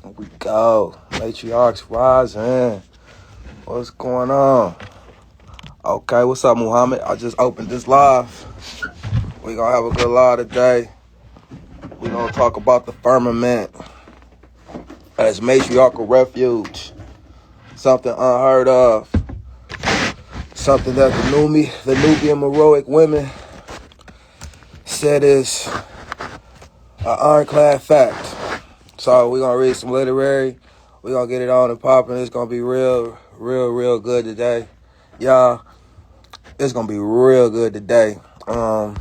Here we go. Matriarchs rising. What's going on? Okay, what's up, Muhammad? I just opened this live. We gonna have a good live today. We gonna talk about the firmament as matriarchal refuge. Something unheard of. Something that the Nubian heroic women said is an ironclad fact. So we're going to read some literary. We're going to get it on and popping. It's going to be real good today. Y'all, it's going to be real good today. I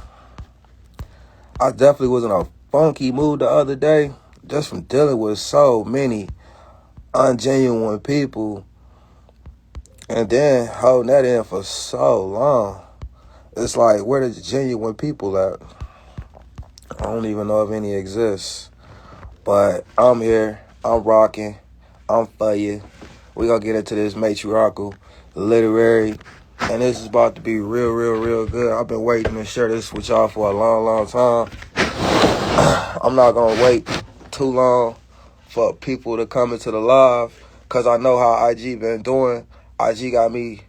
definitely was in a funky mood the other day just from dealing with so many ungenuine people and then holding that in for so long. It's like, where the genuine people at? I don't even know if any exists. But I'm here. I'm rocking. I'm for you. We're going to get into this matriarchal literary. And this is about to be real good. I've been waiting to share this with y'all for a long time. I'm not going to wait too long for people to come into the live because I know how IG been doing. IG got me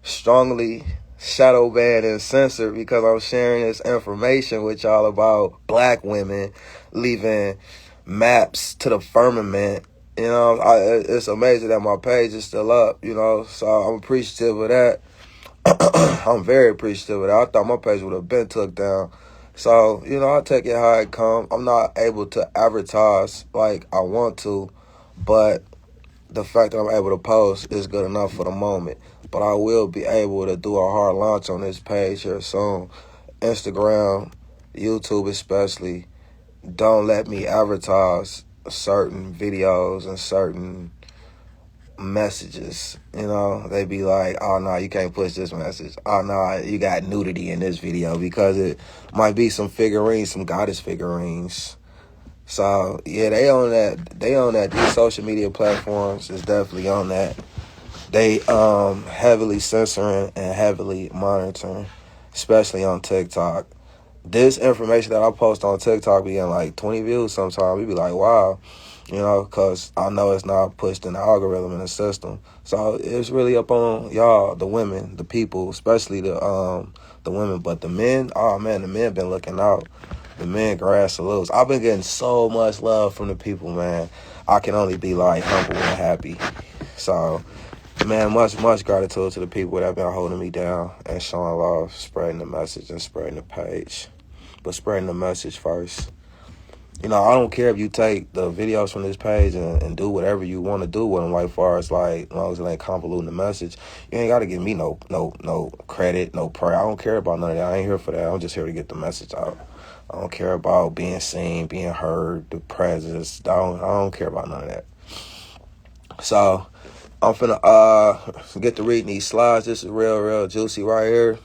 strongly shadow banned and censored because I'm sharing this information with y'all about black women leaving maps to the firmament. You know, it's amazing that my page is still up, you know, so I'm appreciative of that. I'm very appreciative of that. I thought my page would have been took down. So, you know, I take it how it come. I'm not able to advertise like I want to, but the fact that I'm able to post is good enough for the moment. But I will be able to do a hard launch on this page here soon. Instagram, YouTube especially, don't let me advertise certain videos and certain messages. You know, they be like, oh, no, you can't push this message. Oh, no, you got nudity in this video because it might be some figurines, some goddess figurines. So, yeah, they own that. They own that. These social media platforms is definitely on that. They heavily censoring and heavily monitoring, especially on TikTok. This information that I post on TikTok be getting like 20 views sometimes. We be like, wow, you know, because I know it's not pushed in the algorithm in the system. So it's really up on y'all, the women, the people, especially the women. But the men, oh man, the men been looking out. The men grass salutes. I've been getting so much love from the people, man. I can only be like humble and happy. So, man, much gratitude to the people that have been holding me down and showing love, spreading the message and spreading the page. But spreading the message first. You know, I don't care if you take the videos from this page and do whatever you want to do with them, like far as like, as long as it ain't convoluting the message. You ain't got to give me no credit, no prayer. I don't care about none of that. I ain't here for that. I'm just here to get the message out. I don't care about being seen, being heard, the presence. I don't care about none of that. So I'm finna get to reading these slides. This is real juicy right here.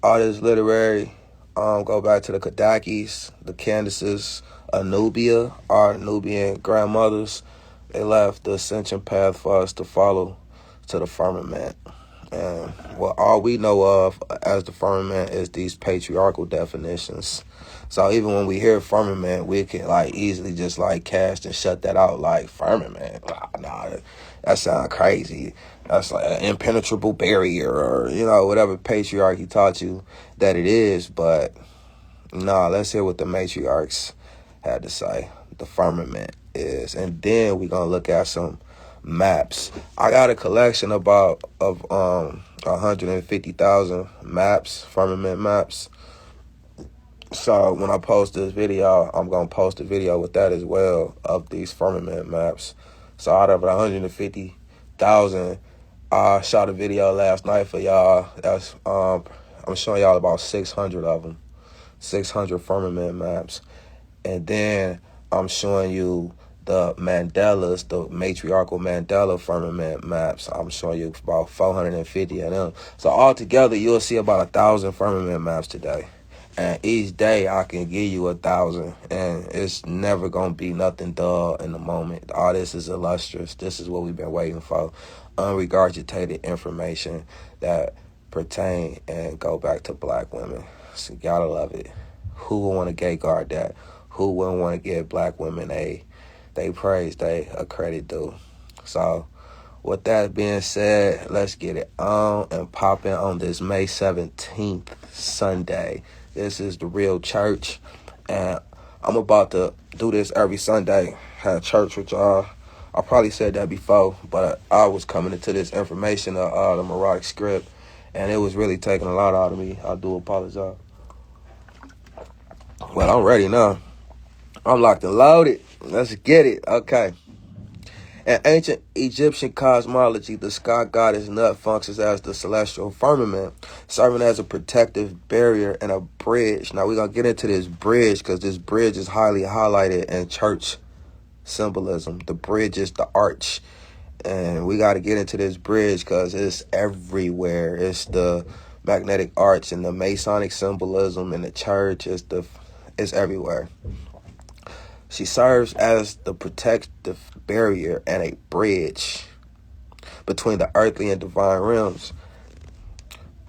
All this literary. Go back to the Kadakis, the Candaces of Nubia, our Nubian grandmothers. They left the ascension path for us to follow to the firmament. And well, all we know of as the firmament is these patriarchal definitions. So even when we hear firmament, we can like easily just like cast and shut that out like firmament. Nah, that sounds crazy. That's like an impenetrable barrier or, you know, whatever patriarchy taught you that it is. But nah, let's hear what the matriarchs had to say. The firmament is. And then we're going to look at some maps. I got a collection of 150,000 maps, firmament maps. So when I post this video, I'm going to post a video with that as well of these firmament maps. So out of 150,000, I shot a video last night for y'all. That's I'm showing y'all about 600 of them, 600 firmament maps. And then I'm showing you the Mandelas, the matriarchal Mandela firmament maps. I'm showing you about 450 of them. So altogether, you'll see about 1,000 firmament maps today. And each day I can give you 1,000. And it's never going to be nothing dull in the moment. All this is illustrious. This is what we've been waiting for. Unregurgitated information that pertain and go back to black women. So you gotta love it. Who would want to gate guard that? Who wouldn't want to give black women a they praise, they a credit due. So with that being said, let's get it on and popping on this May 17th Sunday. This is the real church, and I'm about to do this every Sunday, have church with y'all. I probably said that before, but I was coming into this information of the Matriarchal script, and it was really taking a lot out of me. I do apologize. Well, I'm ready now. I'm locked and loaded. Let's get it. Okay. In ancient Egyptian cosmology, the sky goddess Nut functions as the celestial firmament, serving as a protective barrier and a bridge. Now, we're going to get into this bridge because this bridge is highly highlighted in church symbolism. The bridge is the arch. And we got to get into this bridge because it's everywhere. It's the magnetic arch and the Masonic symbolism in the church. It's everywhere. She serves as the protective barrier and a bridge between the earthly and divine realms.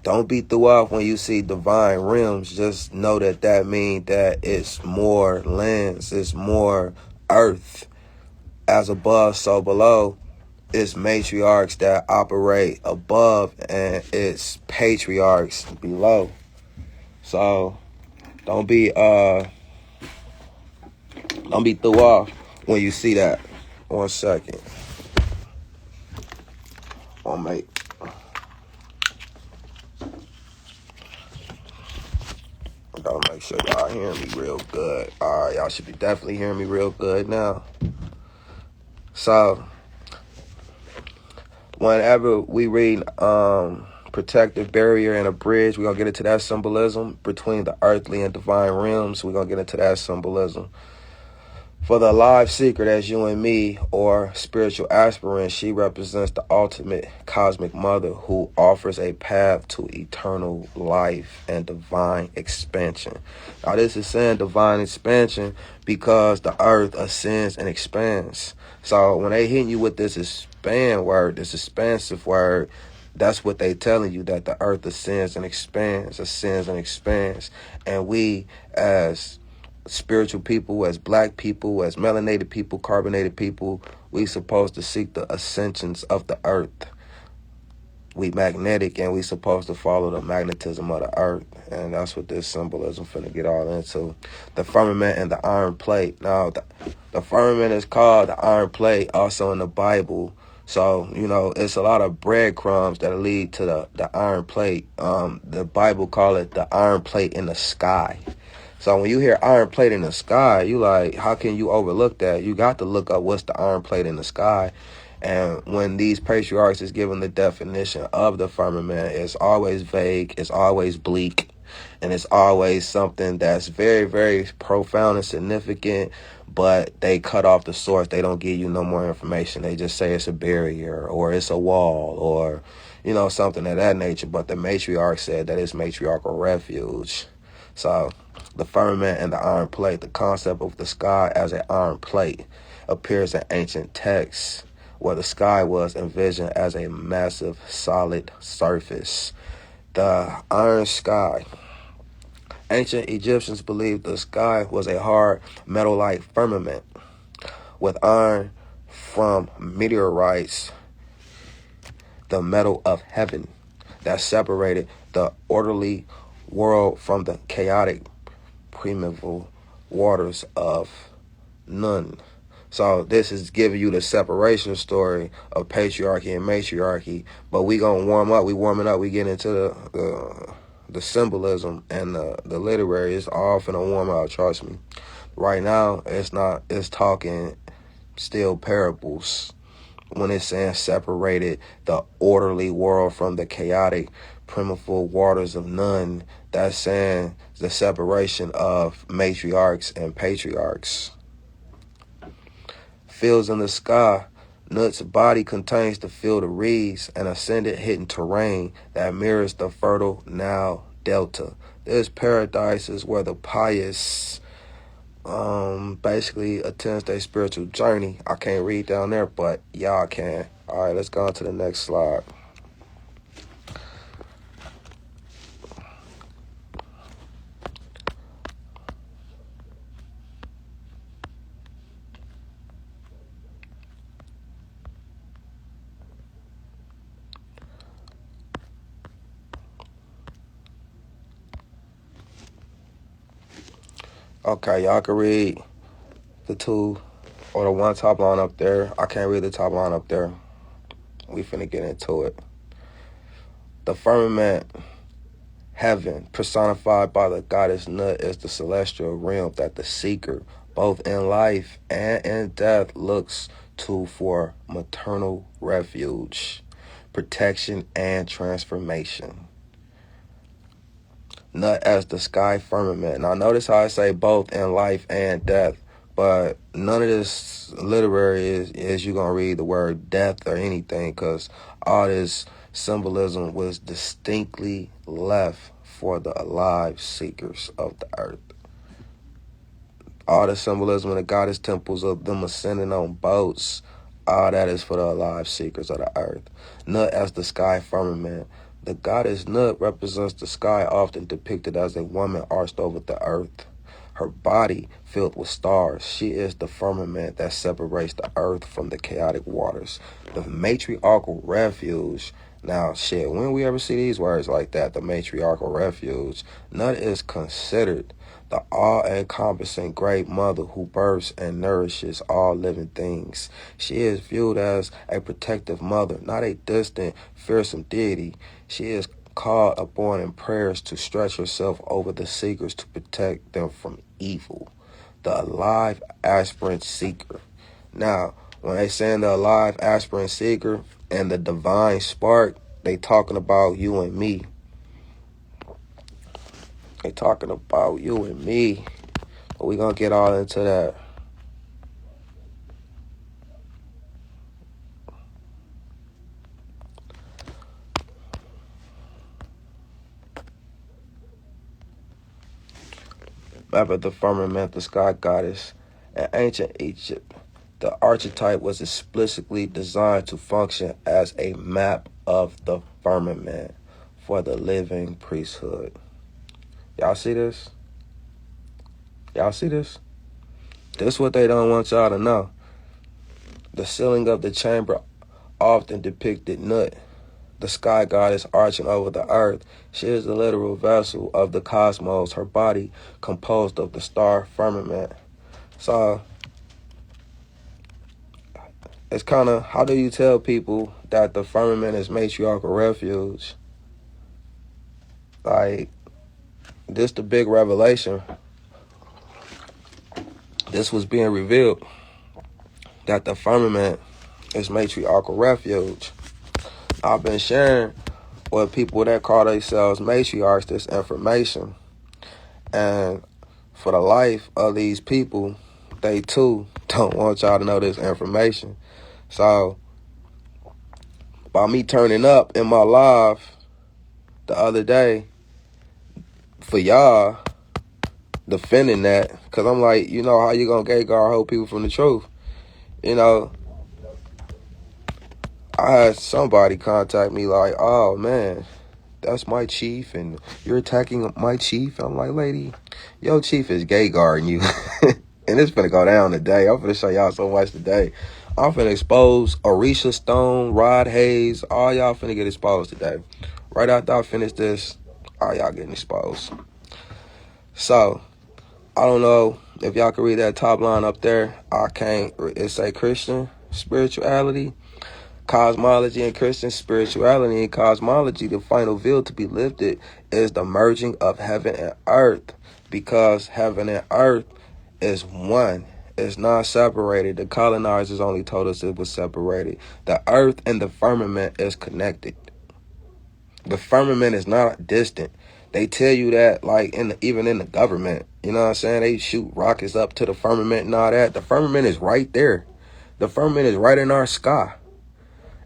Don't be threw off when you see divine realms. Just know that means that it's more lands, it's more earth. As above, so below. It's matriarchs that operate above and it's patriarchs below. So don't be threw off when you see that. 1 second. Oh, mate. I gotta make sure y'all hearing me real good. All right, y'all should be definitely hearing me real good now. So whenever we read protective barrier and a bridge, we're going to get into that symbolism between the earthly and divine realms. We're going to get into that symbolism. For the alive secret, as you and me, or spiritual aspirant, she represents the ultimate cosmic mother who offers a path to eternal life and divine expansion. Now, this is saying divine expansion because the earth ascends and expands. So when they hitting you with this expand word, this expansive word, that's what they telling you, that the earth ascends and expands. And we, as spiritual people, as black people, as melanated people, carbonated people, we supposed to seek the ascensions of the earth. We magnetic and we supposed to follow the magnetism of the earth. And that's what this symbolism finna get all into. The firmament and the iron plate. Now, the firmament is called the iron plate also in the Bible. So, it's a lot of breadcrumbs that lead to the iron plate. The Bible call it the iron plate in the sky. So when you hear iron plate in the sky, you like, how can you overlook that? You got to look up what's the iron plate in the sky. And when these patriarchs is given the definition of the firmament, it's always vague, it's always bleak, and it's always something that's very, very profound and significant, but they cut off the source. They don't give you no more information. They just say it's a barrier or it's a wall or, something of that nature. But the matriarch said that it's matriarchal refuge. So the firmament and the iron plate, the concept of the sky as an iron plate, appears in ancient texts where the sky was envisioned as a massive solid surface. The iron sky. Ancient Egyptians believed the sky was a hard metal-like firmament with iron from meteorites, the metal of heaven, that separated the orderly world from the chaotic primeval waters of none. So this is giving you the separation story of patriarchy and matriarchy. But we gonna warm up. We warming up. We get into the symbolism and the literary. It's all finna warm out. Trust me. Right now, it's not. It's talking still parables. When it's saying separated the orderly world from the chaotic primeval waters of none, that's saying the separation of matriarchs and patriarchs. Fields in the sky. Nut's body contains the field of reeds and ascended hidden terrain that mirrors the fertile Nile Delta. This paradise is where the pious basically attends their spiritual journey. I can't read down there, but y'all can. All right, let's go on to the next slide. Okay, y'all can read the two or the one top line up there. I can't read the top line up there. We finna get into it. The firmament, heaven, personified by the goddess Nut, is the celestial realm that the seeker, both in life and in death, looks to for maternal refuge, protection, and transformation. Nut as the sky firmament. Now notice how I say both in life and death, but none of this literary is you gonna read the word death or anything, because all this symbolism was distinctly left for the alive seekers of the earth. All the symbolism in the goddess temples of them ascending on boats, all that is for the alive seekers of the earth. Nut as the sky firmament. The goddess Nut represents the sky, often depicted as a woman arched over the earth. Her body filled with stars. She is the firmament that separates the earth from the chaotic waters. The matriarchal refuge. Now, shit, when we ever see these words like that, the matriarchal refuge, Nut is considered the all-encompassing great mother who births and nourishes all living things. She is viewed as a protective mother, not a distant, fearsome deity. She is called upon in prayers to stretch herself over the seekers to protect them from evil. The alive aspirant seeker. Now, when they saying the alive aspirant seeker and the divine spark, they talking about you and me. They talking about you and me. But we gonna get all into that. Map of the firmament, the sky goddess. In ancient Egypt, the archetype was explicitly designed to function as a map of the firmament for the living priesthood. Y'all see this? Y'all see this? This is what they don't want y'all to know. The ceiling of the chamber often depicted Nut, the sky goddess arching over the earth. She is the literal vessel of the cosmos, her body composed of the star firmament. So, it's kind of, how do you tell people that the firmament is matriarchal refuge? Like, this the big revelation. This was being revealed, that the firmament is matriarchal refuge. I've been sharing with people that call themselves matriarchs this information. And for the life of these people, they too don't want y'all to know this information. So, by me turning up in my live the other day for y'all, defending that, because I'm like, you know how you gonna gate guard hold people from the truth? You know, I had somebody contact me like, oh man, that's my chief and you're attacking my chief. I'm like, lady, your chief is gay guarding you. And it's finna go down today. I'm finna show y'all so much today. I'm finna expose Orisha Stone, Rod Hayes, all y'all finna get exposed today. Right after I finish this, all y'all getting exposed. So, I don't know if y'all can read that top line up there. I can't. It say Christian spirituality, cosmology, and Christian spirituality and cosmology. The final veil to be lifted is the merging of heaven and earth, because heaven and earth is one. It's not separated. The colonizers only told us it was separated. The earth and the firmament is connected. The firmament is not distant. They tell you that, like, even in the government, you know what I'm saying? They shoot rockets up to the firmament and all that. The firmament is right there. The firmament is right in our sky.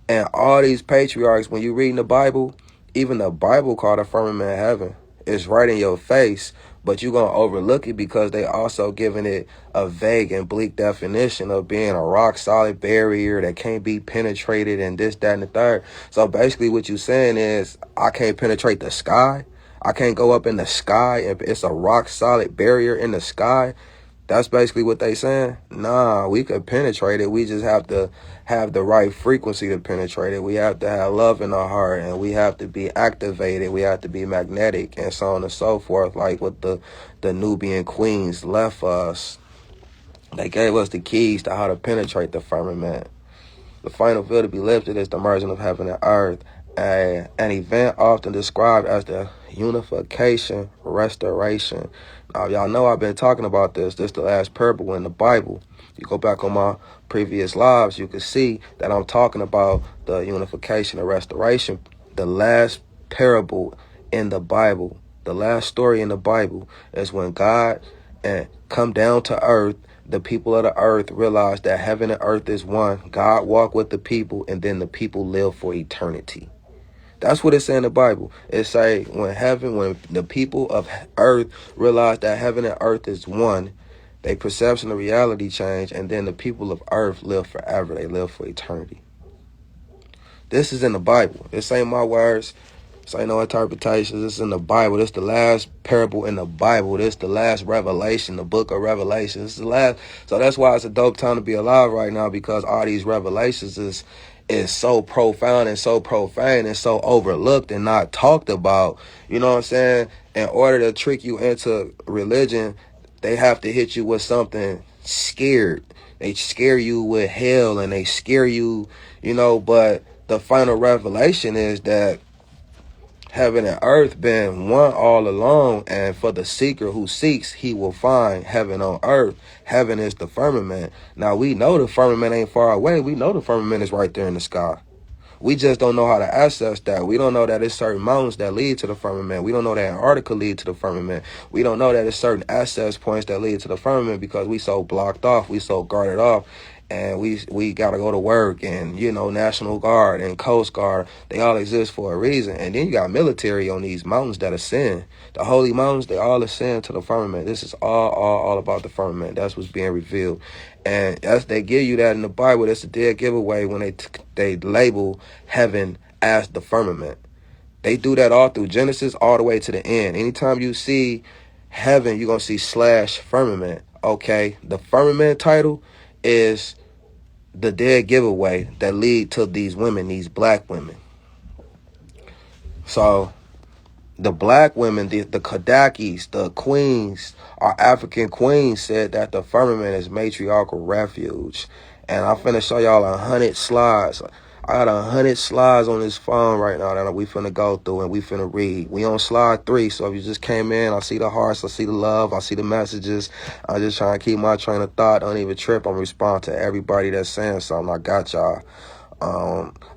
And all these patriarchs, when you read in the Bible, even the Bible called the firmament heaven. It's right in your face, but you're going to overlook it because they also giving it a vague and bleak definition of being a rock-solid barrier that can't be penetrated and this, that, and the third. So basically what you're saying is, I can't penetrate the sky. I can't go up in the sky. If it's a rock-solid barrier in the sky, That's basically what they saying. Nah, we could penetrate it. We just have to have the right frequency to penetrate it. We have to have love in our heart, and we have to be activated. We have to be magnetic, and so on and so forth. Like what the Nubian queens left us. They gave us the keys to how to penetrate the firmament. The final veil to be lifted is the merging of heaven and earth, an event often described as the unification, restoration. Now, y'all know I've been talking about this. This is the last parable in the Bible. You go back on my previous lives, you can see that I'm talking about the unification and restoration. The last parable in the Bible, the last story in the Bible is when God come down to earth. The people of the earth realized that heaven and earth is one. God walked with the people, and then the people live for eternity. That's what it says in the Bible. It say when the people of earth realized that heaven and earth is one, their perception of reality changed, and then the people of earth live forever. They live for eternity. This is in the Bible. This ain't my words. This ain't no interpretations. This is in the Bible. This is the last parable in the Bible. This is the last revelation, the book of Revelation. This is the last. So that's why it's a dope time to be alive right now, because all these revelations is so profound and so profane and so overlooked and not talked about. You know what I'm saying? In order to trick you into religion, they have to hit you with something scared. They scare you with hell, and they scare you, but the final revelation is that heaven and earth been one all along, and for the seeker who seeks, he will find heaven on earth. Heaven is the firmament. Now, we know the firmament ain't far away. We know the firmament is right there in the sky. We just don't know how to access that. We don't know that it's certain mountains that lead to the firmament. We don't know that Antarctica lead to the firmament. We don't know that it's certain access points that lead to the firmament because we so blocked off, we so guarded off. And we got to go to work, and, National Guard and Coast Guard, they all exist for a reason. And then you got military on these mountains that ascend. The holy mountains, they all ascend to the firmament. This is all about the firmament. That's what's being revealed. And as they give you that in the Bible, that's a dead giveaway when they label heaven as the firmament. They do that all through Genesis all the way to the end. Anytime you see heaven, you're going to see /firmament. Okay, the firmament title is the dead giveaway that lead to these women, these black women. So the black women, the Kadakis, the queens, our African queens, said that the firmament is matriarchal refuge. And I'm finna show y'all 100 slides. I got 100 slides on this phone right now that we finna go through and we finna read. We on slide 3, so if you just came in, I see the hearts, I see the love, I see the messages. I'm just trying to keep my train of thought. Don't even trip. I'm responding to everybody that's saying something. I got y'all.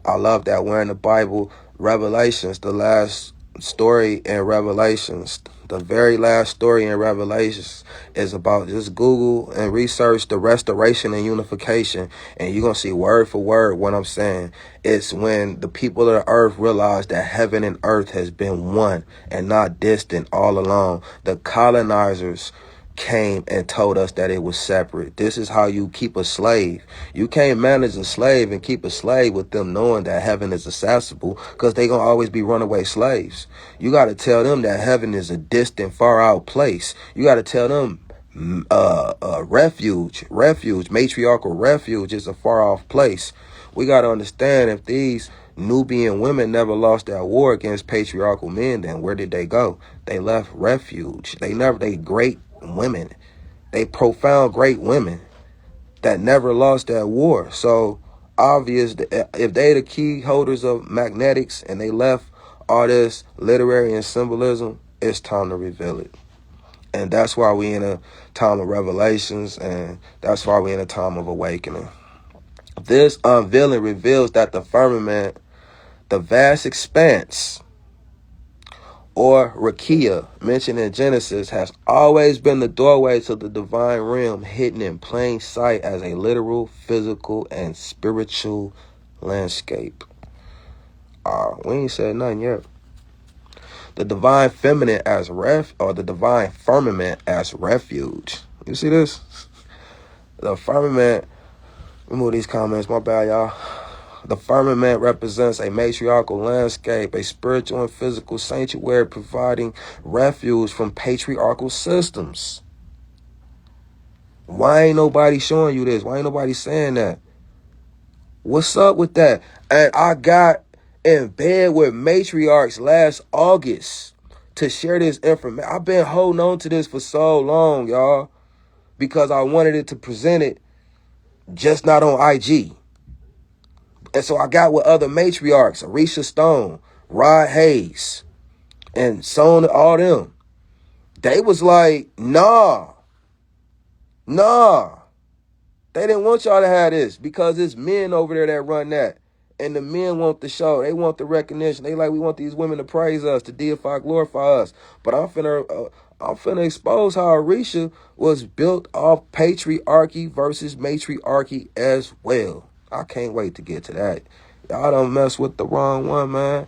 I love that we're in the Bible. Revelations, the last story in Revelations, the very last story in Revelations is about, just Google and research the restoration and unification, and you're going to see word for word what I'm saying. It's when the people of the earth realize that heaven and earth has been one and not distant all along. The colonizers came and told us that it was separate. This is how you keep a slave. You can't manage a slave and keep a slave with them knowing that heaven is accessible, because they're going to always be runaway slaves. You got to tell them that heaven is a distant, far out place. You got to tell them refuge, matriarchal refuge is a far off place. We got to understand, if these Nubian women never lost that war against patriarchal men, then where did they go? They left refuge. They great women. They profound great women that never lost that war. So obvious, if they the key holders of magnetics and they left all this literary and symbolism, it's time to reveal it. And that's why we in a time of revelations, and that's why we in a time of awakening. This unveiling reveals that the firmament, the vast expanse, or Rakia, mentioned in Genesis, has always been the doorway to the divine realm, hidden in plain sight as a literal, physical, and spiritual landscape. We ain't said nothing yet. The divine feminine as the divine firmament as refuge. You see this? The firmament. Remove these comments. My bad, y'all. The firmament represents a matriarchal landscape, a spiritual and physical sanctuary providing refuge from patriarchal systems. Why ain't nobody showing you this? Why ain't nobody saying that? What's up with that? And I got in bed with matriarchs last August to share this information. I've been holding on to this for so long, y'all, because I wanted it to present it, just not on IG. And so I got with other matriarchs, Arisha Stone, Rod Hayes, and so on, all them. They was like, nah. They didn't want y'all to have this because it's men over there that run that. And the men want the show. They want the recognition. They like, we want these women to praise us, to deify, glorify us. But I'm finna expose how Arisha was built off patriarchy versus matriarchy as well. I can't wait to get to that. Y'all don't mess with the wrong one, man.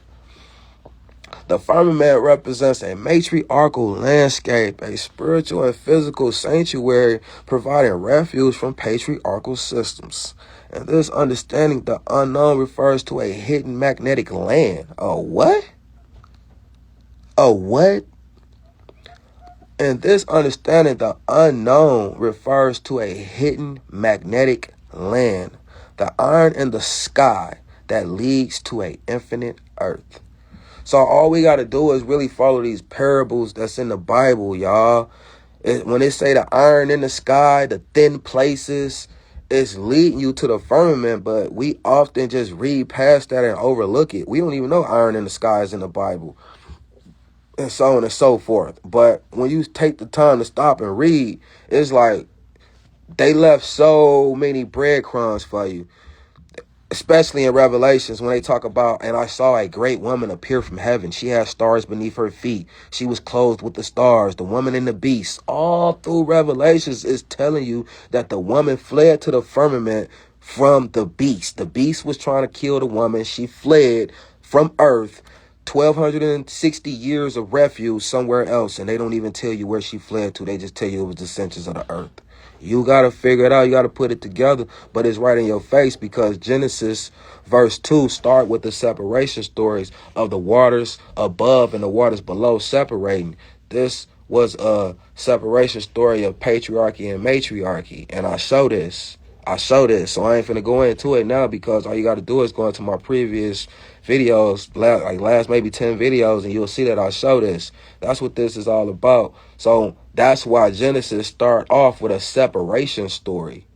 The firmament represents a matriarchal landscape, a spiritual and physical sanctuary providing refuge from patriarchal systems. And this understanding, the unknown, refers to a hidden magnetic land. A what? A what? And this understanding, the unknown, refers to a hidden magnetic land, the iron in the sky that leads to an infinite earth. So all we got to do is really follow these parables that's in the Bible, y'all. When they say the iron in the sky, the thin places, it's leading you to the firmament, but we often just read past that and overlook it. We don't even know iron in the sky is in the Bible, and so on and so forth. But when you take the time to stop and read, it's like they left so many breadcrumbs for you. Especially in Revelations, when they talk about, and I saw a great woman appear from heaven. She had stars beneath her feet. She was clothed with the stars, the woman and the beast. All through Revelations is telling you that the woman fled to the firmament from the beast. The beast was trying to kill the woman. She fled from earth, 1,260 years of refuge somewhere else. And they don't even tell you where she fled to. They just tell you it was the centers of the earth. You got to figure it out. You got to put it together. But it's right in your face because Genesis verse 2 start with the separation stories of the waters above and the waters below separating. This was a separation story of patriarchy and matriarchy. And I show this. So I ain't finna go into it now because all you got to do is go into my previous videos, like last maybe 10 videos, and you'll see that I show this. That's what this is all about. So that's why Genesis start off with a separation story.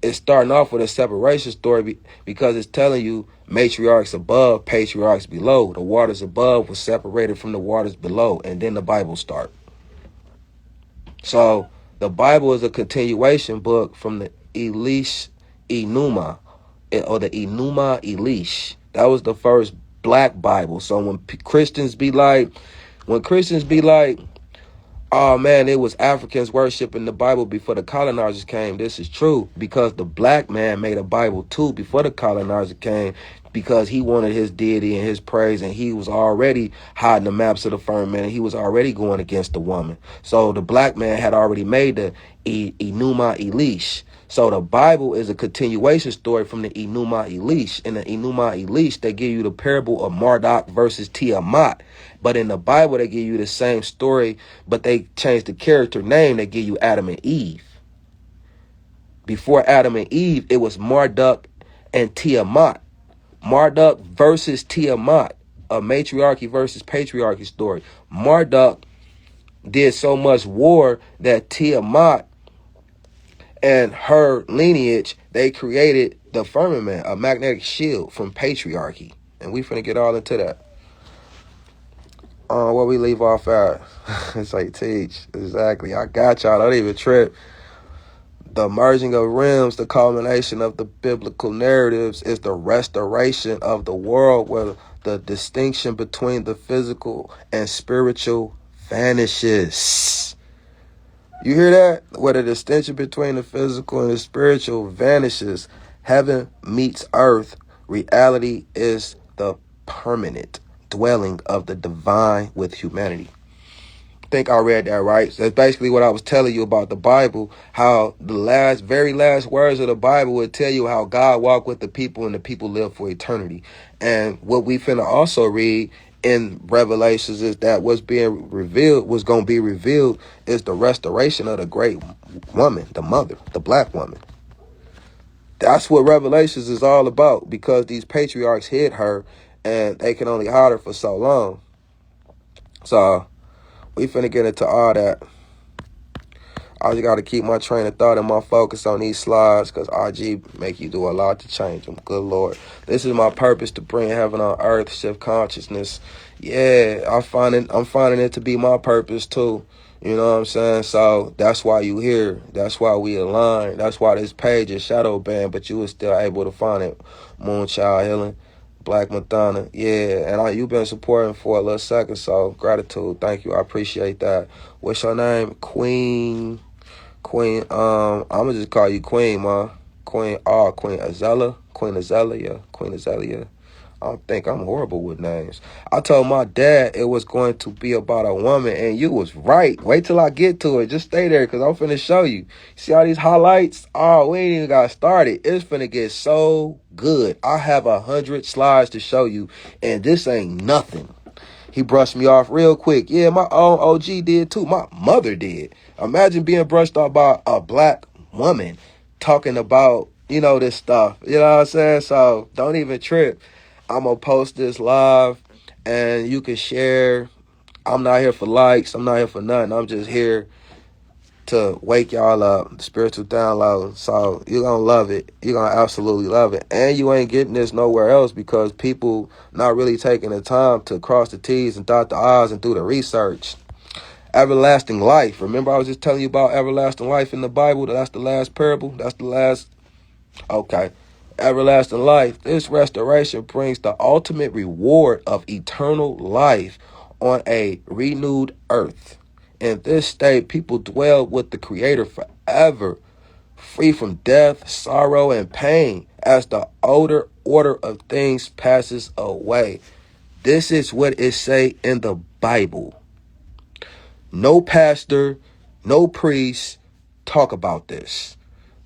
It's starting off with a separation story because it's telling you matriarchs above, patriarchs below. The waters above was separated from the waters below, and then the Bible start. So the Bible is a continuation book from the Elish Enuma, or the Enuma Elish. That was the first black Bible. So when Christians be like, oh man, it was Africans worshiping the Bible before the colonizers came. This is true because the black man made a Bible too before the colonizer came, because he wanted his deity and his praise, and he was already hiding the maps of the firmament, and he was already going against the woman. So the black man had already made the Enuma Elish. So the Bible is a continuation story from the Enuma Elish. In the Enuma Elish, they give you the parable of Marduk versus Tiamat. But in the Bible, they give you the same story, but they change the character name. They give you Adam and Eve. Before Adam and Eve, it was Marduk and Tiamat. Marduk versus Tiamat, a matriarchy versus patriarchy story. Marduk did so much war that Tiamat and her lineage, they created the firmament, a magnetic shield from patriarchy. And we finna get all into that. What we leave off at? It's like, teach. Exactly. I got y'all. Don't even trip. The merging of realms, the culmination of the biblical narratives, is the restoration of the world where the distinction between the physical and spiritual vanishes. You hear that? Where the distinction between the physical and the spiritual vanishes. Heaven meets earth. Reality is the permanent dwelling of the divine with humanity. I think I read that right. So that's basically what I was telling you about the Bible, how the very last words of the Bible would tell you how God walked with the people and the people live for eternity. And what we finna also read in Revelations is that what's being revealed, what's going to be revealed is the restoration of the great woman, the mother, the black woman. That's what Revelations is all about, because these patriarchs hid her and they can only hide her for so long. So we finna get into all that. I just got to keep my train of thought and my focus on these slides, because RG make you do a lot to change them. Good Lord. This is my purpose, to bring heaven on earth, shift consciousness. Yeah, I'm finding it to be my purpose too. You know what I'm saying? So that's why you here. That's why we align. That's why this page is shadow banned, but you were still able to find it. Moonchild Healing, Black Madonna. Yeah, and you've been supporting for a little second, so gratitude. Thank you. I appreciate that. What's your name? Queen, I'm gonna just call you Queen, ma. Queen Azella. Queen Azella. I think I'm horrible with names. I told my dad it was going to be about a woman, and you was right. Wait till I get to it. Just stay there, because I'm finna show you. See all these highlights? Oh, we ain't even got started. It's finna get so good. I have 100 slides to show you, and this ain't nothing. He brushed me off real quick. Yeah, my own OG did too. My mother did. Imagine being brushed off by a black woman talking about, this stuff. You know what I'm saying? So don't even trip. I'm going to post this live and you can share. I'm not here for likes. I'm not here for nothing. I'm just here to wake y'all up, the spiritual download. So you're going to love it. You're going to absolutely love it. And you ain't getting this nowhere else, because people not really taking the time to cross the T's and dot the I's and do the research. Everlasting life. Remember I was just telling you about everlasting life in the Bible? That's the last parable. That's the last. Okay. Everlasting life. This restoration brings the ultimate reward of eternal life on a renewed earth. In this state, people dwell with the Creator forever, free from death, sorrow, and pain, as the older order of things passes away. This is what it say in the Bible. No pastor, no priest talk about this,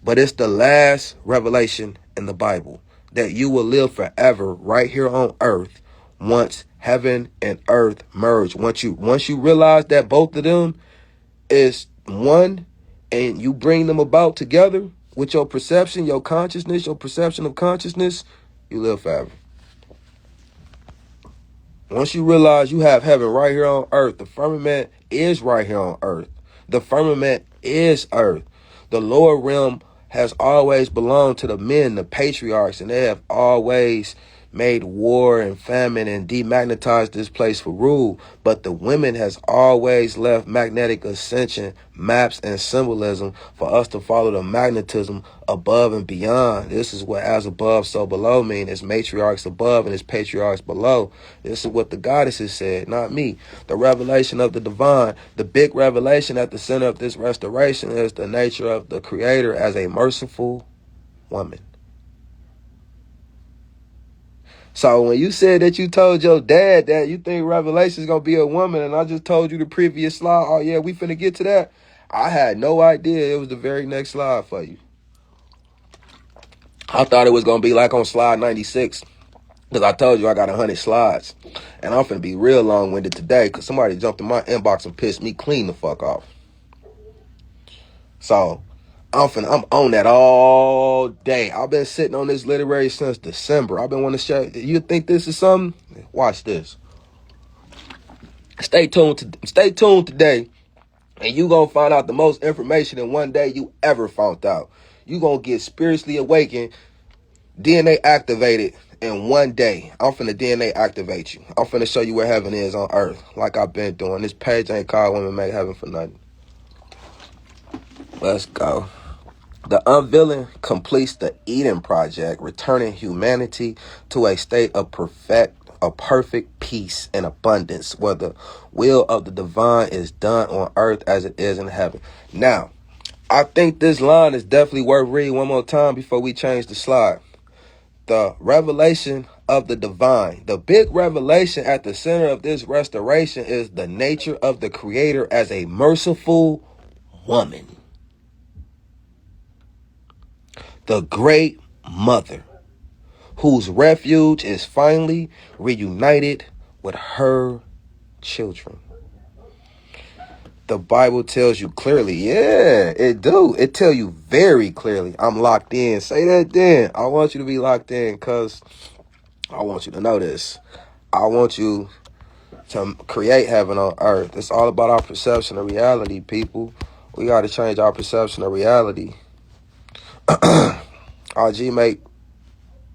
but it's the last revelation in the Bible, that you will live forever right here on earth once heaven and earth merge. Once you realize that both of them is one, and you bring them about together with your perception, your consciousness, your perception of consciousness, you live forever. Once you realize you have heaven right here on earth, the firmament is right here on earth. The firmament is earth. The lower realm has always belonged to the men, the patriarchs, and they have always made war and famine and demagnetized this place for rule. But the women has always left magnetic ascension, maps, and symbolism for us to follow the magnetism above and beyond. This is what as above, so below mean. It's matriarchs above and it's patriarchs below. This is what the goddesses said, not me. The revelation of the divine, the big revelation at the center of this restoration, is the nature of the Creator as a merciful woman. So when you said that you told your dad that you think Revelation is going to be a woman, and I just told you the previous slide, oh yeah, we finna get to that, I had no idea it was the very next slide for you. I thought it was going to be like on slide 96, because I told you I got 100 slides. And I'm finna be real long-winded today, because somebody jumped in my inbox and pissed me clean the fuck off. So I'm on that all day. I've been sitting on this literary since December. I've been wanting to share. You think this is something? Watch this. Stay tuned today, and you gonna find out the most information in one day you ever found out. You gonna get spiritually awakened, DNA activated in one day. I'm finna DNA activate you. I'm finna show you where heaven is on earth, like I've been doing. This page ain't called Women Make Heaven for nothing. Let's go. The unveiling completes the Eden Project, returning humanity to a state of perfect peace and abundance, where the will of the divine is done on earth as it is in heaven. Now, I think this line is definitely worth reading one more time before we change the slide. The revelation of the divine. The big revelation at the center of this restoration is the nature of the Creator as a merciful woman. The great mother, whose refuge is finally reunited with her children. The Bible tells you clearly. Yeah, it do. It tell you very clearly. I'm locked in. Say that then. I want you to be locked in because I want you to know this. I want you to create heaven on earth. It's all about our perception of reality, people. We got to change our perception of reality. RG make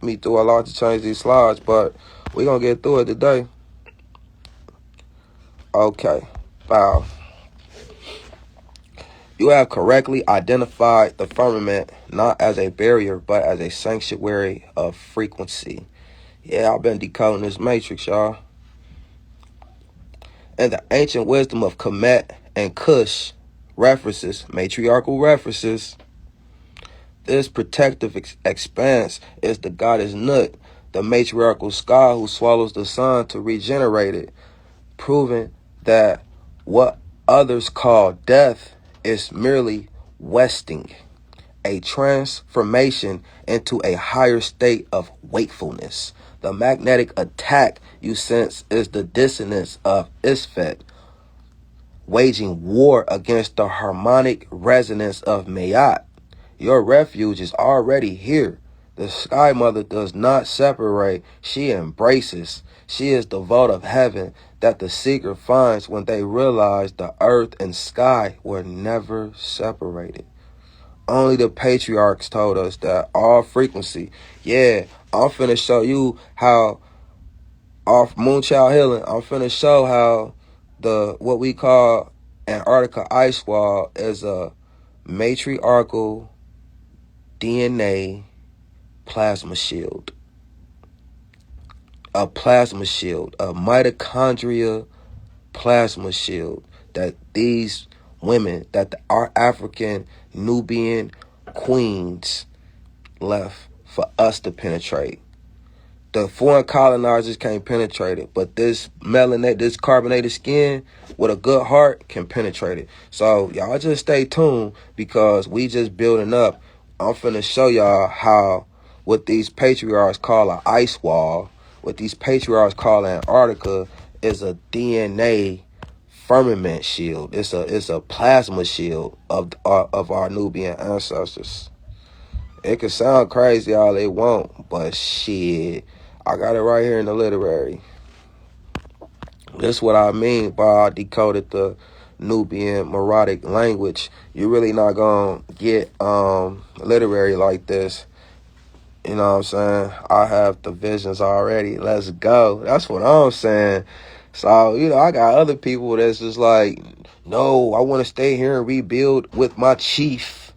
me through a lot to change these slides, but we're going to get through it today. Okay. Wow. You have correctly identified the firmament not as a barrier, but as a sanctuary of frequency. Yeah, I've been decoding this matrix, y'all. And the ancient wisdom of Kemet and Cush references, matriarchal references, this protective expanse is the goddess Nut, the matriarchal sky who swallows the sun to regenerate it, proving that what others call death is merely westing, a transformation into a higher state of wakefulness. The magnetic attack you sense is the dissonance of Isfet, waging war against the harmonic resonance of Mayat. Your refuge is already here. The Sky Mother does not separate, she embraces. She is the vault of heaven that the seeker finds when they realize the earth and sky were never separated. Only the patriarchs told us that all frequency. Yeah, I'm finna show you how, off Moonchild Healing, I'm finna show how what we call Antarctica ice wall is a matriarchal DNA plasma shield. A plasma shield, a mitochondria plasma shield that these women, that our African Nubian queens left for us to penetrate. The foreign colonizers can't penetrate it, but this this carbonated skin with a good heart can penetrate it. So y'all just stay tuned because we just building up. I'm finna show y'all how what these patriarchs call an ice wall, what these patriarchs call Antarctica, is a DNA firmament shield. It's a plasma shield of our Nubian ancestors. It can sound crazy all it won't, but shit, I got it right here in the literary. This is what I mean by I decoded the Nubian melodic language. You're really not gonna get literary like this. You know what I'm saying? I have the visions already. Let's go. That's what I'm saying. So, I got other people that's just like, no, I want to stay here and rebuild with my chief.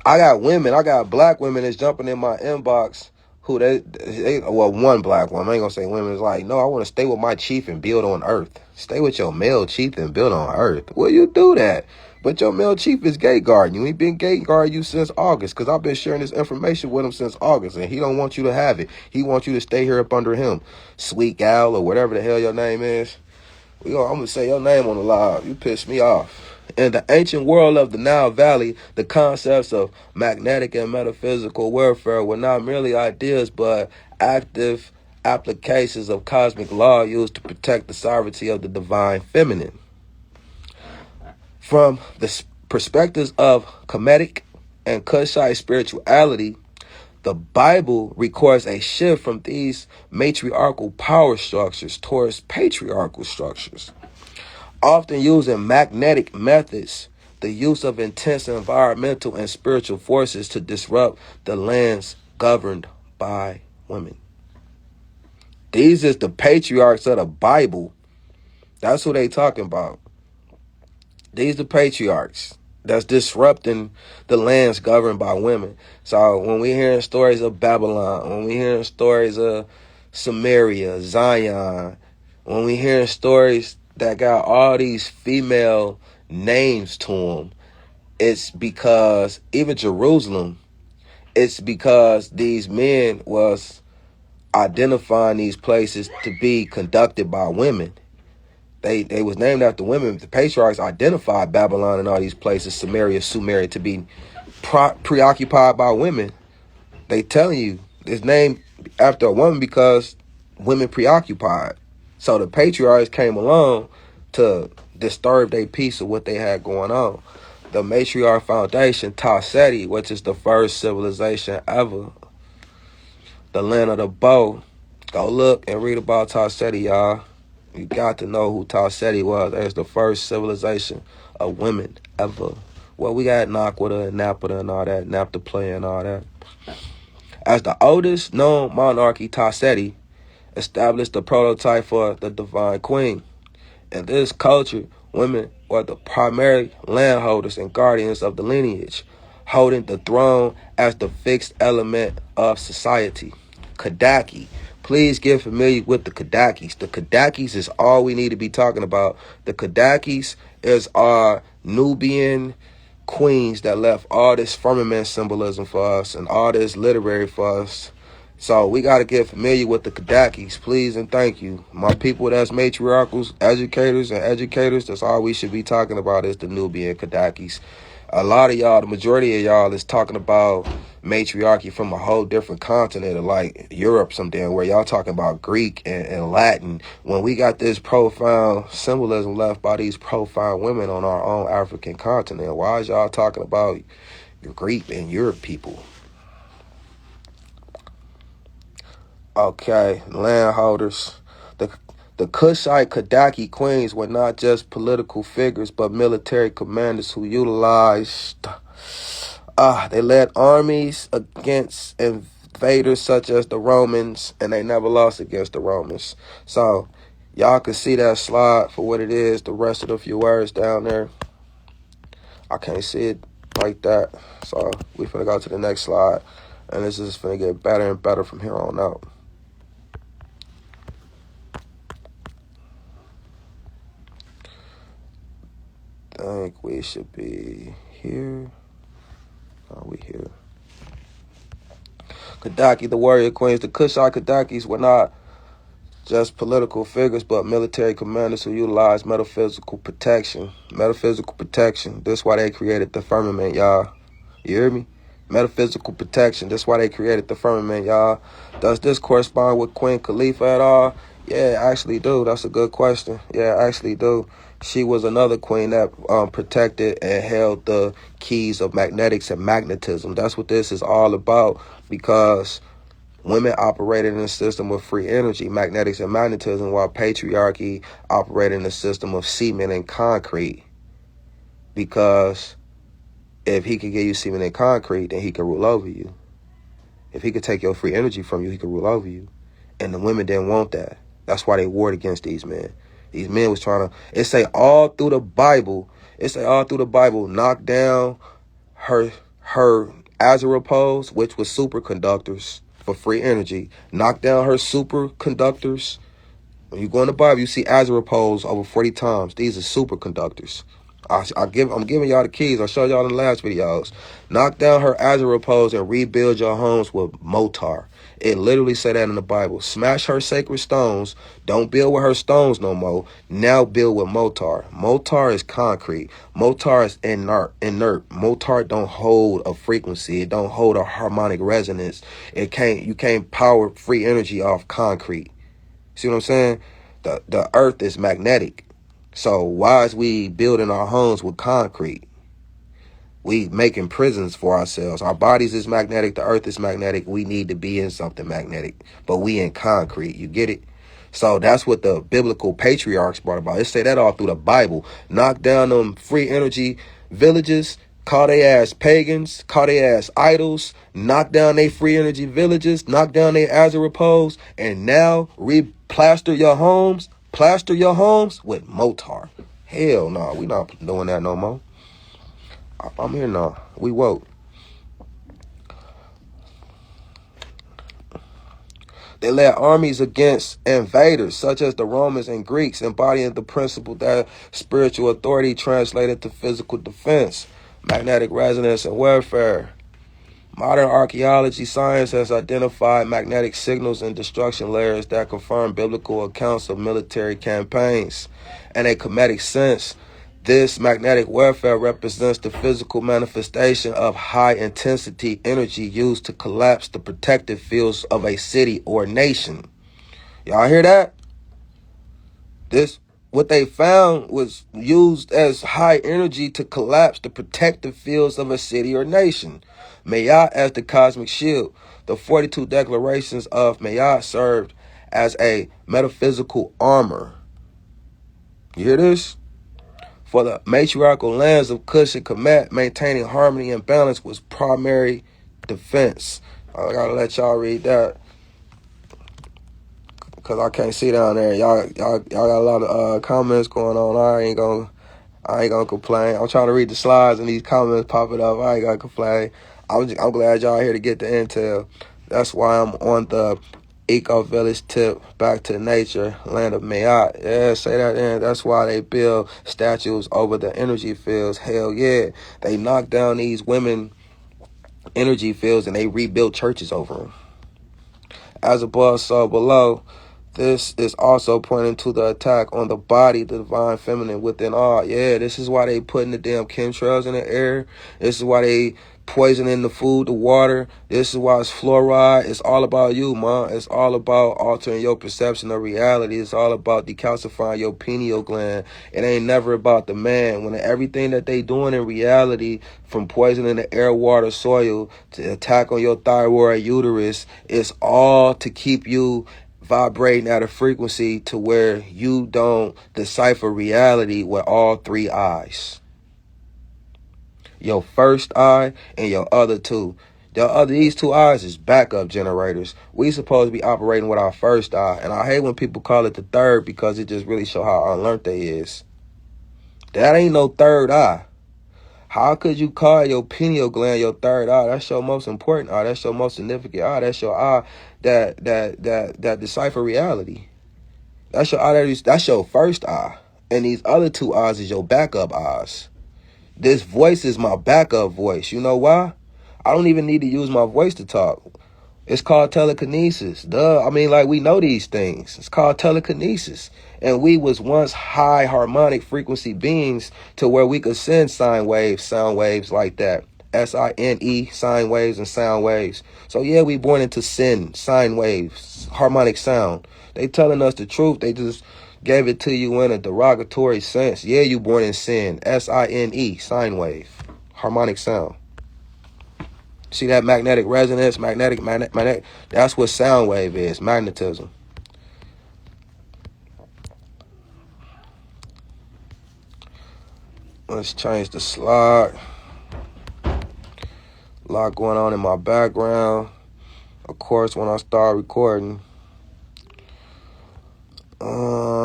I got black women that's jumping in my inbox who one black woman, I ain't gonna say women, is like, no, I want to stay with my chief and build on earth. Stay with your male chief and build on earth. Well, you do that. But your male chief is gate guarding you. He been gate guarding you since August because I've been sharing this information with him since August, and he don't want you to have it. He wants you to stay here up under him. Sweet Gal or whatever the hell your name is. I'm going to say your name on the live. You piss me off. In the ancient world of the Nile Valley, the concepts of magnetic and metaphysical warfare were not merely ideas, but active applications of cosmic law used to protect the sovereignty of the divine feminine. From the perspectives of Kemetic and Kushite spirituality, the Bible records a shift from these matriarchal power structures towards patriarchal structures. Often using magnetic methods, the use of intense environmental and spiritual forces to disrupt the lands governed by women. These is the patriarchs of the Bible. That's who they talking about. These the patriarchs that's disrupting the lands governed by women. So when we hearing stories of Babylon, when we hearing stories of Samaria, Zion, when we hearing stories that got all these female names to them, it's because even Jerusalem, it's because these men was identifying these places to be conducted by women. They was named after women. The patriarchs identified Babylon and all these places, Samaria, Sumeria, to be preoccupied by women. They telling you it's named after a woman because women preoccupied. So the patriarchs came along to disturb their peace of what they had going on. The Matriarch Foundation, Ta Seti, which is the first civilization ever, the land of the bow. Go look and read about Ta Seti, y'all. You got to know who Ta Seti was. There's the first civilization of women ever. Well, we got Nakwita and Napata and all that, Naphtali and all that. As the oldest known monarchy, Ta Seti established the prototype for the divine queen. In this culture, women were the primary landholders and guardians of the lineage, holding the throne as the fixed element of society. Kadaki. Please get familiar with the Kadakis. The Kadakis is all we need to be talking about. The Kadakis is our Nubian queens that left all this firmament symbolism for us and all this literary for us. So we got to get familiar with the Kadakis, please and thank you. My people that's matriarchals, educators, that's all we should be talking about is the Nubian Kadakis. A lot of y'all, the majority of y'all is talking about matriarchy from a whole different continent, like Europe something, where y'all talking about Greek and Latin, when we got this profound symbolism left by these profound women on our own African continent. Why is y'all talking about Greek and Europe people? Okay, landholders. The Kushite Kadaki queens were not just political figures, but military commanders who utilized, they led armies against invaders such as the Romans, and they never lost against the Romans. So, y'all can see that slide for what it is, the rest of the few words down there. I can't see it like that, so we finna go to the next slide, and this is finna get better and better from here on out. I think we should be here. Oh, we here. Kadaki, the warrior queens. The Kushite Kadakis were not just political figures, but military commanders who utilized metaphysical protection. Metaphysical protection. That's why they created the firmament, y'all. You hear me? Metaphysical protection. That's why they created the firmament, y'all. Does this correspond with Queen Khalifa at all? Yeah, I actually do. That's a good question. Yeah, I actually do. She was another queen that protected and held the keys of magnetics and magnetism. That's what this is all about, because women operated in a system of free energy, magnetics and magnetism, while patriarchy operated in a system of cement and concrete. Because if he could give you cement and concrete, then he could rule over you. If he could take your free energy from you, he could rule over you. And the women didn't want that. That's why they warred against these men. These men was trying to, it say all through the Bible, knock down her Azura poles, which was superconductors for free energy. Knock down her superconductors. When you go in the Bible, you see Azura poles over 40 times. These are superconductors. I'm giving y'all the keys. I showed y'all in the last videos. Knock down her Azura poles and rebuild your homes with Motar. It literally said that in the Bible. Smash her sacred stones. Don't build with her stones no more. Now build with Motar. Motar is concrete. Motar is inert. Motar don't hold a frequency. It don't hold a harmonic resonance. You can't power free energy off concrete. See what I'm saying? The earth is magnetic. So why is we building our homes with concrete? We making prisons for ourselves. Our bodies is magnetic. The earth is magnetic. We need to be in something magnetic. But we in concrete. You get it? So that's what the biblical patriarchs brought about. It say that all through the Bible. Knock down them free energy villages. Call they ass pagans. Call they ass idols. Knock down they free energy villages. Knock down they Azura poles. And now plaster your homes with Motar. Hell no. We not doing that no more. I'm here now. We woke. They led armies against invaders, such as the Romans and Greeks, embodying the principle that spiritual authority translated to physical defense, magnetic resonance, and warfare. Modern archaeology science has identified magnetic signals and destruction layers that confirm biblical accounts of military campaigns. In a comedic sense, this magnetic warfare represents the physical manifestation of high-intensity energy used to collapse the protective fields of a city or nation. Y'all hear that? This, what they found was used as high energy to collapse the protective fields of a city or nation. Mayat as the cosmic shield. The 42 declarations of Mayat served as a metaphysical armor. You hear this? For the matriarchal lands of Kush and Kemet, maintaining harmony and balance was primary defense. I gotta let y'all read that, because I can't see down there. Y'all got a lot of comments going on. I ain't gonna complain. I'm trying to read the slides and these comments popping up. I ain't gonna complain. I'm glad y'all here to get the intel. That's why I'm on the eco-village tip, back to nature, land of Mayat. Yeah, say that in. That's why they build statues over the energy fields. Hell yeah. They knock down these women energy fields and they rebuild churches over them. As above, so below. This is also pointing to the attack on the body, the divine feminine within all. Yeah, this is why they putting the damn chemtrails in the air. This is why they poisoning the food, the water. This is why it's fluoride. It's all about you, man. It's all about altering your perception of reality. It's all about decalcifying your pineal gland. It ain't never about the man. When everything that they doing in reality, from poisoning the air, water, soil, to attack on your thyroid, uterus, it's all to keep you vibrating at a frequency to where you don't decipher reality with all three eyes. Your first eye and your other two. These two eyes is backup generators. We supposed to be operating with our first eye. And I hate when people call it the third, because it just really show how unlearned they is. That ain't no third eye. How could you call your pineal gland your third eye? That's your most important eye. That's your most significant eye. That's your eye that decipher reality. That's your eye. That's your first eye. And these other two eyes is your backup eyes. This voice is my backup voice. You know why? I don't even need to use my voice to talk. It's called telekinesis. Duh. I mean, like, we know these things. It's called telekinesis. And we was once high harmonic frequency beings to where we could send sine waves, sound waves like that. S-I-N-E, sine waves and sound waves. So yeah, we born into sin, sine waves, harmonic sound. They telling us the truth. They just gave it to you in a derogatory sense. Yeah, you born in sin. S-I-N-E, sine wave, harmonic sound. See that magnetic resonance, magnetic. That's what sound wave is, magnetism. Let's change the slide. A lot going on in my background. Of course, when I start recording.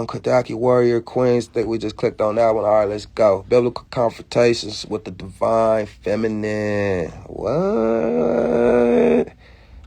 Kadaki Warrior Queens, think we just clicked on that one. All right, let's go. Biblical confrontations with the divine feminine. What?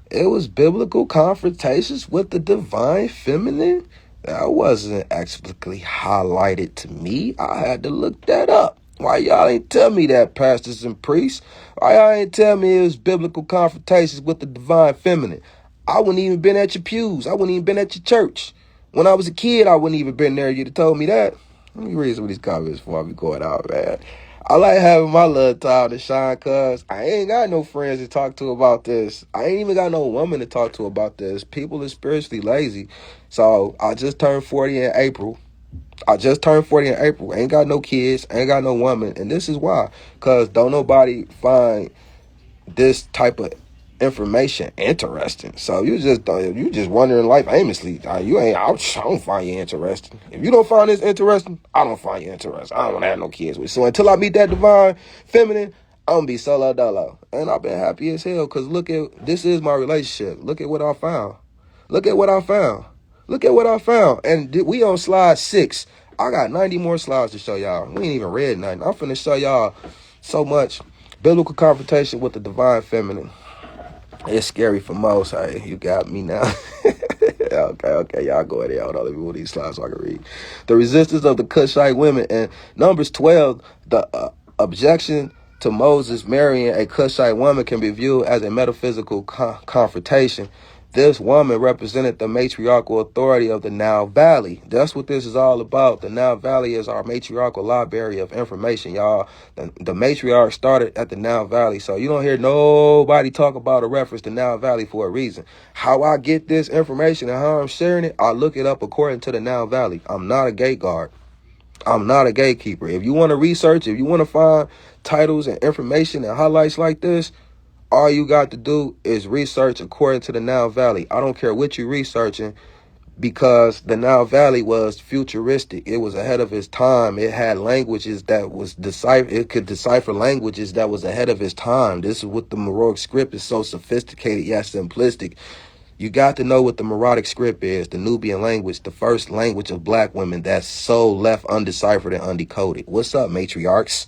It was biblical confrontations with the divine feminine? That wasn't explicitly highlighted to me. I had to look that up. Why y'all ain't tell me that, pastors and priests? Why y'all ain't tell me it was biblical confrontations with the divine feminine? I wouldn't even been at your pews. I wouldn't even been at your church. When I was a kid, I wouldn't even been there. You'd have told me that. Let me read some of these comments before I be going out, man. I like having my little time to shine, cuz I ain't got no friends to talk to about this. I ain't even got no woman to talk to about this. People are spiritually lazy. So I just turned 40 in April. Ain't got no kids. Ain't got no woman. And this is why. Because don't nobody find this type of information interesting. So you just wondering life aimlessly. I don't find you interesting. If you don't find this interesting, I don't find you interesting. I don't want to have no kids with you. So until I meet that divine feminine, I'm gonna be solo dolo. And I've been happy as hell, because this is my relationship. Look at what I found. And we on slide 6. I got 90 more slides to show y'all. We ain't even read nothing. I'm finna show y'all so much. Biblical confrontation with the divine feminine. It's scary for most. Hey, you got me now. Okay, y'all go ahead. Hold on, let me move these slides so I can read. The resistance of the Cushite women. And Numbers 12, the objection to Moses marrying a Cushite woman can be viewed as a metaphysical confrontation. This woman represented the matriarchal authority of the Nile Valley. That's what this is all about. The Nile Valley is our matriarchal library of information, y'all. The matriarch started at the Nile Valley, so you don't hear nobody talk about a reference to Nile Valley for a reason. How I get this information and how I'm sharing it, I look it up according to the Nile Valley. I'm not a gate guard. I'm not a gatekeeper. If you want to research, if you want to find titles and information and highlights like this, all you got to do is research according to the Nile Valley. I don't care what you're researching, because the Nile Valley was futuristic. It was ahead of its time. It had languages that was decipher. It could decipher languages that was ahead of its time. This is what the Meroic script is, so sophisticated yet simplistic. You got to know what the Meroic script is, the Nubian language, the first language of black women that's so left undeciphered and undecoded. What's up, matriarchs?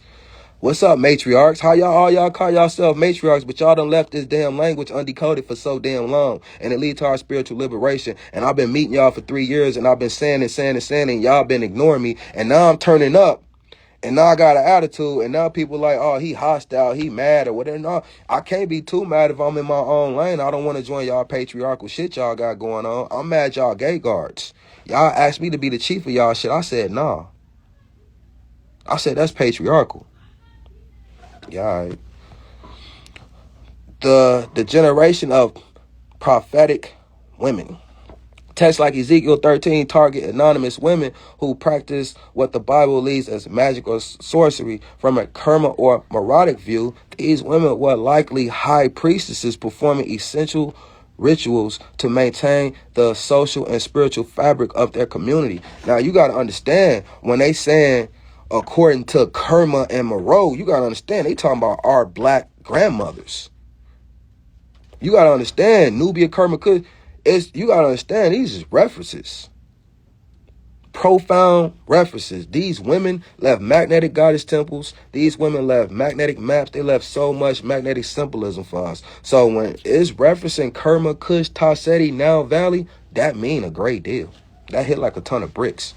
What's up, matriarchs? How all y'all call yourself matriarchs, but y'all done left this damn language undecoded for so damn long, and it leads to our spiritual liberation. And I've been meeting y'all for 3 years, and I've been saying and y'all been ignoring me, and now I'm turning up, and now I got an attitude, and now people like, oh, he hostile, he mad, or whatever. No, I can't be too mad if I'm in my own lane. I don't want to join y'all patriarchal shit y'all got going on. I'm mad y'all gay guards. Y'all asked me to be the chief of y'all shit. I said, nah. I said, that's patriarchal. Yeah, the generation of prophetic women. Texts like Ezekiel 13 target anonymous women who practice what the Bible leads as magic or sorcery. From a karma or Meroic view, these women were likely high priestesses performing essential rituals to maintain the social and spiritual fabric of their community. Now, you got to understand, when they saying according to Kerma and Moreau, you got to understand, they talking about our black grandmothers. You got to understand, Nubian, Kerma, you got to understand, these is references. Profound references. These women left magnetic goddess temples. These women left magnetic maps. They left so much magnetic symbolism for us. So when it's referencing Kerma, Kush, Tasseti, Nile Valley, that mean a great deal. That hit like a ton of bricks.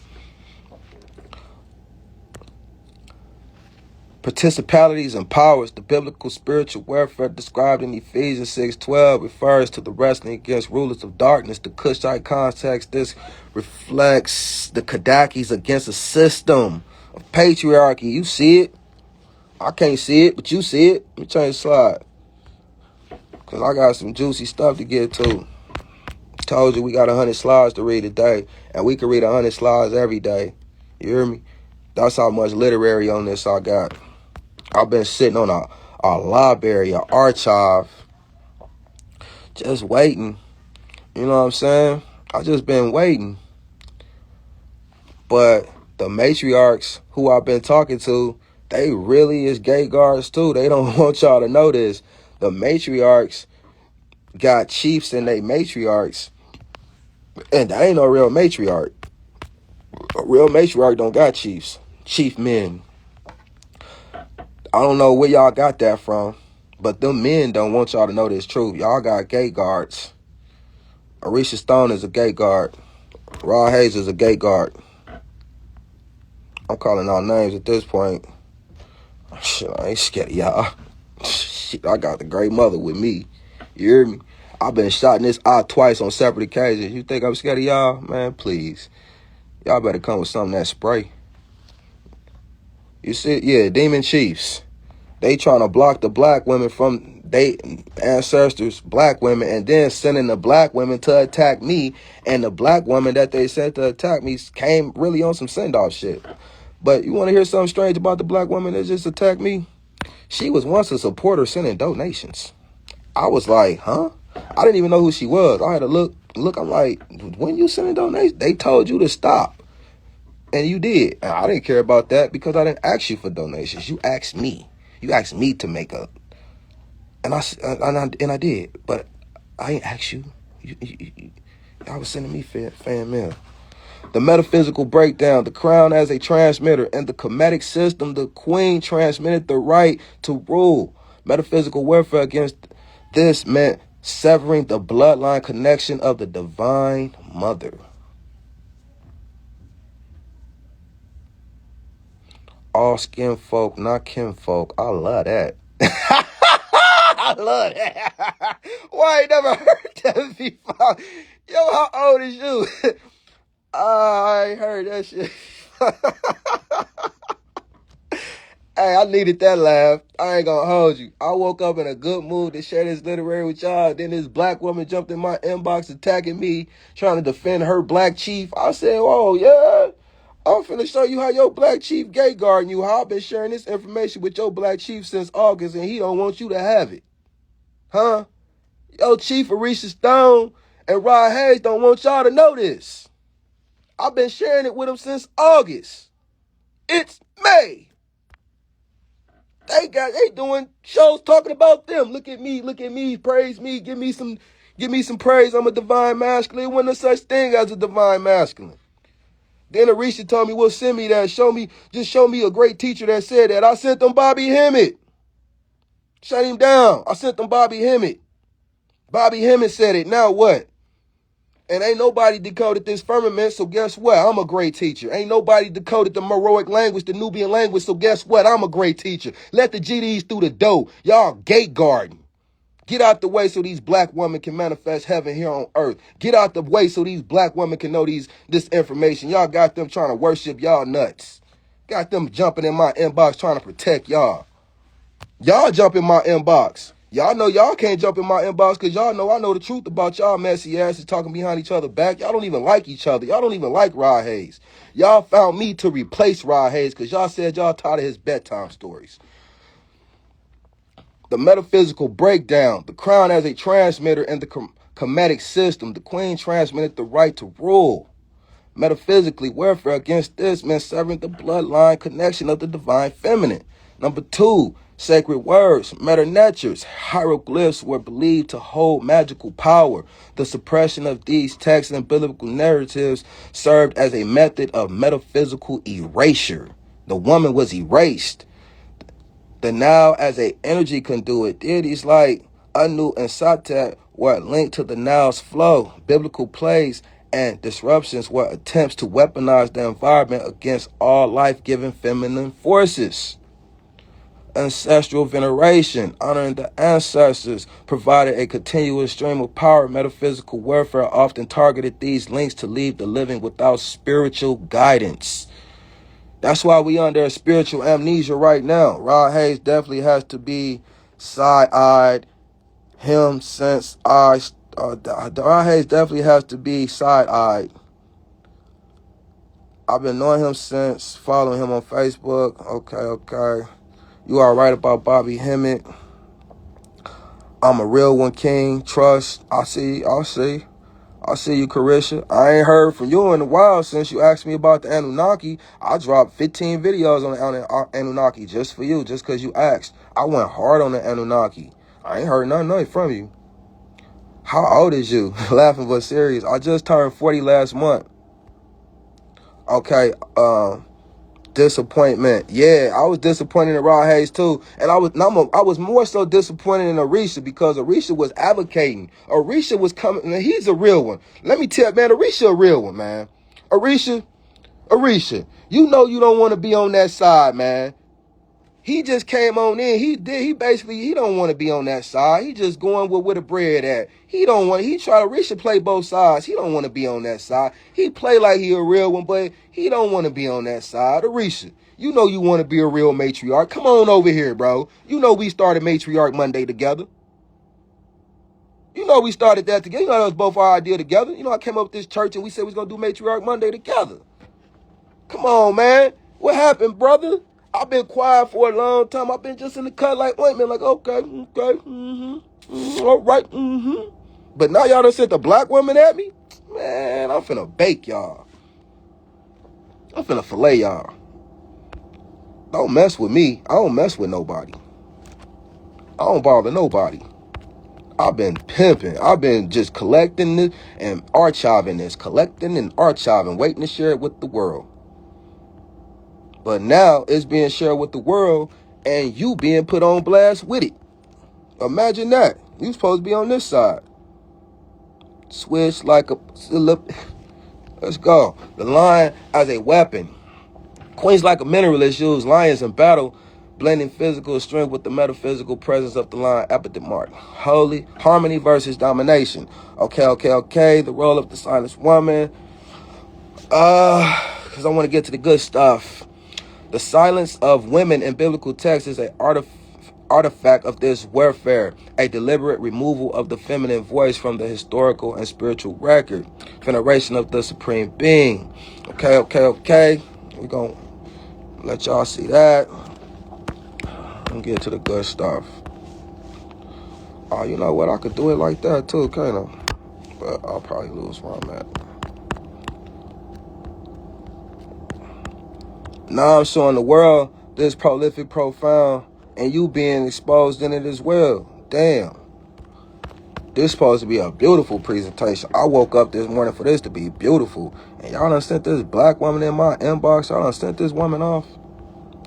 Principalities and powers. The biblical spiritual warfare described in Ephesians 6:12 refers to the wrestling against rulers of darkness. The Cushite context, this reflects the Kadakis against a system of patriarchy. You see it. I can't see it, but you see it. Let me change the slide, because I got some juicy stuff to get to. Told you we got 100 slides to read today, and we can read 100 slides every day. You hear me? That's how much literary on this I got. I've been sitting on a library, an archive, just waiting. You know what I'm saying? I just been waiting. But the matriarchs who I've been talking to, they really is gay guards too. They don't want y'all to know this. The matriarchs got chiefs and they matriarchs. And that ain't no real matriarch. A real matriarch don't got chiefs. Chief men. I don't know where y'all got that from, but them men don't want y'all to know this truth. Y'all got gay guards. Arisha Stone is a gay guard. Rod Hayes is a gay guard. I'm calling all names at this point. Shit, I ain't scared of y'all. Shit, I got the great mother with me. You hear me? I've been shot in this eye twice on separate occasions. You think I'm scared of y'all? Man, please. Y'all better come with something that spray. You see, yeah, demon chiefs. They trying to block the black women from they ancestors, black women, and then sending the black women to attack me. And the black woman that they sent to attack me came really on some send-off shit. But you want to hear something strange about the black woman that just attacked me? She was once a supporter sending donations. I was like, huh? I didn't even know who she was. I had to look. I'm like, when you sending donations, they told you to stop. And you did. And I didn't care about that because I didn't ask you for donations. You asked me. You asked me to make up. And I did. But I ain't asked you. I was sending me fan mail. The metaphysical breakdown, the crown as a transmitter, and the Kemetic system, the queen transmitted the right to rule. Metaphysical warfare against this meant severing the bloodline connection of the divine mother. All skin folk, not kinfolk. I love that. I love that. Why I ain't never heard Yo, how old is you? I ain't heard that shit. Hey, I needed that laugh. I ain't gonna hold you. I woke up in a good mood to share this literary with y'all. Then this black woman jumped in my inbox attacking me, trying to defend her black chief. I said, oh, yeah. I'm finna show you how your black chief gay guarding you. How I've been sharing this information with your black chief since August, and he don't want you to have it. Huh? Yo, Chief Arisha Stone and Rod Hayes don't want y'all to know this. I've been sharing it with them since August. It's May. They doing shows talking about them. Look at me, praise me, give me some praise. I'm a divine masculine. There wasn't no such thing as a divine masculine. Then Arisha told me, well, send me that. Show me a great teacher that said that. I sent them Bobby Hemmett. Shut him down. I sent them Bobby Hemmett. Bobby Hemmett said it. Now what? And ain't nobody decoded this firmament, so guess what? I'm a great teacher. Ain't nobody decoded the Meroic language, the Nubian language, so guess what? I'm a great teacher. Let the GDs through the door. Y'all gate guarding. Get out the way so these black women can manifest heaven here on earth. Get out the way so these black women can know this information. Y'all got them trying to worship y'all nuts. Got them jumping in my inbox trying to protect y'all. Y'all jump in my inbox. Y'all know y'all can't jump in my inbox because y'all know I know the truth about y'all messy asses talking behind each other back. Y'all don't even like each other. Y'all don't even like Rod Hayes. Y'all found me to replace Rod Hayes because y'all said y'all tired of his bedtime stories. The metaphysical breakdown, the crown as a transmitter in the comedic system. The queen transmitted the right to rule. Metaphysically, warfare against this meant severing the bloodline connection of the divine feminine. Number 2, sacred words, meta-natures, hieroglyphs were believed to hold magical power. The suppression of these texts and biblical narratives served as a method of metaphysical erasure. The woman was erased. The now as a energy conduit. Deities like Anu and Satet were linked to the now's flow. Biblical plays and disruptions were attempts to weaponize the environment against all life-giving feminine forces. Ancestral veneration, honoring the ancestors, provided a continuous stream of power. Metaphysical warfare often targeted these links to leave the living without spiritual guidance. That's why we under a spiritual amnesia right now. Rod Hayes definitely has to be side-eyed. Rod Hayes definitely has to be side-eyed. I've been knowing him since, following him on Facebook. Okay. You are right about Bobby Hemmett. I'm a real one, King. Trust. I'll see you, Carisha. I ain't heard from you in a while since you asked me about the Anunnaki. I dropped 15 videos on the Anunnaki just for you, just because you asked. I went hard on the Anunnaki. I ain't heard nothing from you. How old is you? Laughing but serious. I just turned 40 last month. Okay, disappointment. Yeah, I was disappointed in Rod Hayes too. And I was more so disappointed in Arisha because Arisha was advocating. Arisha was coming, and he's a real one. Let me tell you, man, Arisha a real one, man. Arisha, you know you don't want to be on that side, man. He just came on in. He don't want to be on that side. He just going where the bread at. He Arisha play both sides. He don't want to be on that side. He play like he a real one, but he don't want to be on that side. Arisha, you know you want to be a real matriarch. Come on over here, bro. You know we started Matriarch Monday together. You know we started that together. You know that was both our idea together. You know I came up with this church and we said we was going to do Matriarch Monday together. Come on, man. What happened, brother? I've been quiet for a long time. I've been just in the cut like ointment, like, okay, all right, But now y'all done sent the black woman at me? Man, I'm finna bake y'all. I'm finna fillet y'all. Don't mess with me. I don't mess with nobody. I don't bother nobody. I've been pimping. I've been just collecting this and archiving this. Collecting and archiving, waiting to share it with the world. But now it's being shared with the world and you being put on blast with it. Imagine that. You supposed to be on this side. Switch like a... Let's go. The lion as a weapon. Queens like a mineralist use lions in battle blending physical strength with the metaphysical presence of the line epithet mark. Holy harmony versus domination. Okay. The role of the silenced woman. Because I want to get to the good stuff. The silence of women in biblical texts is an artifact of this warfare, a deliberate removal of the feminine voice from the historical and spiritual record. Veneration of the supreme being. Okay. We're going to let y'all see that. And get to the good stuff. Oh, you know what? I could do it like that too, kind of. But I'll probably lose where I'm at. Now I'm showing the world this prolific, profound, and you being exposed in it as well. Damn. This is supposed to be a beautiful presentation. I woke up this morning for this to be beautiful. And y'all done sent this black woman in my inbox. Y'all done sent this woman off.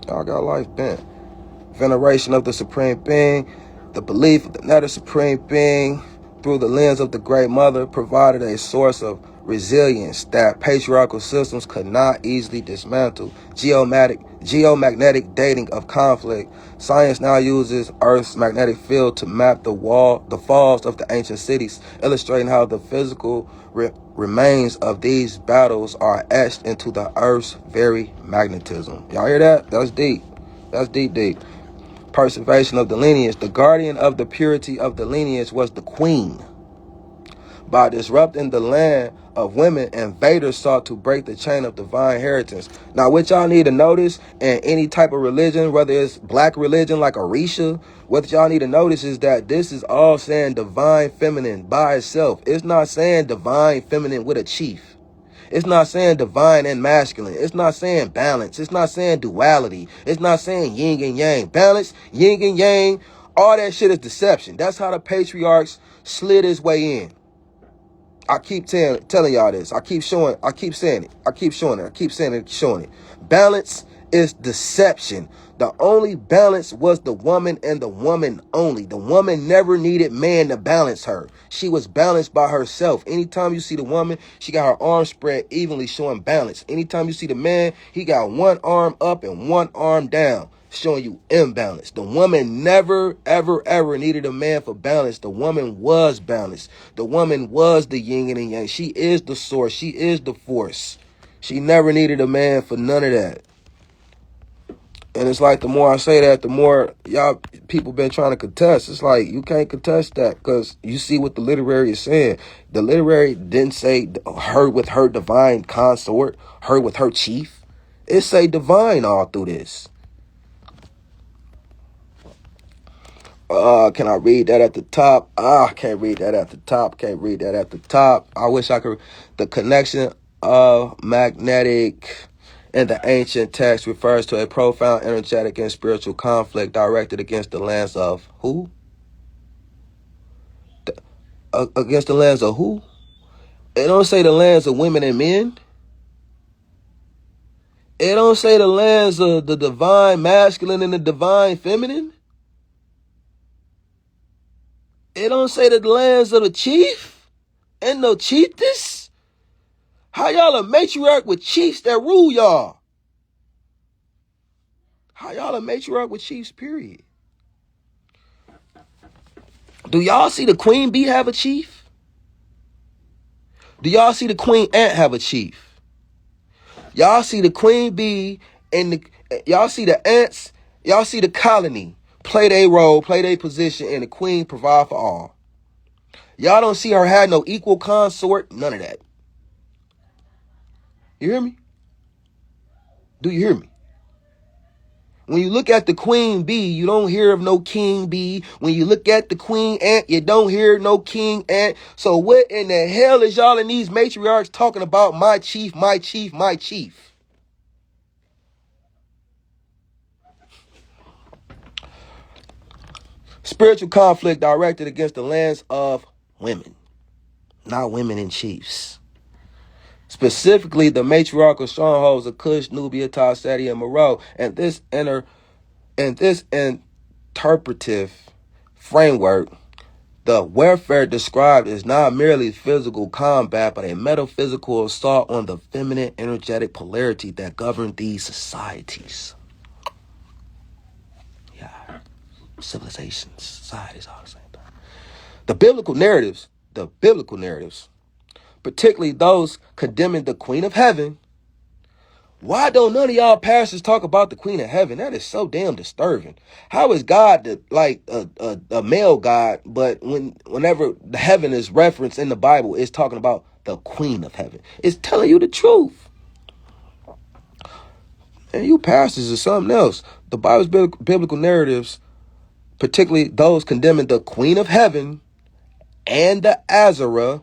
Y'all got life bent. Veneration of the supreme being. The belief of the nether supreme being through the lens of the great mother provided a source of resilience that patriarchal systems could not easily dismantle. Geomagnetic dating of conflict. Science now uses Earth's magnetic field to map the falls of the ancient cities, illustrating how the physical remains of these battles are etched into the Earth's very magnetism. Y'all hear that? That's deep. That's deep. Preservation of the lineage. The guardian of the purity of the lineage was the queen. By disrupting the land of women, invaders sought to break the chain of divine inheritance. Now, what y'all need to notice in any type of religion, whether it's black religion like Orisha, what y'all need to notice is that this is all saying divine feminine by itself. It's not saying divine feminine with a chief. It's not saying divine and masculine. It's not saying balance. It's not saying duality. It's not saying yin and yang. Balance, yin and yang, all that shit is deception. That's how the patriarchs slid his way in. I keep telling y'all this. I keep saying it. Balance is deception. The only balance was the woman and the woman only. The woman never needed man to balance her. She was balanced by herself. Anytime you see the woman, she got her arms spread evenly, showing balance. Anytime you see the man, he got one arm up and one arm down, showing you imbalance. The woman never, ever needed a man for balance. The woman was balanced. The woman was the yin and yang. She is the source. She is the force. She never needed a man for none of that. And it's like the more I say that, the more y'all people been trying to contest. It's like you can't contest that because you see what the literary is saying. The literary didn't say her with her divine consort, her with her chief. It say divine all through this. Can I read that at the top? I can't read that at the top. I wish I could. The connection of magnetic in the ancient text refers to a profound energetic and spiritual conflict directed against the lands of who? Against the lands of who? It don't say the lands of women and men. It don't say the lands of the divine masculine and the divine feminine. It don't say the lands of the chief and no chiefess. How y'all a matriarch with chiefs that rule y'all? How y'all a matriarch with chiefs, period? Do y'all see the queen bee have a chief? Do y'all see the queen ant have a chief? Y'all see the queen bee and y'all see the ants, y'all see the colony play their role, play their position, and the queen provide for all. Y'all don't see her have no equal consort, none of that. You hear me? Do you hear me? When you look at the queen bee, you don't hear of no king bee. When you look at the queen ant, you don't hear no king ant. So what in the hell is y'all in these matriarchs talking about my chief, my chief, my chief? Spiritual conflict directed against the lands of women, not women and chiefs. Specifically, the matriarchal strongholds of Kush, Nubia, Tarseti, and Meroe. And this interpretive framework, the warfare described is not merely physical combat, but a metaphysical assault on the feminine energetic polarity that govern these societies. civilizations, societies, all the same thing. The biblical narratives, particularly those condemning the Queen of Heaven. Why don't none of y'all pastors talk about the Queen of Heaven? That is so damn disturbing. How is God a male God, but whenever the heaven is referenced in the Bible, it's talking about the Queen of Heaven? It's telling you the truth. And you pastors are something else. The Bible's biblical narratives, particularly those condemning the Queen of Heaven and the Azara,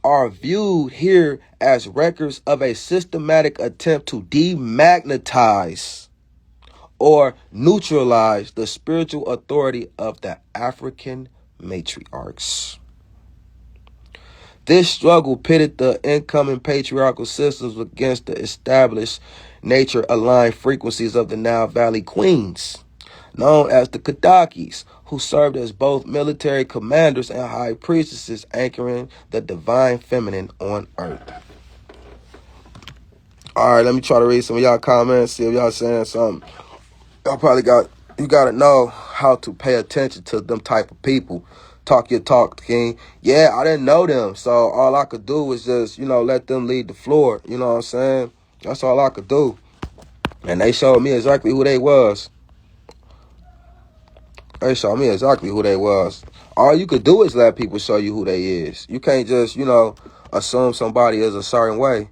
are viewed here as records of a systematic attempt to demagnetize or neutralize the spiritual authority of the African matriarchs. This struggle pitted the incoming patriarchal systems against the established nature-aligned frequencies of the Nile Valley Queens, known as the Kadakis, who served as both military commanders and high priestesses anchoring the divine feminine on earth. All right, let me try to read some of y'all comments, see if y'all saying something. Y'all probably you got to know how to pay attention to them type of people. Talk your talk, King. Yeah, I didn't know them, so all I could do was just, let them lead the floor. You know what I'm saying? That's all I could do. And they showed me exactly who they was. They showed me exactly who they was. All you could do is let people show you who they is. You can't just, assume somebody is a certain way.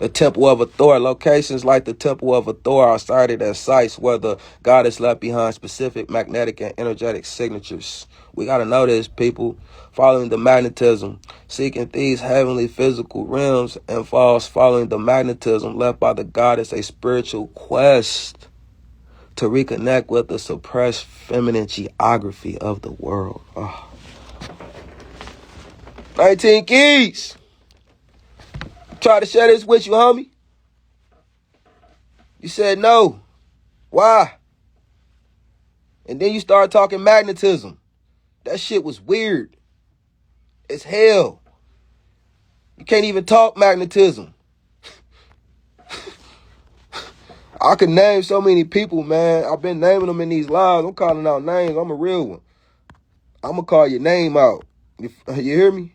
The Temple of Hathor. Locations like the Temple of Hathor are cited as sites where the goddess left behind specific magnetic and energetic signatures. We got to know this, people. Following the magnetism, seeking these heavenly physical realms involves following the magnetism left by the goddess, a spiritual quest to reconnect with the suppressed feminine geography of the world. 19 keys. Try to share this with you, homie. You said no. Why? And then you start talking magnetism. That shit was weird. It's hell. You can't even talk magnetism. I can name so many people, man. I've been naming them in these lives. I'm calling out names. I'm a real one. I'm going to call your name out. You hear me?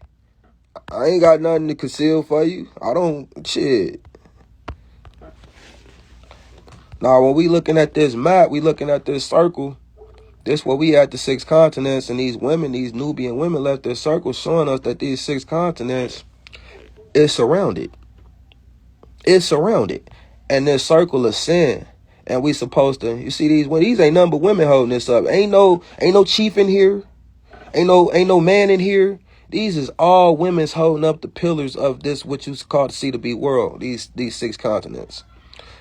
I ain't got nothing to conceal for you. Shit. Now, when we looking at this map, we looking at this circle. This where we at the 6 continents, and these women, these Nubian women left this circle showing us that these 6 continents is surrounded. It's surrounded. And this circle of sin. And we supposed to, you see these ain't nothing but women holding this up. Ain't no chief in here. Ain't no man in here. These is all women's holding up the pillars of this, what you call the C to B world. These 6 continents.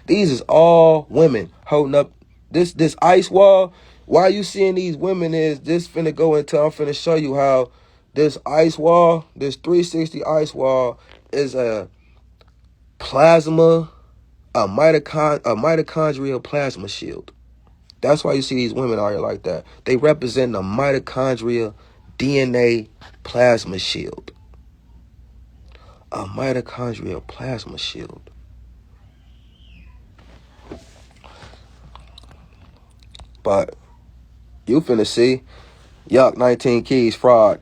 These is all women holding up this ice wall. Why you seeing these women is this finna go into, I'm finna show you how this ice wall, this 360 ice wall is a plasma, a mitochondrial plasma shield. That's why you see these women out here like that. They represent the mitochondria DNA plasma shield. A mitochondrial plasma shield. But you finna see, yuck, 19 keys fraud.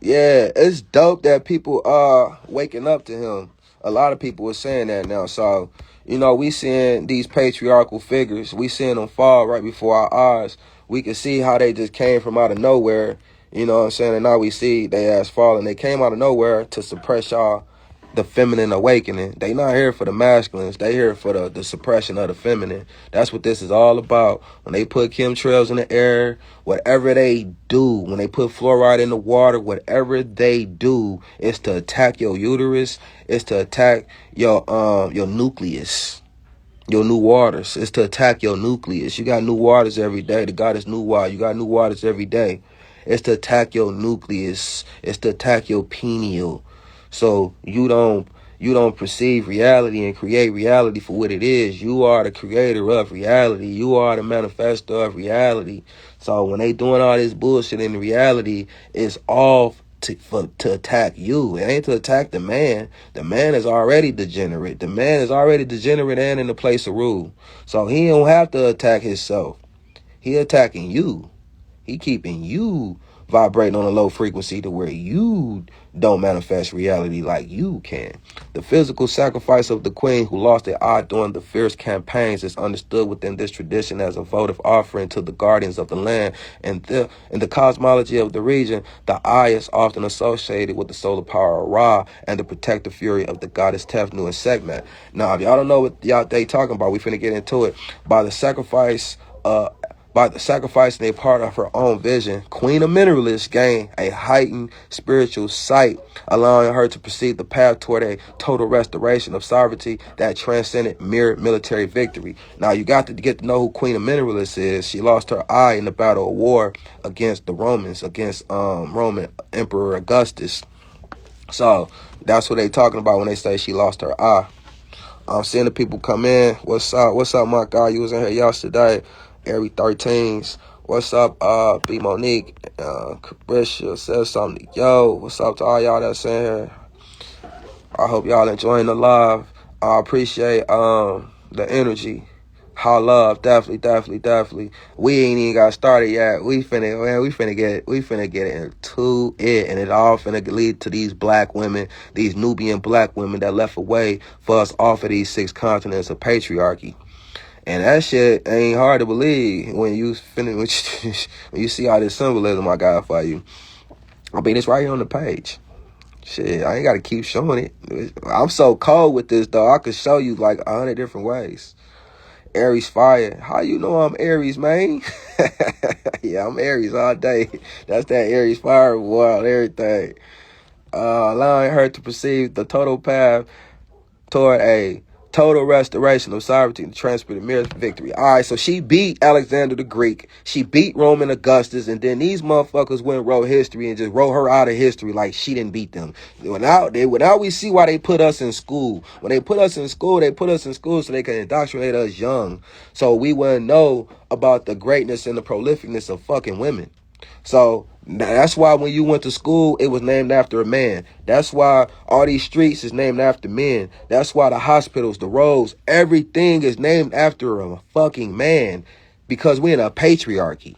Yeah, it's dope that people are waking up to him. A lot of people are saying that now. So, we seeing these patriarchal figures. We seeing them fall right before our eyes. We can see how they just came from out of nowhere. You know what I'm saying? And now we see they ass falling. They came out of nowhere to suppress y'all, the feminine awakening. They not here for the masculines. They here for the suppression of the feminine. That's what this is all about. When they put chemtrails in the air, whatever they do, when they put fluoride in the water, whatever they do is to attack your uterus. It's to attack your nucleus. Your new waters. It's to attack your nucleus. You got new waters every day. The goddess new water. You got new waters every day. It's to attack your nucleus. It's to attack your pineal. So you don't perceive reality and create reality for what it is. You are the creator of reality. You are the manifestor of reality. So when they doing all this bullshit in reality, it's all to attack you. It ain't to attack the man. The man is already degenerate. The man is already degenerate and in the place of rule. So he don't have to attack himself. He attacking you. He keeping you vibrating on a low frequency to where you don't manifest reality like you can. The physical sacrifice of the queen who lost her eye during the fierce campaigns is understood within this tradition as a votive offering to the guardians of the land. And in the cosmology of the region, the eye is often associated with the solar power of Ra and the protective fury of the goddess Tefnu and Sekhmet. Now, if y'all don't know what they talking about, we finna get into it. By the sacrificing a part of her own vision, Queen of Mineralists gained a heightened spiritual sight, allowing her to proceed the path toward a total restoration of sovereignty that transcended mere military victory. Now, you got to get to know who Queen of Mineralists is. She lost her eye in the battle of war against the Romans, against Roman Emperor Augustus. So that's what they talking about when they say she lost her eye. I'm seeing the people come in. What's up? What's up, my guy? You was in here yesterday. Every 13s. What's up, B Monique? Carisha says something. Yo, what's up to all y'all that's in here? I hope y'all enjoying the live. I appreciate the energy. How love, definitely. We ain't even got started yet. We finna get into it, and it all finna lead to these black women, these Nubian black women that left away for us off of these 6 continents of patriarchy. And that shit ain't hard to believe when you finish, when you see all this symbolism I got for you. I mean, it's right here on the page. Shit, I ain't got to keep showing it. I'm so cold with this, though. I could show you like 100 different ways. Aries fire. How you know I'm Aries, man? Yeah, I'm Aries all day. That's that Aries fire wild, everything. Allowing her to perceive the total path toward a total restoration of sovereignty and transfer the mere victory. All right, so she beat Alexander the Greek. She beat Roman Augustus, and then these motherfuckers went and wrote history and just wrote her out of history like she didn't beat them. Now we see why they put us in school. When they put us in school, so they can indoctrinate us young, so we wouldn't know about the greatness and the prolificness of fucking women. So that's why when you went to school, it was named after a man. That's why all these streets is named after men. That's why the hospitals, the roads, everything is named after a fucking man, because we're in a patriarchy.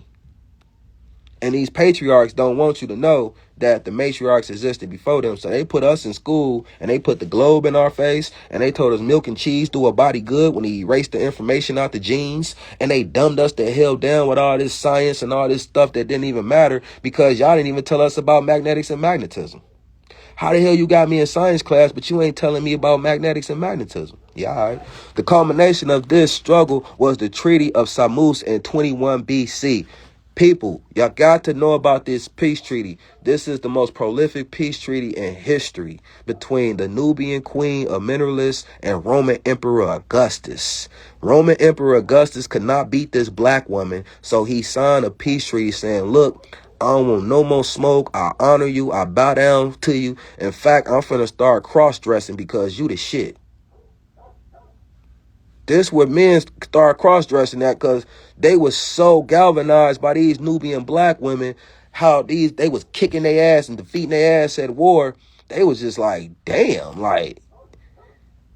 And these patriarchs don't want you to know that the matriarchs existed before them. So they put us in school and they put the globe in our face and they told us milk and cheese do a body good when they erased the information out the genes. And they dumbed us the hell down with all this science and all this stuff that didn't even matter, because y'all didn't even tell us about magnetics and magnetism. How the hell you got me in science class, but you ain't telling me about magnetics and magnetism? Yeah, all right. The culmination of this struggle was the Treaty of Samos in 21 BC. People, y'all got to know about this peace treaty. This is the most prolific peace treaty in history between the Nubian queen of mineralists and Roman Emperor Augustus. Roman Emperor Augustus could not beat this black woman, so he signed a peace treaty saying, look, I don't want no more smoke. I honor you. I bow down to you. In fact, I'm finna start cross-dressing because you the shit. This where men start cross-dressing that, because they was so galvanized by these Nubian black women, how they was kicking their ass and defeating their ass at war. They was just like, damn, like,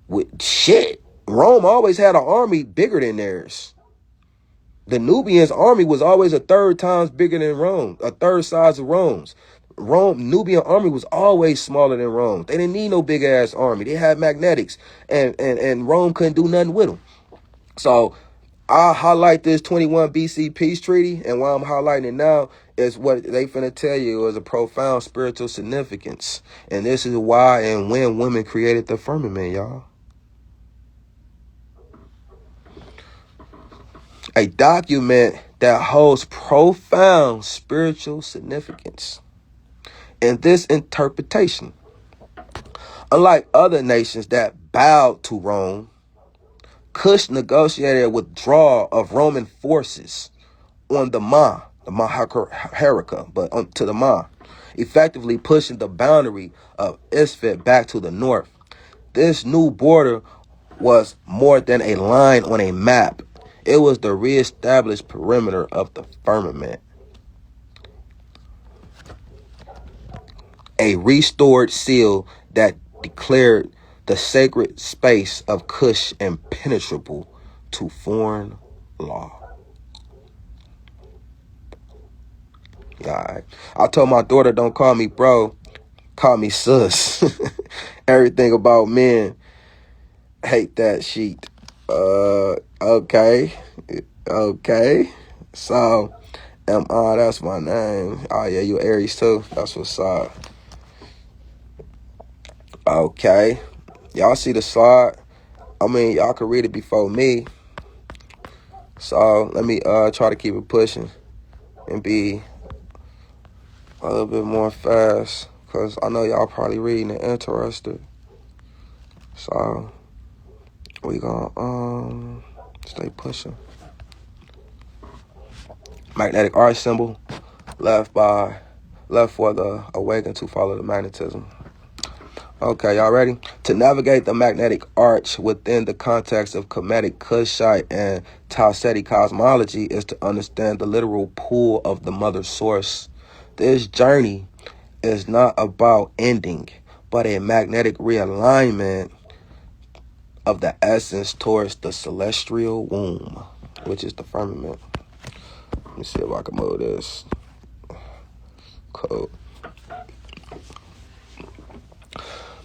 with shit. Rome always had an army bigger than theirs. The Nubians' army was always a third times bigger than Rome, a third size of Rome's. Nubian army was always smaller than Rome. They didn't need no big ass army. They had magnetics, and Rome couldn't do nothing with them. So I highlight this 21 BC peace treaty, and why I'm highlighting it now is what they finna tell you is a profound spiritual significance. And this is why and when women created the firmament, y'all. A document that holds profound spiritual significance. In this interpretation, unlike other nations that bowed to Rome, Kush negotiated a withdrawal of Roman forces on the Matriarchal, but to the Ma, effectively pushing the boundary of Isfet back to the north. This new border was more than a line on a map. It was the reestablished perimeter of the firmament. a restored seal that declared the sacred space of Kush impenetrable to foreign law. Yeah, I told my daughter, don't call me bro, call me sus. Everything about men, hate that sheet. Okay. So, that's my name. Oh yeah, you Aries too. That's what's up. Okay. Y'all see the slide? I mean, y'all can read it before me. So let me try to keep it pushing and be a little bit more fast, because I know y'all probably reading and interested. So we gonna stay pushing. Magnetic arch symbol, left for the awakened to follow the magnetism. Okay, y'all ready? To navigate the magnetic arch within the context of Kemetic, Kushite, and Tauseti cosmology is to understand the literal pull of the mother source. This journey is not about ending, but a magnetic realignment of the essence towards the celestial womb, which is the firmament. Let me see if I can move this code.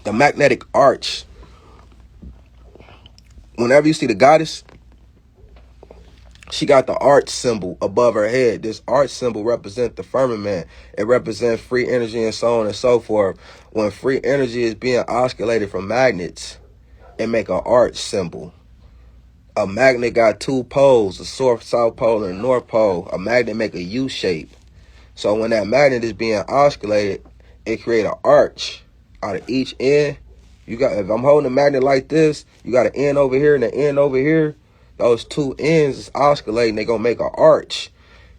The magnetic arch. Whenever you see the goddess, she got the arch symbol above her head. This arch symbol represents the firmament. It represents free energy and so on and so forth. When free energy is being oscillated from magnets, it make an arch symbol. A magnet got two poles, a south pole and a north pole. A magnet make a U shape. So when that magnet is being oscillated, it create an arch out of each end. If I'm holding a magnet like this, you got an end over here and an end over here. Those two ends is oscillating. They're going to make an arch.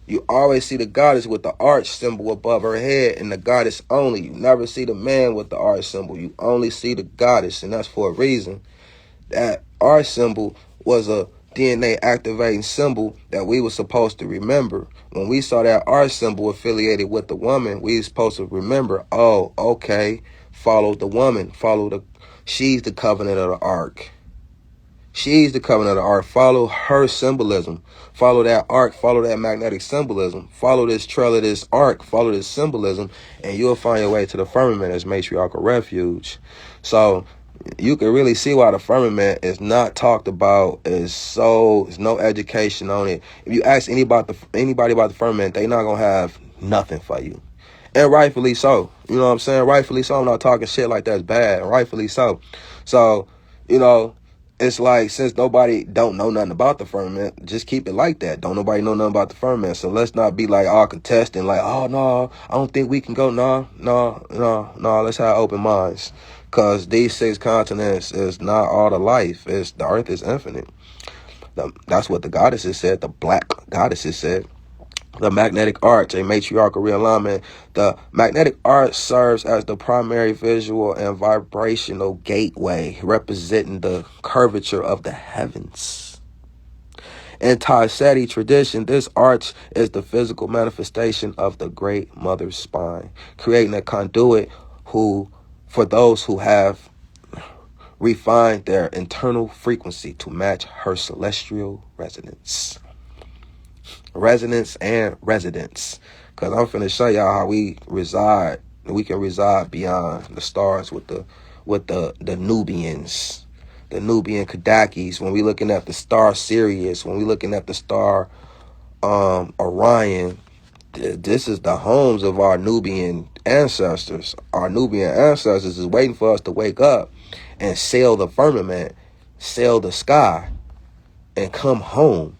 You always see the goddess with the arch symbol above her head, and the goddess only. You never see the man with the arch symbol. You only see the goddess, and that's for a reason. That arch symbol was a DNA activating symbol that we were supposed to remember. When we saw that arch symbol affiliated with the woman, we were supposed to remember, oh, okay, follow the woman. She's the covenant of the ark. She's the covenant of the ark. Follow her symbolism. Follow that ark. Follow that magnetic symbolism. Follow this trail of this ark. Follow this symbolism, and you'll find your way to the firmament as matriarchal refuge. So you can really see why the firmament is not talked about. There's no education on it. If you ask anybody about the firmament, they not gonna have nothing for you. And rightfully so. You know what I'm saying? Rightfully so. I'm not talking shit like that's bad. Rightfully so. So, it's like, since nobody don't know nothing about the firmament, just keep it like that. Don't nobody know nothing about the firmament. So let's not be like all contesting, like, oh, no, I don't think we can go. No. Let's have open minds. Because these 6 continents is not all the life. The earth is infinite. That's what the goddesses said. The black goddesses said. The magnetic arch, a matriarchal realignment. The magnetic arch serves as the primary visual and vibrational gateway, representing the curvature of the heavens. In Tauseti tradition, this arch is the physical manifestation of the great mother's spine, creating a conduit for those who have refined their internal frequency to match her celestial resonance. Resonance and residence, because I'm finna show y'all how we reside. We can reside beyond the stars with the Nubians, the Nubian Kadakis. When we looking at the star Sirius, when we looking at the star Orion, this is the homes of our Nubian ancestors. Our Nubian ancestors is waiting for us to wake up and sail the firmament, sail the sky, and come home.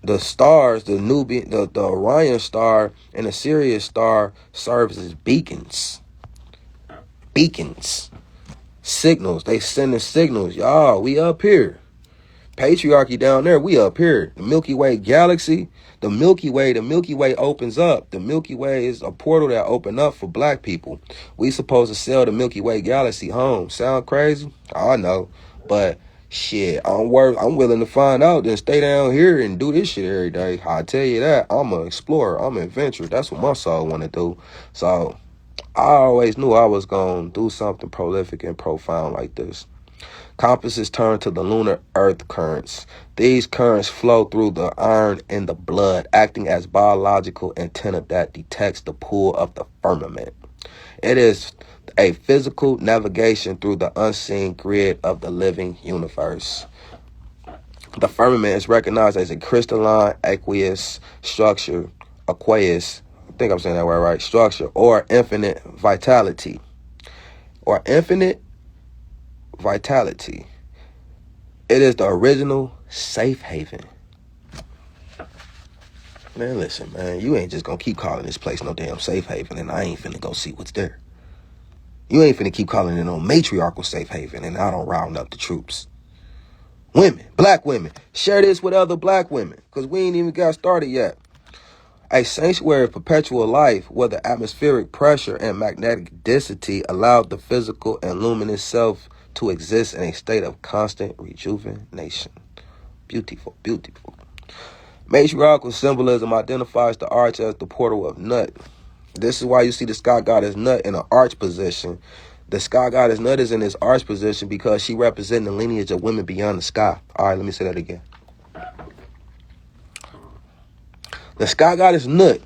The stars, the Nubian, the Orion star and the Sirius star serves as beacons. Signals. They sending signals. Y'all, we up here. Patriarchy down there, we up here. The Milky Way galaxy, the Milky Way opens up. The Milky Way is a portal that opened up for black people. We supposed to sail the Milky Way galaxy home. Sound crazy? I know, but shit, I'm willing to find out and stay down here and do this shit every day. I tell you that. I'm an explorer. I'm an adventurer. That's what my soul want to do. So I always knew I was going to do something prolific and profound like this. Compasses turn to the lunar earth currents. These currents flow through the iron in the blood, acting as biological antenna that detects the pull of the firmament. It is a physical navigation through the unseen grid of the living universe. The firmament is recognized as a crystalline aqueous structure, aqueous, I think I'm saying that word right, structure, or infinite vitality. It is the original safe haven. Man, listen, man, you ain't just gonna keep calling this place no damn safe haven, and I ain't finna go see what's there. You ain't finna keep calling it no matriarchal safe haven, and I don't round up the troops. Women, black women, share this with other black women, because we ain't even got started yet. A sanctuary of perpetual life where the atmospheric pressure and magnetic density allowed the physical and luminous self to exist in a state of constant rejuvenation. Beautiful, beautiful. Matriarchal symbolism identifies the arch as the portal of Nut. This is why you see the sky goddess Nut in an arch position. The sky goddess Nut is in this arch position because she represents the lineage of women beyond the sky. All right, let me say that again. The sky goddess Nut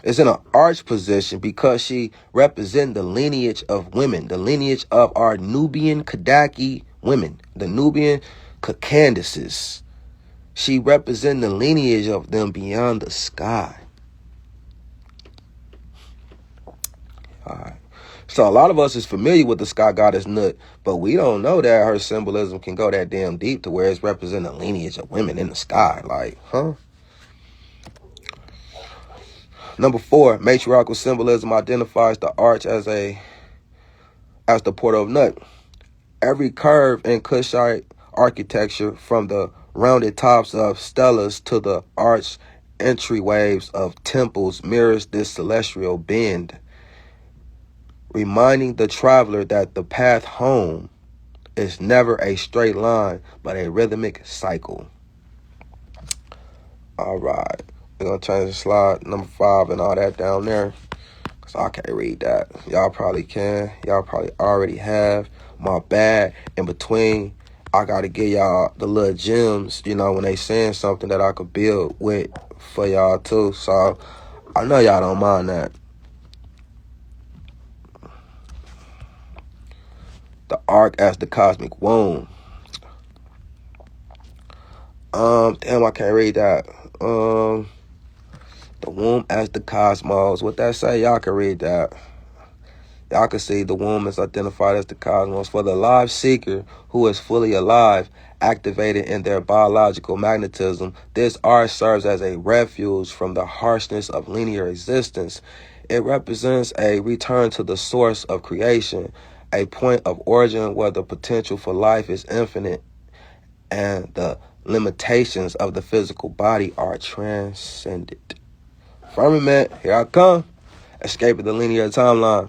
is in an arch position because she represents the lineage of women, the lineage of our Nubian Kadaki women, the Nubian Candaces. She represents the lineage of them beyond the sky. All right. So a lot of us is familiar with the sky goddess Nut, but we don't know that her symbolism can go that damn deep to where it's representing the lineage of women in the sky. Like, huh? Number 4, matriarchal symbolism identifies the arch as the portal of Nut. Every curve in Kushite architecture, from the rounded tops of stelas to the arch entryways of temples, mirrors this celestial bend, reminding the traveler that the path home is never a straight line, but a rhythmic cycle. All right. We're going to change the slide, number 5 and all that down there, because I can't read that. Y'all probably can. Y'all probably already have. My bad. In between, I got to give y'all the little gems, when they saying something that I could build with for y'all too. So I know y'all don't mind that. The arc as the cosmic womb. Damn, I can't read that. The womb as the cosmos. What that say? Y'all can read that. Y'all can see the womb is identified as the cosmos. For the live seeker who is fully alive, activated in their biological magnetism, this arch serves as a refuge from the harshness of linear existence. It represents a return to the source of creation, a point of origin where the potential for life is infinite and the limitations of the physical body are transcended. Firmament, here I come, escaping the linear timeline.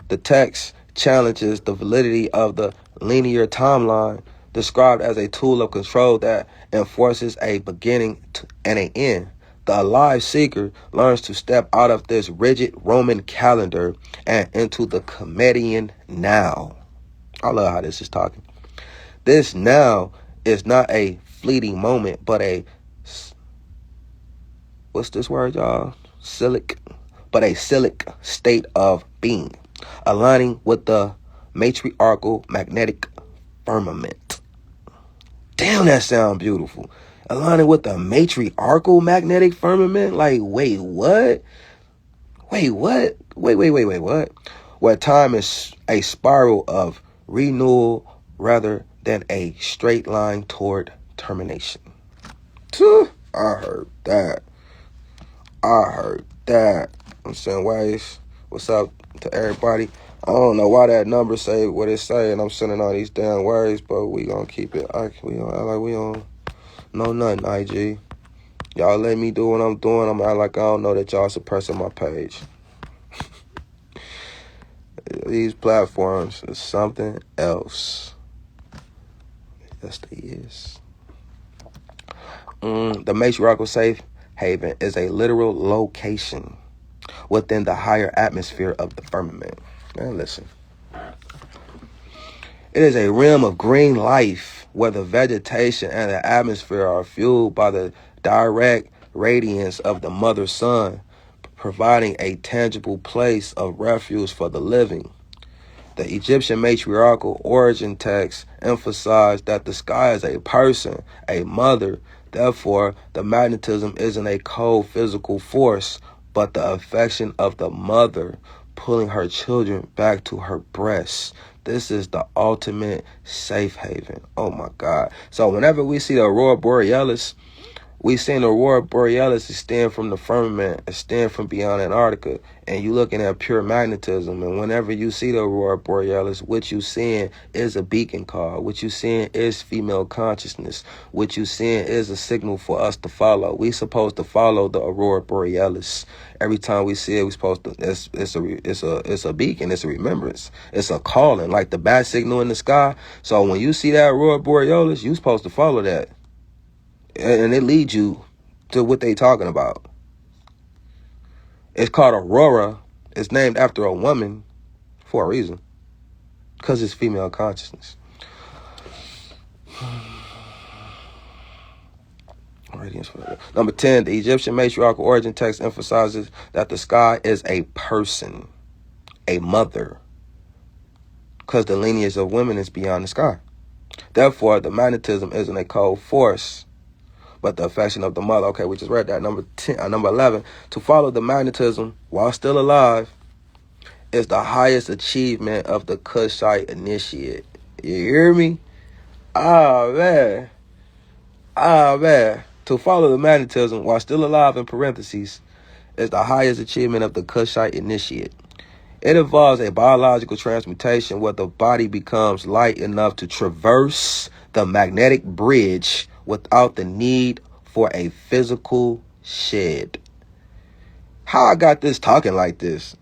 The text challenges the validity of the linear timeline, described as a tool of control that enforces a beginning and an end. The alive seeker learns to step out of this rigid Roman calendar and into the comedian now. I love how this is talking. This now is not a fleeting moment, but what's this word, y'all? A cyclic state of being, aligning with the matriarchal magnetic firmament. Damn, that sound beautiful. Aligning with the matriarchal magnetic firmament? Like, wait, what? Wait, what? Wait, what? Where time is a spiral of renewal rather than a straight line toward termination. I heard that. I'm saying, ways. What's up to everybody? I don't know why that number say what it say, and I'm sending all these damn words, but we gonna keep it. We gonna act like we don't know nothing, IG. Y'all let me do what I'm doing. I'm act like I don't know that y'all suppressing my page. These platforms is something else. Yes, they is. The matriarchal safe haven is a literal location within the higher atmosphere of the firmament. Man, listen. It is a realm of green life where the vegetation and the atmosphere are fueled by the direct radiance of the mother sun, providing a tangible place of refuge for the living. The Egyptian matriarchal origin text emphasized that the sky is a person, a mother. Therefore, the magnetism isn't a cold physical force, but the affection of the mother pulling her children back to her breasts. This is the ultimate safe haven. Oh my God. So whenever we see the Aurora Borealis, we seen the Aurora Borealis extend from the firmament, extend from beyond Antarctica, and you looking at pure magnetism. And whenever you see the Aurora Borealis, what you seeing is a beacon call. What you seeing is female consciousness. What you seeing is a signal for us to follow. We supposed to follow the Aurora Borealis. Every time we see it, we supposed to. It's a beacon. It's a remembrance. It's a calling, like the bat signal in the sky. So when you see that Aurora Borealis, you supposed to follow that. And it leads you to what they talking about. It's called Aurora. It's named after a woman for a reason. Because it's female consciousness. Number 10, the Egyptian matriarchal origin text emphasizes that the sky is a person, a mother. Because the lineage of women is beyond the sky. Therefore, the magnetism isn't a cold force, but the affection of the mother. Okay, we just read that. Number 11, to follow the magnetism while still alive is the highest achievement of the Kushite initiate. You hear me? Man. To follow the magnetism while still alive, in parentheses, is the highest achievement of the Kushite initiate. It involves a biological transmutation where the body becomes light enough to traverse the magnetic bridge without the need for a physical shed. How I got this talking like this?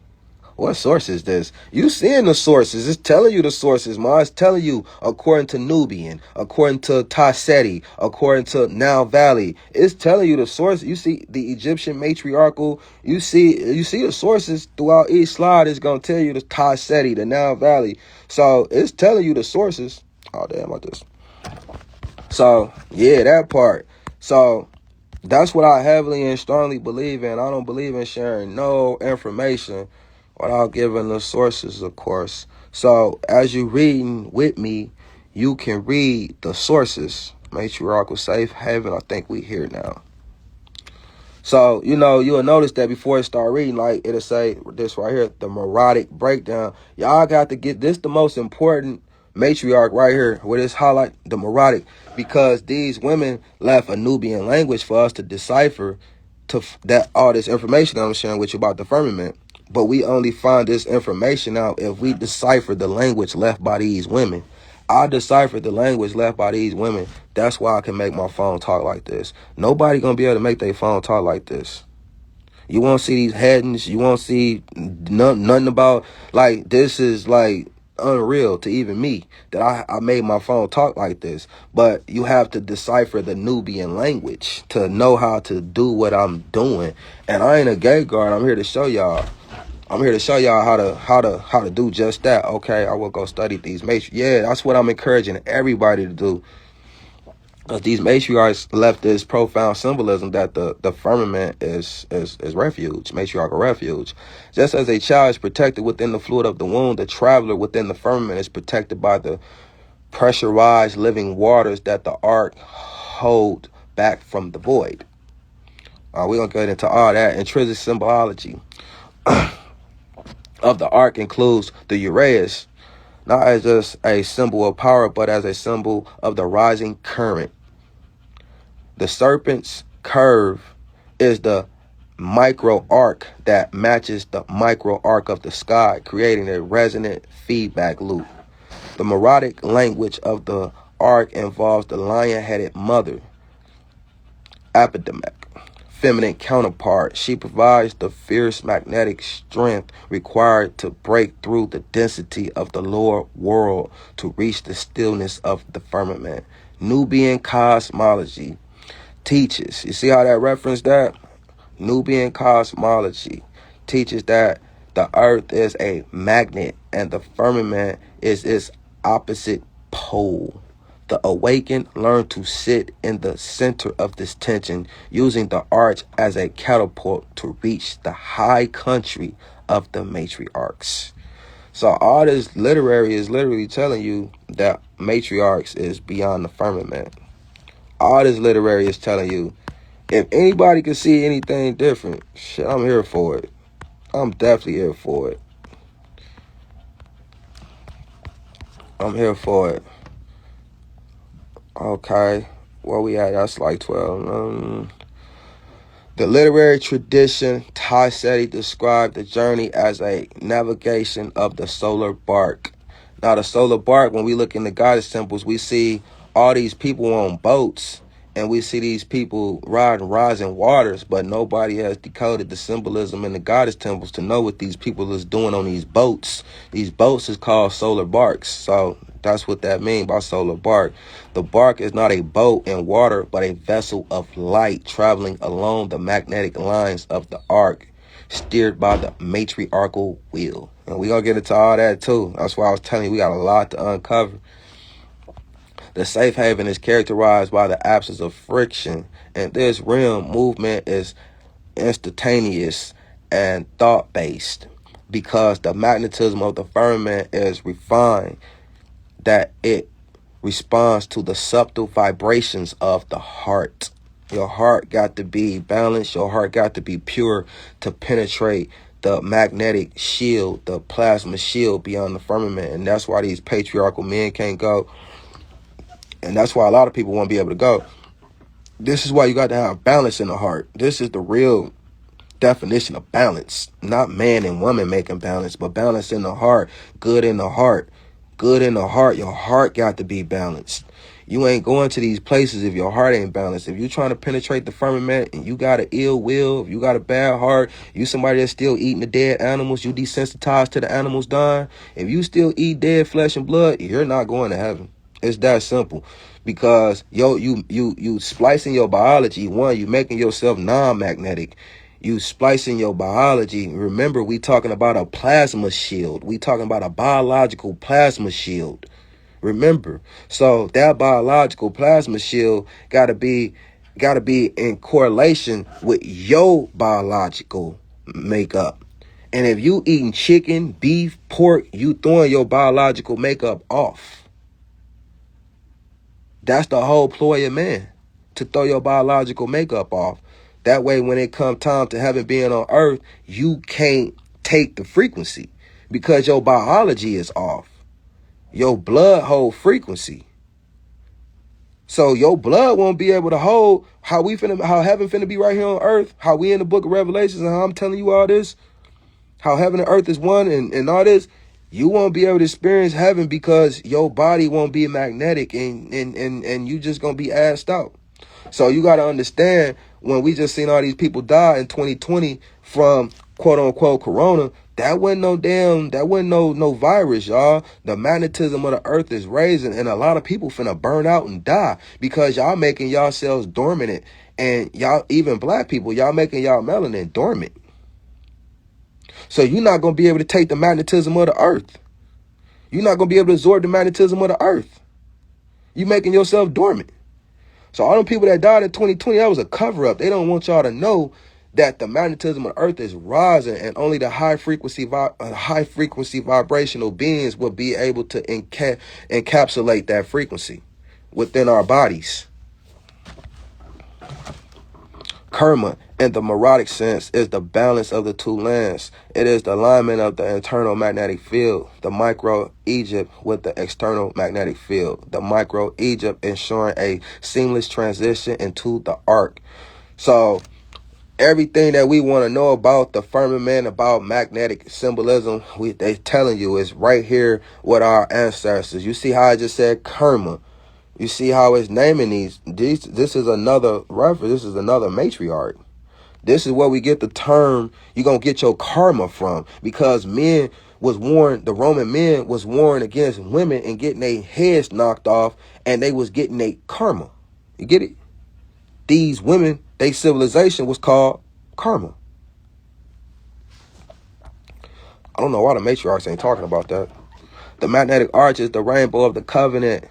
What source is this? You seeing the sources. It's telling you the sources, Ma. It's telling you according to Nubian, according to Tasseti, according to Nile Valley. It's telling you the source. You see the Egyptian matriarchal. You see the sources throughout each slide. It's going to tell you the Tasseti, the Nile Valley. So it's telling you the sources. Oh, damn, like this. So, yeah, that part. So, that's what I heavily and strongly believe in. I don't believe in sharing no information without giving the sources, of course. So, as you reading with me, you can read the sources. Matriarchal Safe Haven, I think we here now. So, you'll notice that before it start reading, like, it'll say this right here, the melodic breakdown. Y'all got to get this the most important matriarch right here, where this highlight the melodic, because these women left a Nubian language for us to decipher that all this information that I'm sharing with you about the firmament. But we only find this information out if we decipher the language left by these women. I deciphered the language left by these women. That's why I can make my phone talk like this. Nobody gonna be able to make their phone talk like this. You won't see these headings. You won't see nothing about, like, this is like unreal to even me that I made my phone talk like this. But you have to decipher the Nubian language to know how to do what I'm doing. And I ain't a gay guard. I'm here to show y'all. I'm here to show y'all how to do just that. Okay, I will go study these matriarchs. Yeah, that's what I'm encouraging everybody to do. Because these matriarchs left this profound symbolism that the firmament is refuge, matriarchal refuge. Just as a child is protected within the fluid of the womb, the traveler within the firmament is protected by the pressurized living waters that the ark hold back from the void. We're going to get into all that. Intrinsic symbology of the ark includes the Uraeus, not as just a symbol of power, but as a symbol of the rising current. The serpent's curve is the micro arc that matches the micro arc of the sky, creating a resonant feedback loop. The melodic language of the arc involves the lion-headed mother, Apidamek, feminine counterpart. She provides the fierce magnetic strength required to break through the density of the lower world to reach the stillness of the firmament. Nubian cosmology teaches. You see how that reference that? Nubian cosmology teaches that the earth is a magnet and the firmament is its opposite pole. The awakened learn to sit in the center of this tension, using the arch as a catapult to reach the high country of the matriarchs. So all this literary is literally telling you that matriarchs is beyond the firmament. All this literary is telling you, if anybody can see anything different, shit, I'm here for it. I'm definitely here for it. I'm here for it. Okay, where we at? That's like 12. The literary tradition, Taiseti described the journey as a navigation of the solar bark. Now, the solar bark, when we look in the goddess temples, we see all these people on boats, and we see these people riding rising waters, but nobody has decoded the symbolism in the goddess temples to know what these people is doing on these boats. These boats is called solar barks, so that's what that means by solar bark. The bark is not a boat in water, but a vessel of light traveling along the magnetic lines of the arc, steered by the matriarchal wheel. And we're going to get into all that too. That's why I was telling you we got a lot to uncover. The safe haven is characterized by the absence of friction. In this realm, movement is instantaneous and thought-based because the magnetism of the firmament is refined, that it responds to the subtle vibrations of the heart. Your heart got to be balanced. Your heart got to be pure to penetrate the magnetic shield, the plasma shield beyond the firmament. And that's why these patriarchal men can't go. And that's why a lot of people won't be able to go. This is why you got to have balance in the heart. This is the real definition of balance. Not man and woman making balance, but balance in the heart, good in the heart. Good in the heart. Your heart got to be balanced. You ain't going to these places if your heart ain't balanced. If you trying to penetrate the firmament and you got an ill will, if you got a bad heart, you somebody that's still eating the dead animals, you desensitized to the animals dying. If you still eat dead flesh and blood, you're not going to heaven. It's that simple. Because you splicing your biology. One, you making yourself non-magnetic. You splicing your biology. Remember, we talking about a plasma shield. We talking about a biological plasma shield. Remember, so that biological plasma shield gotta be in correlation with your biological makeup. And if you eating chicken, beef, pork, you throwing your biological makeup off. That's the whole ploy of man, to throw your biological makeup off. That way, when it comes time to heaven being on earth, you can't take the frequency because your biology is off. Your blood hold frequency. So your blood won't be able to hold how heaven finna be right here on earth, how we in the book of Revelations and how I'm telling you all this, how heaven and earth is one and all this. You won't be able to experience heaven because your body won't be magnetic and you just gonna be assed out. So you got to understand, when we just seen all these people die in 2020 from quote unquote corona, that wasn't no virus, y'all. The magnetism of the earth is raising, and a lot of people finna burn out and die because y'all making yourselves dormant, and y'all, even black people, y'all making y'all melanin dormant. So you're not gonna be able to take the magnetism of the earth. You're not gonna be able to absorb the magnetism of the earth. You making yourself dormant. So all them people that died in 2020, that was a cover-up. They don't want y'all to know that the magnetism of Earth is rising, and only the high frequency vibrational beings will be able to encapsulate that frequency within our bodies. Karma, in the Marotic sense, is the balance of the two lands. It is the alignment of the internal magnetic field, the micro-Egypt with the external magnetic field. The micro-Egypt ensuring a seamless transition into the arc. So everything that we want to know about the firmament, about magnetic symbolism, they telling you is right here with our ancestors. You see how I just said karma. You see how it's naming these. This is another reference. This is another matriarch. This is where we get the term you're going to get your karma from, because men was warned, the Roman men was warned against women and getting their heads knocked off, and they was getting their karma. You get it? These women, their civilization was called karma. don't know why the matriarchs ain't talking about that. The magnetic arch is the rainbow of the covenant.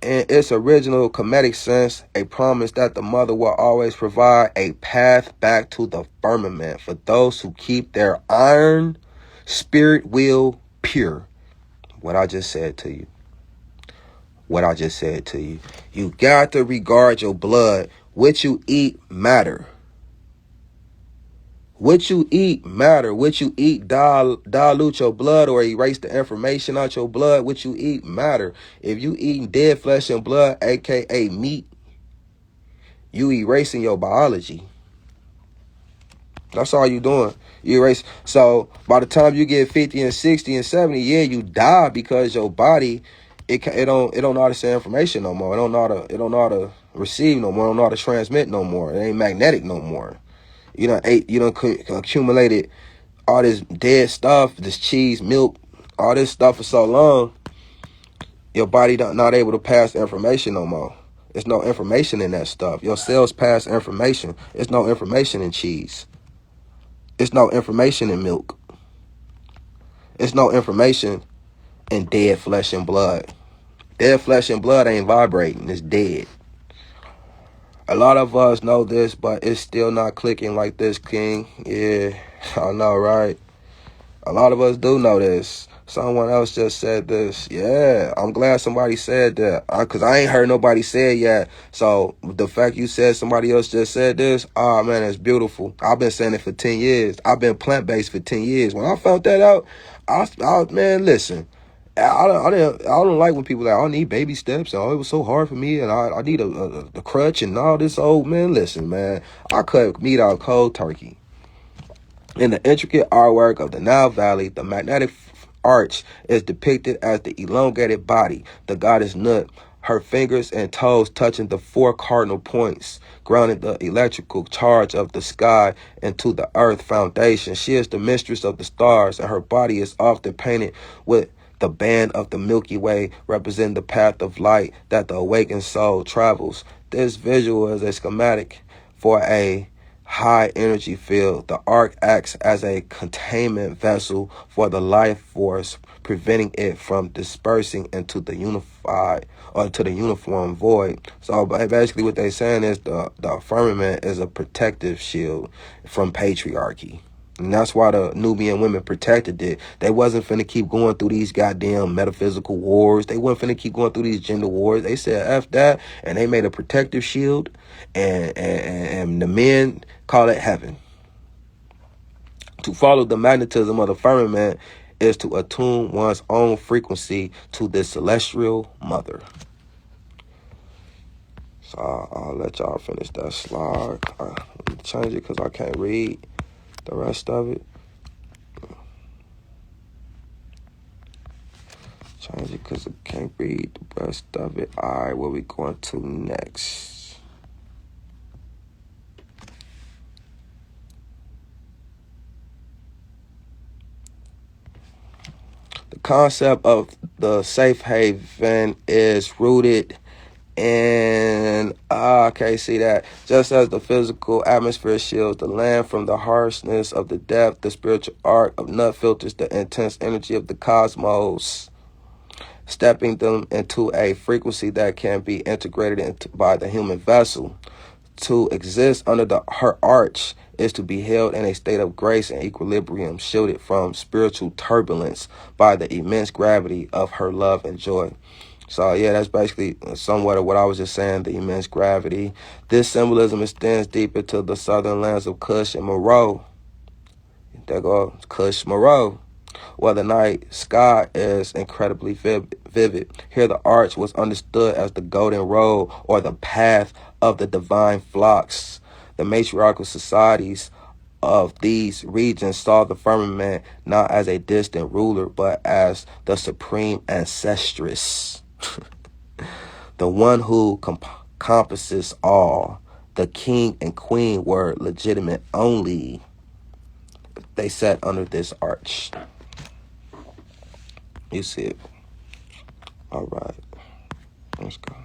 In its original Kemetic sense, a promise that the mother will always provide a path back to the firmament for those who keep their iron spirit will pure. What I just said to you. What I just said to you. You got to regard your blood. What you eat matter. What you eat matter. What you eat dilute your blood or erase the information out your blood. What you eat matter. If you eating dead flesh and blood, aka meat, you erasing your biology. That's all you doing. You erase. So by the time you get 50 and 60 and 70, yeah, you die because your body it don't know how to send information no more. It don't know how to receive no more. It don't know how to transmit no more. It ain't magnetic no more. You done accumulated all this dead stuff, this cheese, milk, all this stuff for so long, your body not able to pass the information no more. There's no information in that stuff. Your cells pass information. There's no information in cheese. There's no information in milk. There's no information in dead flesh and blood. Dead flesh and blood ain't vibrating. It's dead. A lot of us know this, but it's still not clicking like this, King. Yeah, I know, right? A lot of us do know this. Someone else just said this. Yeah, I'm glad somebody said that. Because I ain't heard nobody say it yet. So the fact you said somebody else just said this, oh, man, it's beautiful. I've been saying it for 10 years. I've been plant-based for 10 years. When I found that out, man, listen. I don't like when people are like, I need baby steps. Oh, it was so hard for me, and I need a crutch and all this. Old man, listen, man. I cut meat out cold turkey. In the intricate artwork of the Nile Valley, the magnetic arch is depicted as the elongated body, the goddess Nut, her fingers and toes touching the 4 cardinal points, grounding the electrical charge of the sky into the earth foundation. She is the mistress of the stars, and her body is often painted with the band of the Milky Way, representing the path of light that the awakened soul travels. This visual is a schematic for a high energy field. The arc acts as a containment vessel for the life force, preventing it from dispersing into the uniform void. So basically what they're saying is the firmament is a protective shield from patriarchy. And that's why the Nubian women protected it. They wasn't finna keep going through these goddamn metaphysical wars. They wasn't finna keep going through these gender wars. They said F that, and they made a protective shield, and the men call it heaven. To follow the magnetism of the firmament is to attune one's own frequency to this celestial mother. So I'll let y'all finish that slide. Let me change it because I can't read the rest of it. Change it because I can't read the rest of it. All right, where we going to next? The concept of the safe haven is rooted in, okay, see that. Just as the physical atmosphere shields the land from the harshness of the depth, the spiritual arc of Nut filters the intense energy of the cosmos, stepping them into a frequency that can be integrated into by the human vessel. To exist under her arch is to be held in a state of grace and equilibrium, shielded from spiritual turbulence by the immense gravity of her love and joy. So, yeah, that's basically somewhat of what I was just saying, the immense gravity. This symbolism extends deep into the southern lands of Kush and Meroe. There go Kush, Meroe, where the night sky is incredibly vivid. Here the arch was understood as the golden road or the path of the divine flocks. The matriarchal societies of these regions saw the firmament not as a distant ruler, but as the supreme ancestress. The one who encompasses all. The king and queen were legitimate only if they sat under this arch. You see it. All right. Let's go.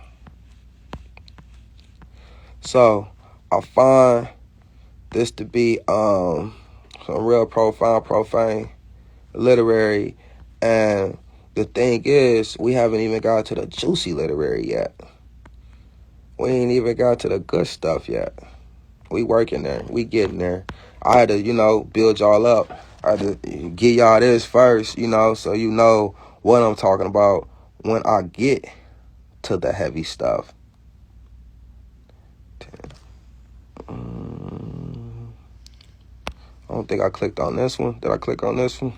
So I find this to be Some real profane, literary. And the thing is, we haven't even got to the juicy literary yet. We ain't even got to the good stuff yet. We working there. We getting there. I had to, build y'all up. I had to get y'all this first, so you know what I'm talking about when I get to the heavy stuff. I don't think I clicked on this one. Did I click on this one?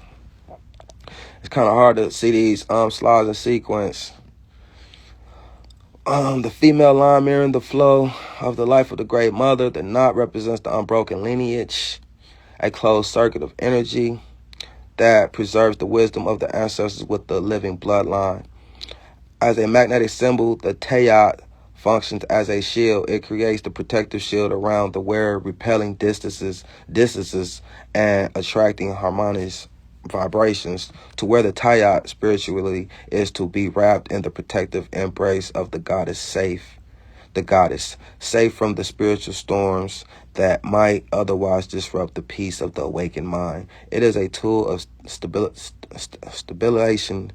It's kind of hard to see these slides in sequence. The female line mirroring the flow of the life of the great mother. The knot represents the unbroken lineage, a closed circuit of energy that preserves the wisdom of the ancestors with the living bloodline. As a magnetic symbol, the Tayat functions as a shield. It creates the protective shield around the wearer, repelling distances, and attracting harmonious vibrations to where the Tayat spiritually is to be wrapped in the protective embrace of the goddess safe. The goddess, safe from the spiritual storms that might otherwise disrupt the peace of the awakened mind. It is a tool of stabilization,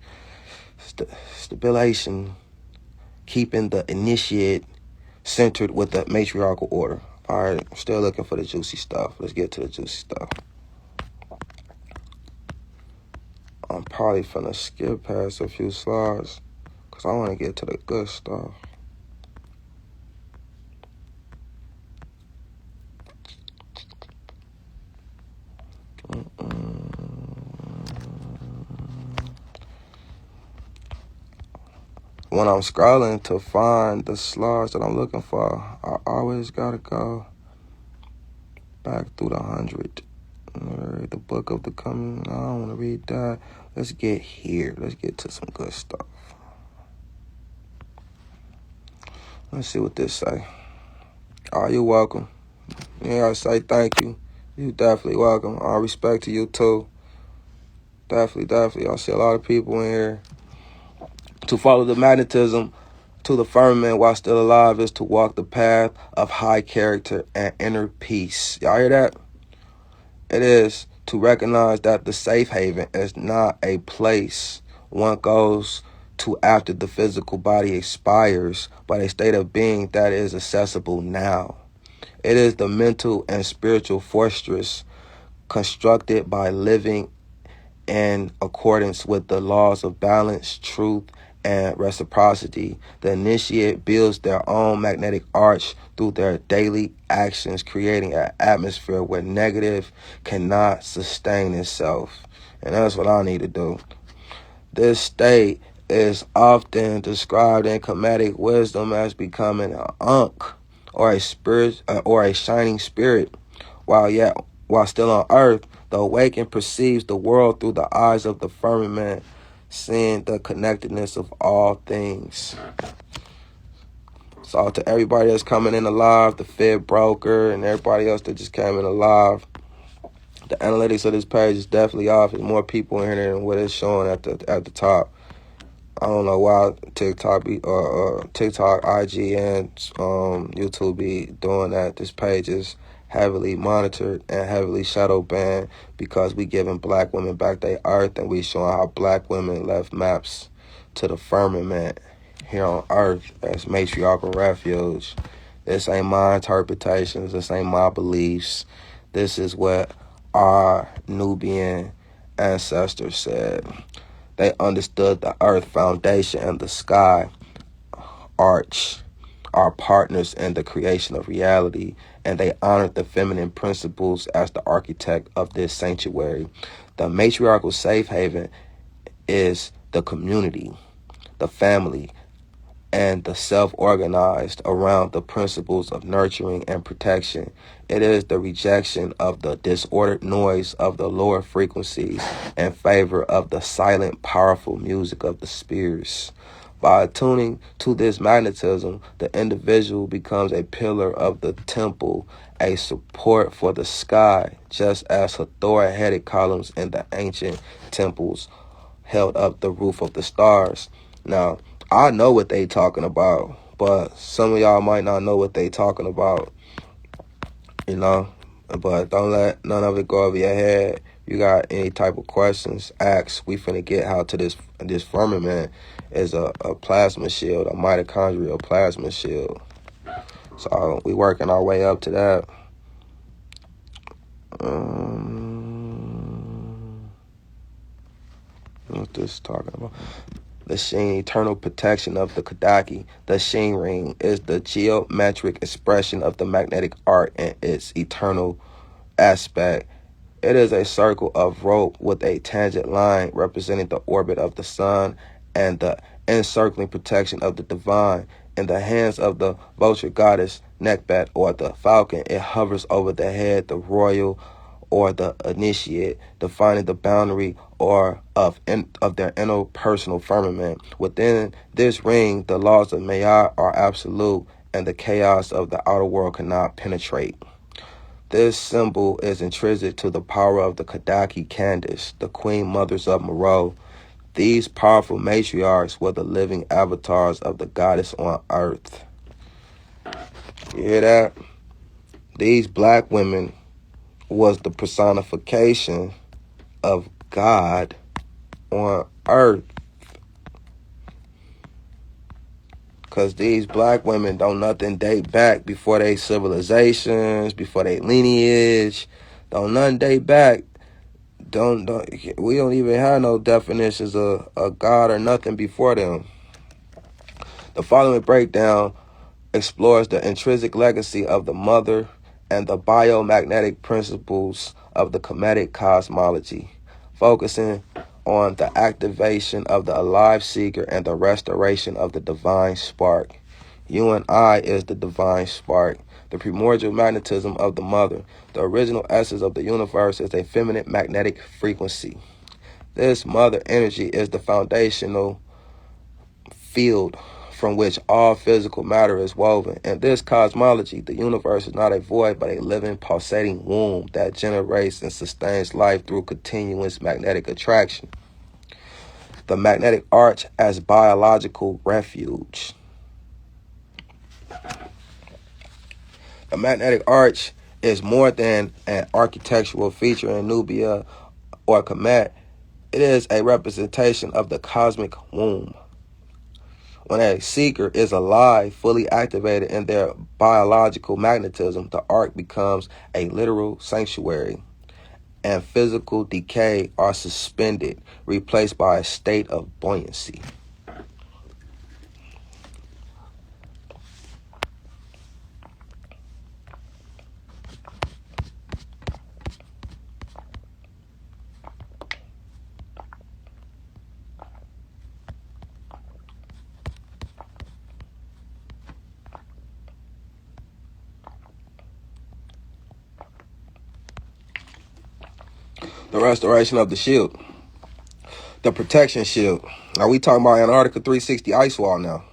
keeping the initiate centered with the matriarchal order. All right, still looking for the juicy stuff. Let's get to the juicy stuff. I'm probably finna skip past a few slides because I want to get to the good stuff. When I'm scrolling to find the slides that I'm looking for, I always gotta go back through the 100. The book of the coming. I don't want to read that. Let's get here. Let's get to some good stuff. Let's see what this say. Oh, you're welcome. Yeah, I say thank you. You definitely welcome. All respect to you too. Definitely. I see a lot of people in here. To follow the magnetism to the firmament while still alive is to walk the path of high character and inner peace. Y'all hear that? It is to recognize that the safe haven is not a place one goes to after the physical body expires, but a state of being that is accessible now. It is the mental and spiritual fortress constructed by living in accordance with the laws of balance, truth, and reciprocity. The initiate builds their own magnetic arch through their daily actions, creating an atmosphere where negative cannot sustain itself. And that's what I need to do. This state is often described in Kemetic wisdom as becoming an ankh, or a spirit, or a shining spirit. While still on earth, the awakened perceives the world through the eyes of the firmament, seeing the connectedness of all things. So to everybody that's coming in alive, the Fed broker and everybody else that just came in alive, the analytics of this page is definitely off. There's more people in here than what it's showing at the top. I don't know why TikTok, IG, and YouTube be doing that. This page is heavily monitored and heavily shadow banned because we giving black women back their earth, and we showing how black women left maps to the firmament here on earth as matriarchal refuge. This ain't my interpretations. This ain't my beliefs. This is what our Nubian ancestors said. They understood the earth foundation and the sky arch are partners in the creation of reality, and they honored the feminine principles as the architect of this sanctuary. The matriarchal safe haven is the community, the family, and the self-organized around the principles of nurturing and protection. It is the rejection of the disordered noise of the lower frequencies in favor of the silent, powerful music of the spheres. By attuning to this magnetism, the individual becomes a pillar of the temple, a support for the sky, just as Hathor-headed columns in the ancient temples held up the roof of the stars. Now, I know what they talking about, but some of y'all might not know what they talking about. But don't let none of it go over your head. You got any type of questions, ask. We finna get how to this firmament is a plasma shield, a mitochondrial plasma shield. So we working our way up to that. What this talking about? The Sheen, eternal protection of the Kadaki. The Sheen ring is the geometric expression of the magnetic art and its eternal aspect. It is a circle of rope with a tangent line representing the orbit of the sun and the encircling protection of the divine. In the hands of the vulture goddess Nekbat or the falcon, it hovers over the head, the royal or the initiate, defining the boundary or of their interpersonal firmament. Within this ring, the laws of Maya are absolute, and the chaos of the outer world cannot penetrate. This symbol is intrinsic to the power of the Kadaki Candace, the queen mothers of Moreau. These powerful matriarchs were the living avatars of the goddess on earth. You hear that? These black women was the personification of God on earth. Because these black women don't nothing date back before they civilizations, before they lineage. Don't nothing date back. We don't even have no definitions of God or nothing before them. The following breakdown explores the intrinsic legacy of the mother and the biomagnetic principles of the Kemetic cosmology, focusing on the activation of the alive seeker and the restoration of the divine spark. You and I is the divine spark, the primordial magnetism of the mother. The original essence of the universe is a feminine magnetic frequency. This mother energy is the foundational field from which all physical matter is woven. In this cosmology, the universe is not a void, but a living, pulsating womb that generates and sustains life through continuous magnetic attraction. The magnetic arch as biological refuge. The magnetic arch is more than an architectural feature in Nubia or Kemet. It is a representation of the cosmic womb. When a seeker is alive, fully activated in their biological magnetism, the arc becomes a literal sanctuary, and physical decay are suspended, replaced by a state of buoyancy. The restoration of the shield. The protection shield. Now we talking about Antarctica 360 ice wall now.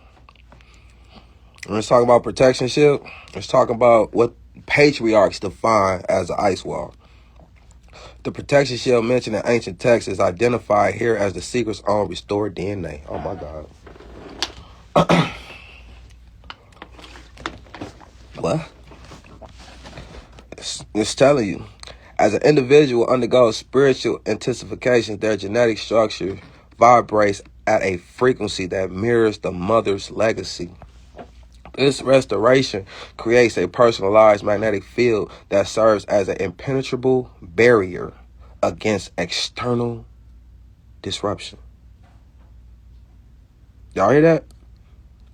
Let's talk about protection shield. Let's talk about what patriarchs define as an ice wall. The protection shield mentioned in ancient texts is identified here as the seeker's own restored DNA. Oh my God. What? It's telling you. As an individual undergoes spiritual intensification, their genetic structure vibrates at a frequency that mirrors the mother's legacy. This restoration creates a personalized magnetic field that serves as an impenetrable barrier against external disruption. Y'all hear that?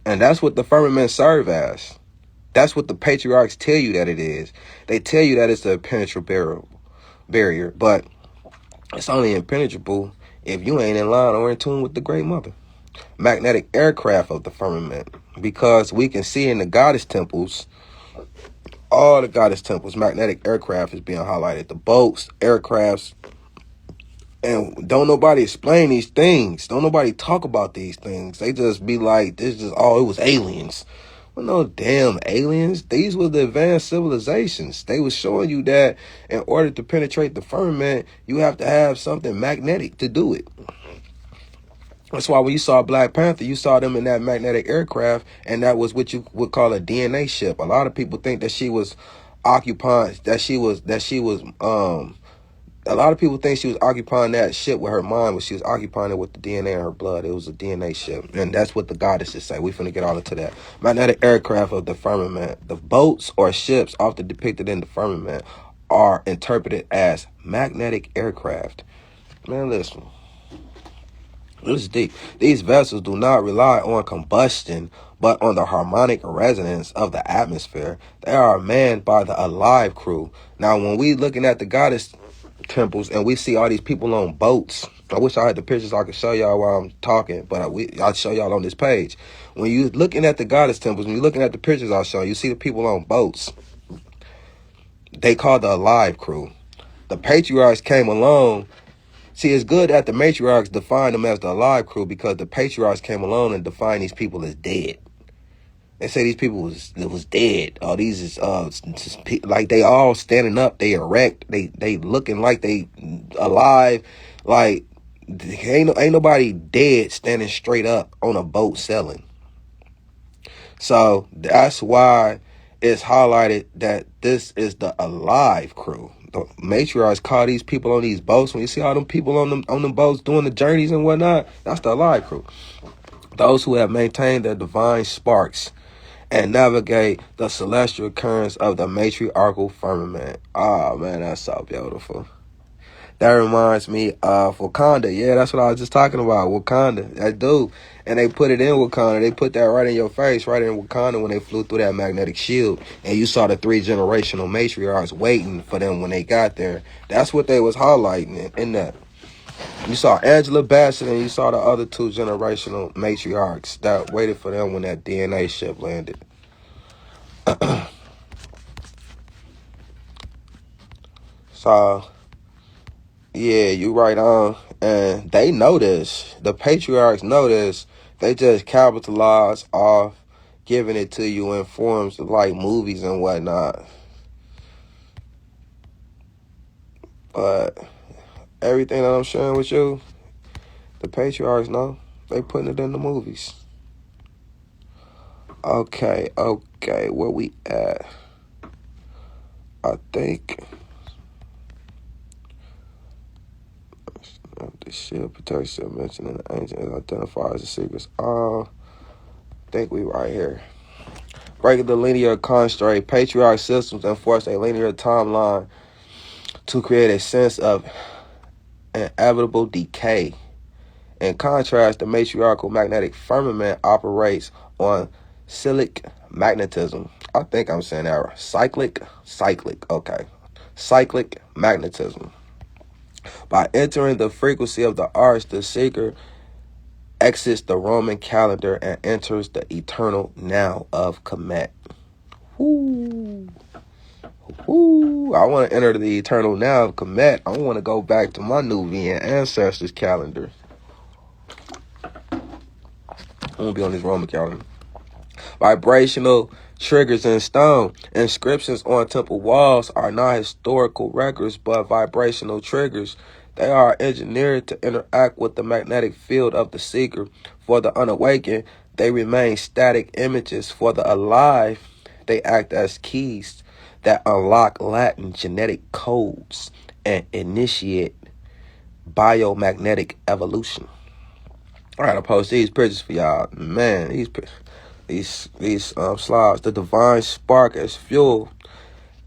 And that's what the firmament serve as. That's what the patriarchs tell you that it is. They tell you that it's a impenetrable barrier, but it's only impenetrable if you ain't in line or in tune with the Great Mother. Magnetic aircraft of the firmament, because we can see in the goddess temples, all the goddess temples, magnetic aircraft is being highlighted. The boats, aircrafts, and don't nobody explain these things. Don't nobody talk about these things. They just be like, this is it was aliens. Well, no damn aliens. These were the advanced civilizations. They was showing you that in order to penetrate the firmament, you have to have something magnetic to do it. That's why when you saw Black Panther, you saw them in that magnetic aircraft, and that was what you would call a DNA ship. A lot of people think that she was occupying, that she was a lot of people think she was occupying that shit with her mind, but she was occupying it with the DNA in her blood. It was a DNA ship. And that's what the goddesses say. We finna get all into that. Magnetic aircraft of the firmament. The boats or ships often depicted in the firmament are interpreted as magnetic aircraft. Man, listen. This is deep. These vessels do not rely on combustion, but on the harmonic resonance of the atmosphere. They are manned by the alive crew. Now, when we looking at the goddess temples and we see all these people on boats, I wish I had the pictures I could show y'all while I'm talking, but I'll show y'all on this page. When you looking at the goddess temples, when you're looking at the pictures I'll show you, see the people on boats. They call the alive crew. The patriarchs came along. See, it's good that the matriarchs define them as the alive crew, because the patriarchs came along and defined these people as dead. They say these people was dead. Oh, these is like they all standing up, they erect, they looking like they alive. Like ain't nobody dead standing straight up on a boat sailing. So that's why it's highlighted that this is the alive crew. The matriarchs call these people on these boats. When you see all them people on them boats doing the journeys and whatnot, that's the alive crew. Those who have maintained their divine sparks and navigate the celestial currents of the matriarchal firmament. Oh, man, that's so beautiful. That reminds me of Wakanda. Yeah, that's what I was just talking about. Wakanda. That dude. And they put it in Wakanda. They put that right in your face, right in Wakanda when they flew through that magnetic shield. And you saw the 3 generational matriarchs waiting for them when they got there. That's what they was highlighting in that. You saw Angela Bassett and you saw the other 2 generational matriarchs that waited for them when that DNA ship landed. So, yeah, you right on. And they know this. The patriarchs know this. They just capitalize off giving it to you in forms of like movies and whatnot. But everything that I'm sharing with you, the patriarchs know. They putting it in the movies. Okay, where we at? I think the shield protection mentioned in the ancient identifies the secrets. I think we right here. Breaking the linear constraint, patriarch systems enforce a linear timeline to create a sense of inevitable decay. In contrast, the matriarchal magnetic firmament operates on cyclic magnetism. I think I'm saying that right. Cyclic, okay. Cyclic magnetism. By entering the frequency of the arch, the seeker exits the Roman calendar and enters the eternal now of Kemet. Ooh. I want to enter the eternal now of Kemet. I want to go back to my Nubian ancestors' calendar. I won't be on this Roman calendar. Vibrational triggers in stone. Inscriptions on temple walls are not historical records, but vibrational triggers. They are engineered to interact with the magnetic field of the seeker. For the unawakened, they remain static images. For the alive, they act as keys that unlock latent genetic codes and initiate biomagnetic evolution. All right, I'll post these pictures for y'all. Man, these slides. The divine spark as fuel.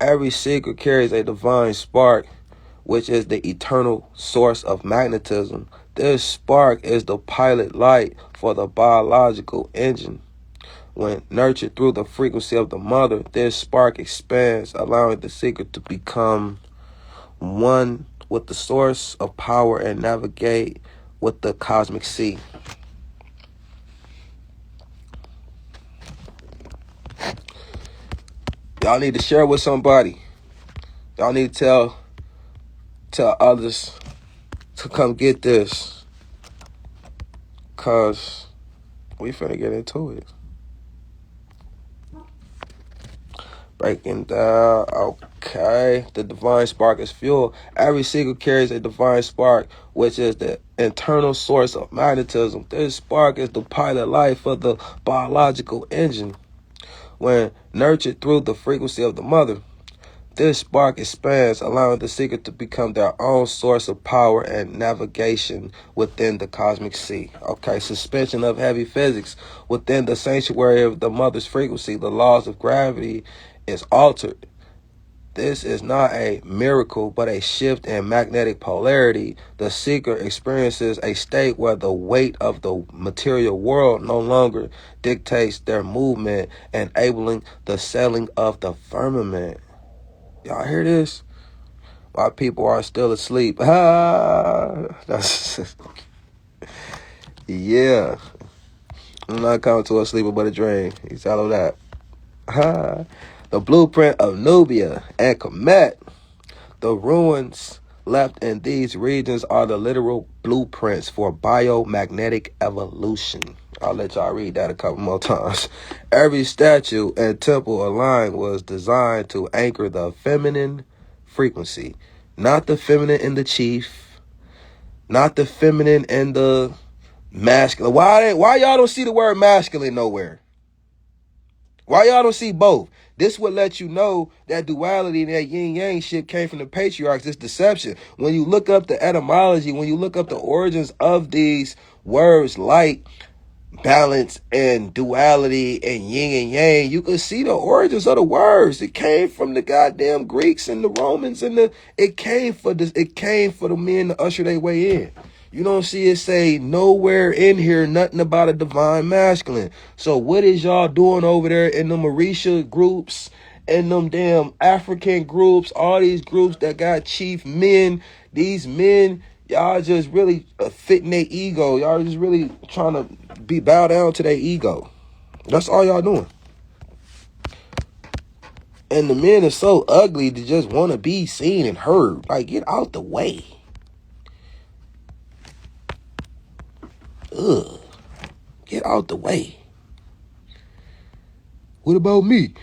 Every seeker carries a divine spark, which is the eternal source of magnetism. This spark is the pilot light for the biological engine. When nurtured through the frequency of the mother, this spark expands, allowing the seeker to become one with the source of power and navigate with the cosmic sea. Y'all need to share with somebody. Y'all need to tell others to come get this, cause we finna get into it. Breaking down, okay. The divine spark is fuel. Every seeker carries a divine spark, which is the internal source of magnetism. This spark is the pilot light for the biological engine. When nurtured through the frequency of the mother, This spark expands, allowing the seeker to become their own source of power and navigation within the cosmic sea. Okay, suspension of heavy physics within the sanctuary of the mother's frequency. The laws of gravity is altered. This is not a miracle, but a shift in magnetic polarity. The seeker experiences a state where the weight of the material world no longer dictates their movement, enabling the settling of the firmament. Y'all hear this? My people are still asleep. That's yeah. I'm not coming to a sleeper but a dream. You tell them that. The blueprint of Nubian and Kemet. The ruins left in these regions are the literal blueprints for biomagnetic evolution. I'll let y'all read that a couple more times. Every statue and temple aligned was designed to anchor the feminine frequency. Not the feminine in the chief. Not the feminine in the masculine. Why y'all don't see the word masculine nowhere? Why y'all don't see both? This would let you know that duality and that yin-yang shit came from the patriarchs, this deception. When you look up the etymology, when you look up the origins of these words like balance and duality and yin and yang, you can see the origins of the words. It came from the goddamn Greeks and the Romans, and it came for the men to usher their way in. You don't see it say nowhere in here nothing about a divine masculine. So what is y'all doing over there in the Mauritia groups and them damn African groups, all these groups that got chief men? These men, y'all just really fitting their ego. Y'all just really trying to be bow down to their ego. That's all y'all doing. And the men are so ugly to just want to be seen and heard. Like, get out the way. Ugh. Get out the way. What about me?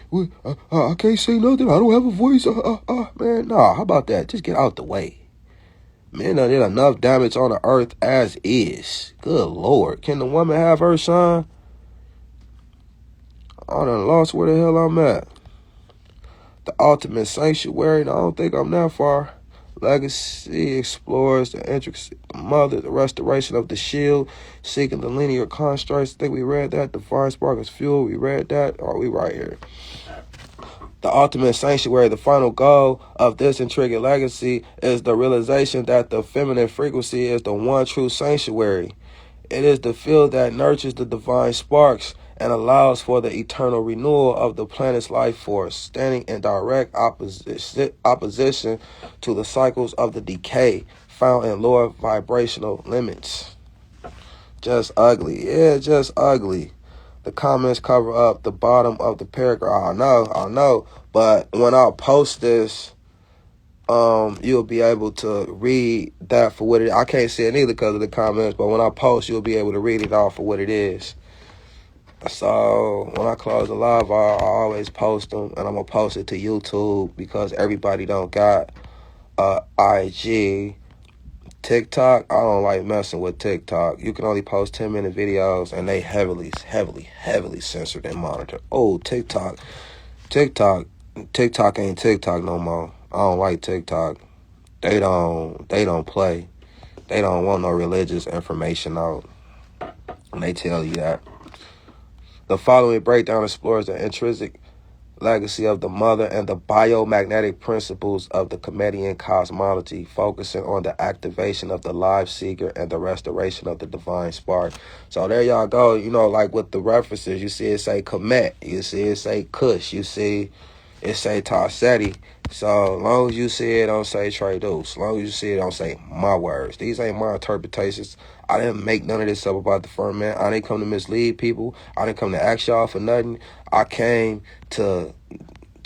I can't say nothing. I don't have a voice. Man, nah, how about that? Just get out the way. Man, I did enough damage on the earth as is. Good Lord. Can the woman have her shine? I done lost where the hell I'm at. The ultimate sanctuary. No, I don't think I'm that far. Legacy explores the intricacy of the mother, the restoration of the shield, seeking the linear constructs. I think we read that. The fire spark is fuel. We read that. Or are we right here? The ultimate sanctuary, the final goal of this intriguing legacy is the realization that the feminine frequency is the one true sanctuary. It is the field that nurtures the divine sparks and allows for the eternal renewal of the planet's life force, standing in direct opposition to the cycles of the decay found in lower vibrational limits. Just ugly. Yeah, just ugly. The comments cover up the bottom of the paragraph. I know. But when I post this, you'll be able to read that for what it is. I can't see it either because of the comments, but when I post, you'll be able to read it all for what it is. So when I close the live, I always post them, and I'm going to post it to YouTube because everybody don't got IG. TikTok, I don't like messing with TikTok. You can only post 10-minute videos, and they heavily censored and monitored. Oh, TikTok ain't TikTok no more. I don't like TikTok. They don't play. They don't want no religious information out. And they tell you that. The following breakdown explores the intrinsic legacy of the mother and the biomagnetic principles of the Kemetian cosmology, focusing on the activation of the live seeker and the restoration of the divine spark. So there y'all go. You know, like with the references, you see it say Kemet, you see it say Kush, you see it say Tarseti. So as long as you see it, don't say Trados. As long as you see it, don't say my words. These ain't my interpretations. I didn't make none of this up about the firmament. I didn't come to mislead people. I didn't come to ask y'all for nothing. I came to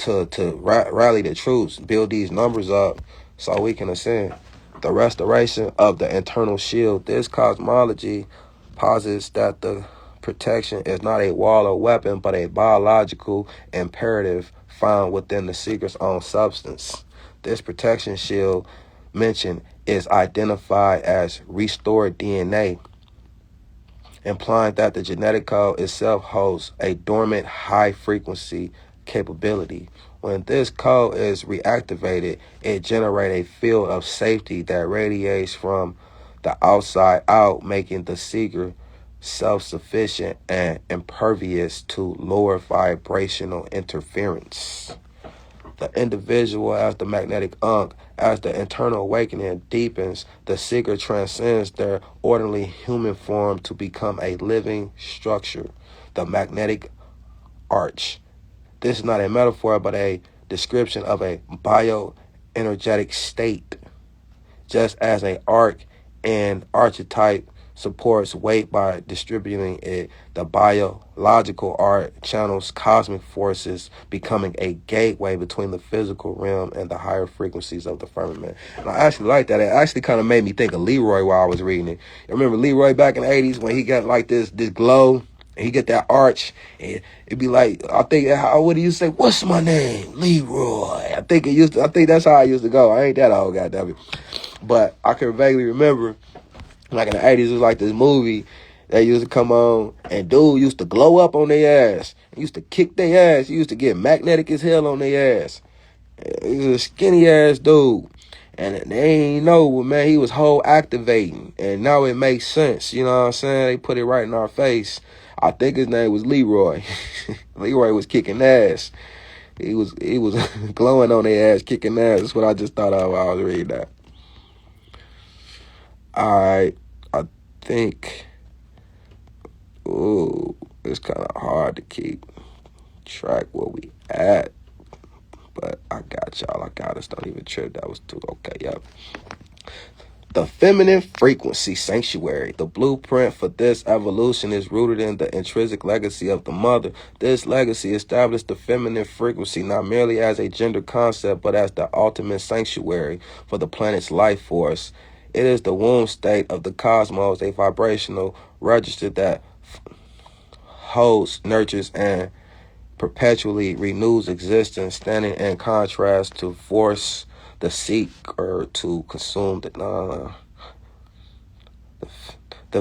rally the troops, build these numbers up so we can ascend. The restoration of the internal shield. This cosmology posits that the protection is not a wall or weapon, but a biological imperative found within the seeker's own substance. This protection shield mentioned is identified as restored DNA, implying that the genetic code itself holds a dormant high-frequency capability. When this code is reactivated, it generates a field of safety that radiates from the outside out, making the seeker self-sufficient and impervious to lower vibrational interference. The individual, as the magnetic unk, as the internal awakening deepens, the seeker transcends their ordinary human form to become a living structure, the magnetic arch. This is not a metaphor, but a description of a bioenergetic state. Just as an arc and archetype supports weight by distributing it, the biological art channels cosmic forces, becoming a gateway between the physical realm and the higher frequencies of the firmament. And I actually like that. It actually kind of made me think of Leroy while I was reading it. You remember Leroy back in the 80s when he got like this glow? And he get that arch, and it'd be like, I think, what do you say? What's my name? Leroy. I think that's how I used to go. I ain't that old, goddammit. But I can vaguely remember, like in the 80s, it was like this movie that used to come on, and dude used to glow up on their ass. He used to kick their ass. He used to get magnetic as hell on their ass. He was a skinny ass dude. And they ain't know, man, he was whole activating. And now it makes sense. You know what I'm saying? They put it right in our face. I think his name was Leroy. Leroy was kicking ass. He was glowing on their ass, kicking ass. That's what I just thought of while I was reading that. All right. I think, it's kind of hard to keep track where we at. But I got y'all. I got us. Don't even trip. That was too okay. Yep. The feminine frequency sanctuary. The blueprint for this evolution is rooted in the intrinsic legacy of the mother. This legacy established the feminine frequency not merely as a gender concept, but as the ultimate sanctuary for the planet's life force. It is the womb state of the cosmos, a vibrational register that holds, nurtures, and perpetually renews existence, standing in contrast to force the seeker to consume the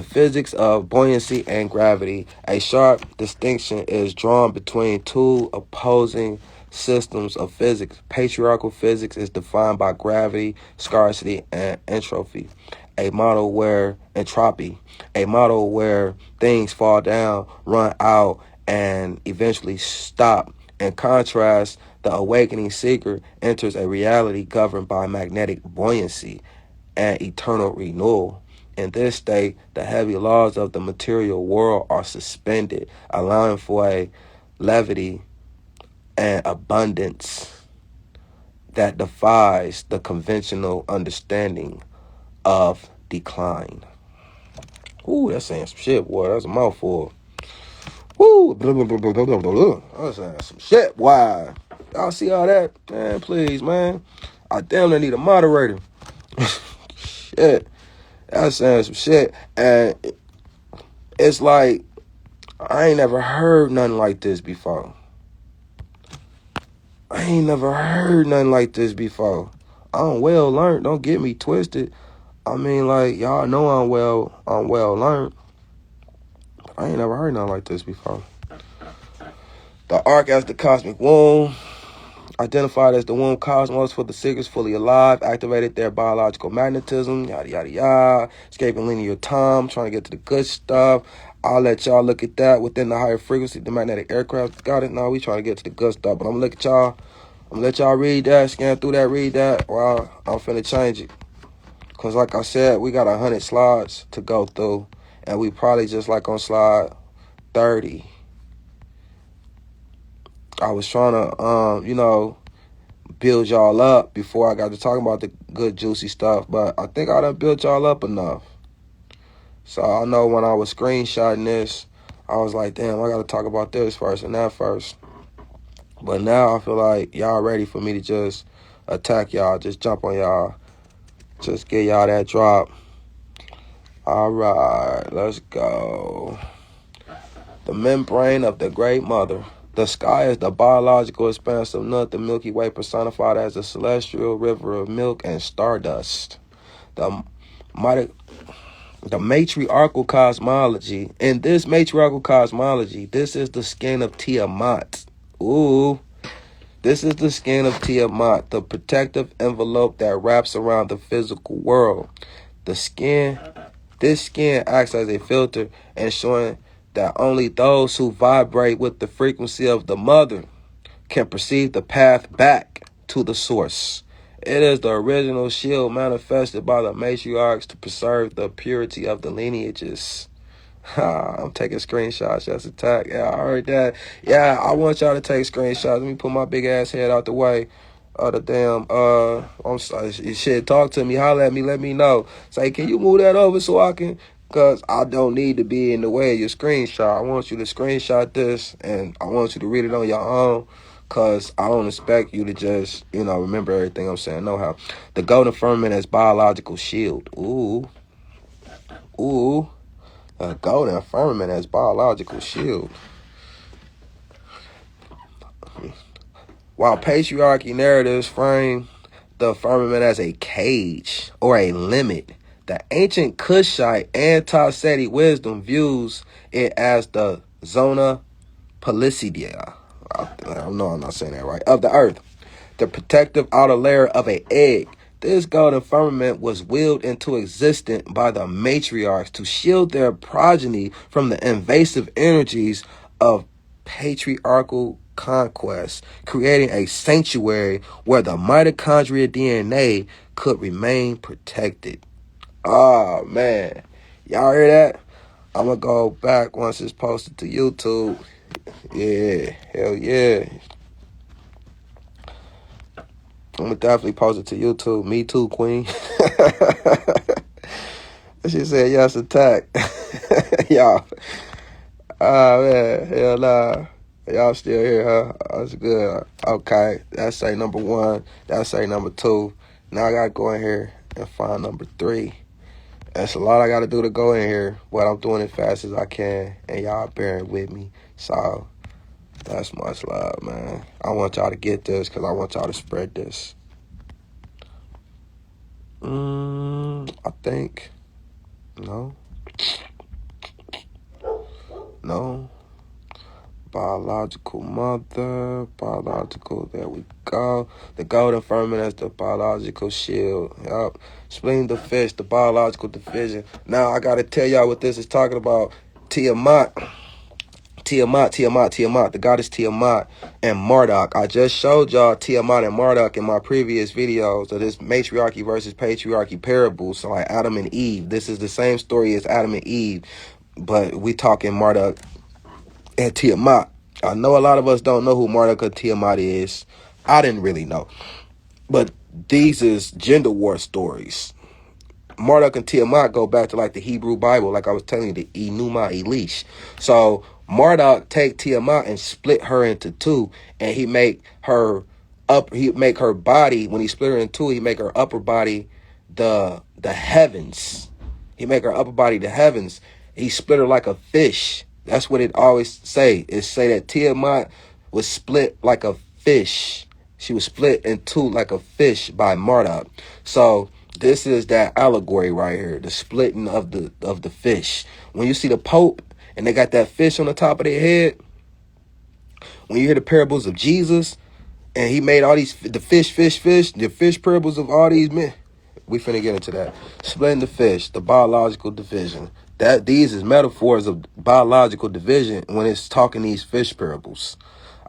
physics of buoyancy and gravity. A sharp distinction is drawn between two opposing systems of physics. Patriarchal physics is defined by gravity, scarcity, and entropy. A model where things fall down, run out, and eventually stop. In contrast, the awakening seeker enters a reality governed by magnetic buoyancy and eternal renewal. In this state, the heavy laws of the material world are suspended, allowing for a levity and abundance that defies the conventional understanding of decline. Ooh, that's saying some shit, boy. That's a mouthful. Woo! I was saying some shit. Why? Y'all see all that? Man, please, man. I damn near need a moderator. Shit. I was saying some shit. And it's like, I ain't never heard nothing like this before. I'm well learned. Don't get me twisted. I mean, like, y'all know I'm well learned. I ain't never heard nothing like this before. The arc as the cosmic womb, identified as the womb cosmos for the seekers fully alive, activated their biological magnetism, yada, yada, yada, escaping linear time, trying to get to the good stuff. I'll let y'all look at that within the higher frequency, the magnetic aircraft. Got it? No, we trying to get to the good stuff. But I'm going to let y'all read that, scan through that, read that. Well, I'm finna change it. Because like I said, we got 100 slides to go through. And we probably just like on slide 30. I was trying to, build y'all up before I got to talking about the good, juicy stuff. But I think I done built y'all up enough. So I know when I was screenshotting this, I was like, damn, I got to talk about this first and that first. But now I feel like y'all ready for me to just attack y'all, just jump on y'all, just get y'all that drop. All right, let's go. The membrane of the Great Mother. The sky is the biological expanse of Nut, the Milky Way personified as a celestial river of milk and stardust. The matriarchal cosmology. In this matriarchal cosmology, this is the skin of Tiamat. Ooh. This is the skin of Tiamat, the protective envelope that wraps around the physical world. This skin acts as a filter, ensuring that only those who vibrate with the frequency of the mother can perceive the path back to the source. It is the original shield manifested by the matriarchs to preserve the purity of the lineages. I'm taking screenshots. That's attack. Yeah, I heard that. Yeah, I want y'all to take screenshots. Let me put my big ass head out the way. The damn, I'm sorry. Shit, talk to me. Holler at me. Let me know. Say, can you move that over so I can? Because I don't need to be in the way of your screenshot. I want you to screenshot this, and I want you to read it on your own. Because I don't expect you to just, remember everything I'm saying. No how. The golden firmament as biological shield. Ooh. A golden firmament as biological shield. While patriarchy narratives frame the firmament as a cage or a limit, the ancient Kushite anti-Seti wisdom views it as the zona pellucida. I know I'm not saying that right. Of the earth, the protective outer layer of an egg. This golden firmament was willed into existence by the matriarchs to shield their progeny from the invasive energies of patriarchal conquest, creating a sanctuary where the mitochondria DNA could remain protected. Oh, man. Y'all hear that? I'm going to go back once it's posted to YouTube. Yeah, hell yeah. I'm going to definitely post it to YouTube. Me too, queen. She said, yes, attack. Y'all. Man. Hell nah. Y'all still here, huh? That's good. Okay. That's say number 1. That's say number 2. Now I got to go in here and find number 3. That's a lot I got to do to go in here, but I'm doing it fast as I can, and y'all bearing with me. So that's much love, man. I want y'all to get this because I want y'all to spread this. I think. No. Biological mother. Biological. There we go. The golden firmament as the biological shield. Yup. Spleen the fish, the biological division. Now I got to tell y'all what this is talking about. Tiamat, the goddess Tiamat and Marduk. I just showed y'all Tiamat and Marduk in my previous videos of this matriarchy versus patriarchy parable. So like Adam and Eve. This is the same story as Adam and Eve, but we talking Marduk and Tiamat. I know a lot of us don't know who Marduk or Tiamat is. I didn't really know. But these is gender war stories. Marduk and Tiamat go back to like the Hebrew Bible, like I was telling you, the Enuma Elish. So Marduk take Tiamat and split her into two, and he make her body, when he split her in two, he make her upper body the heavens. He make her upper body the heavens. He split her like a fish. That's what it always say. It say that Tiamat was split like a fish. She was split in two like a fish by Marduk. So this is that allegory right here, the splitting of the fish. When you see the Pope and they got that fish on the top of their head, when you hear the parables of Jesus and he made all these, the fish parables of all these men, we finna get into that. Splitting the fish, the biological division. These is metaphors of biological division when it's talking these fish parables.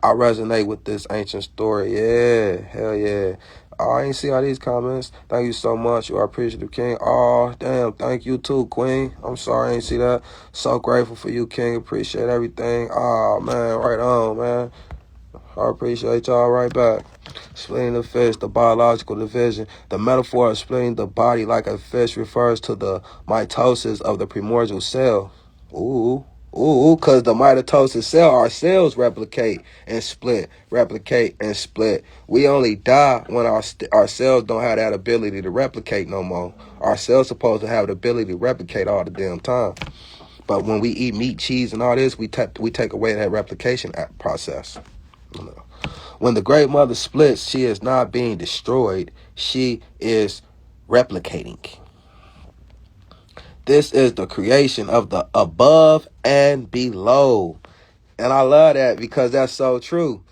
I resonate with this ancient story. Yeah, hell yeah. Oh, I ain't see all these comments. Thank you so much. You are appreciative, King. Oh, damn. Thank you too, Queen. I'm sorry I ain't see that. So grateful for you, King. Appreciate everything. Oh, man. Right on, man. I appreciate y'all right back. Splitting the fish, the biological division. The metaphor of splitting the body like a fish refers to the mitosis of the primordial cell. Ooh, because the mitosis cell, our cells replicate and split. We only die when our cells don't have that ability to replicate no more. Our cells supposed to have the ability to replicate all the damn time. But when we eat meat, cheese, and all this, we take away that replication process. When the great mother splits, she is not being destroyed. She is replicating. This is the creation of the above and below. And I love that because that's so true.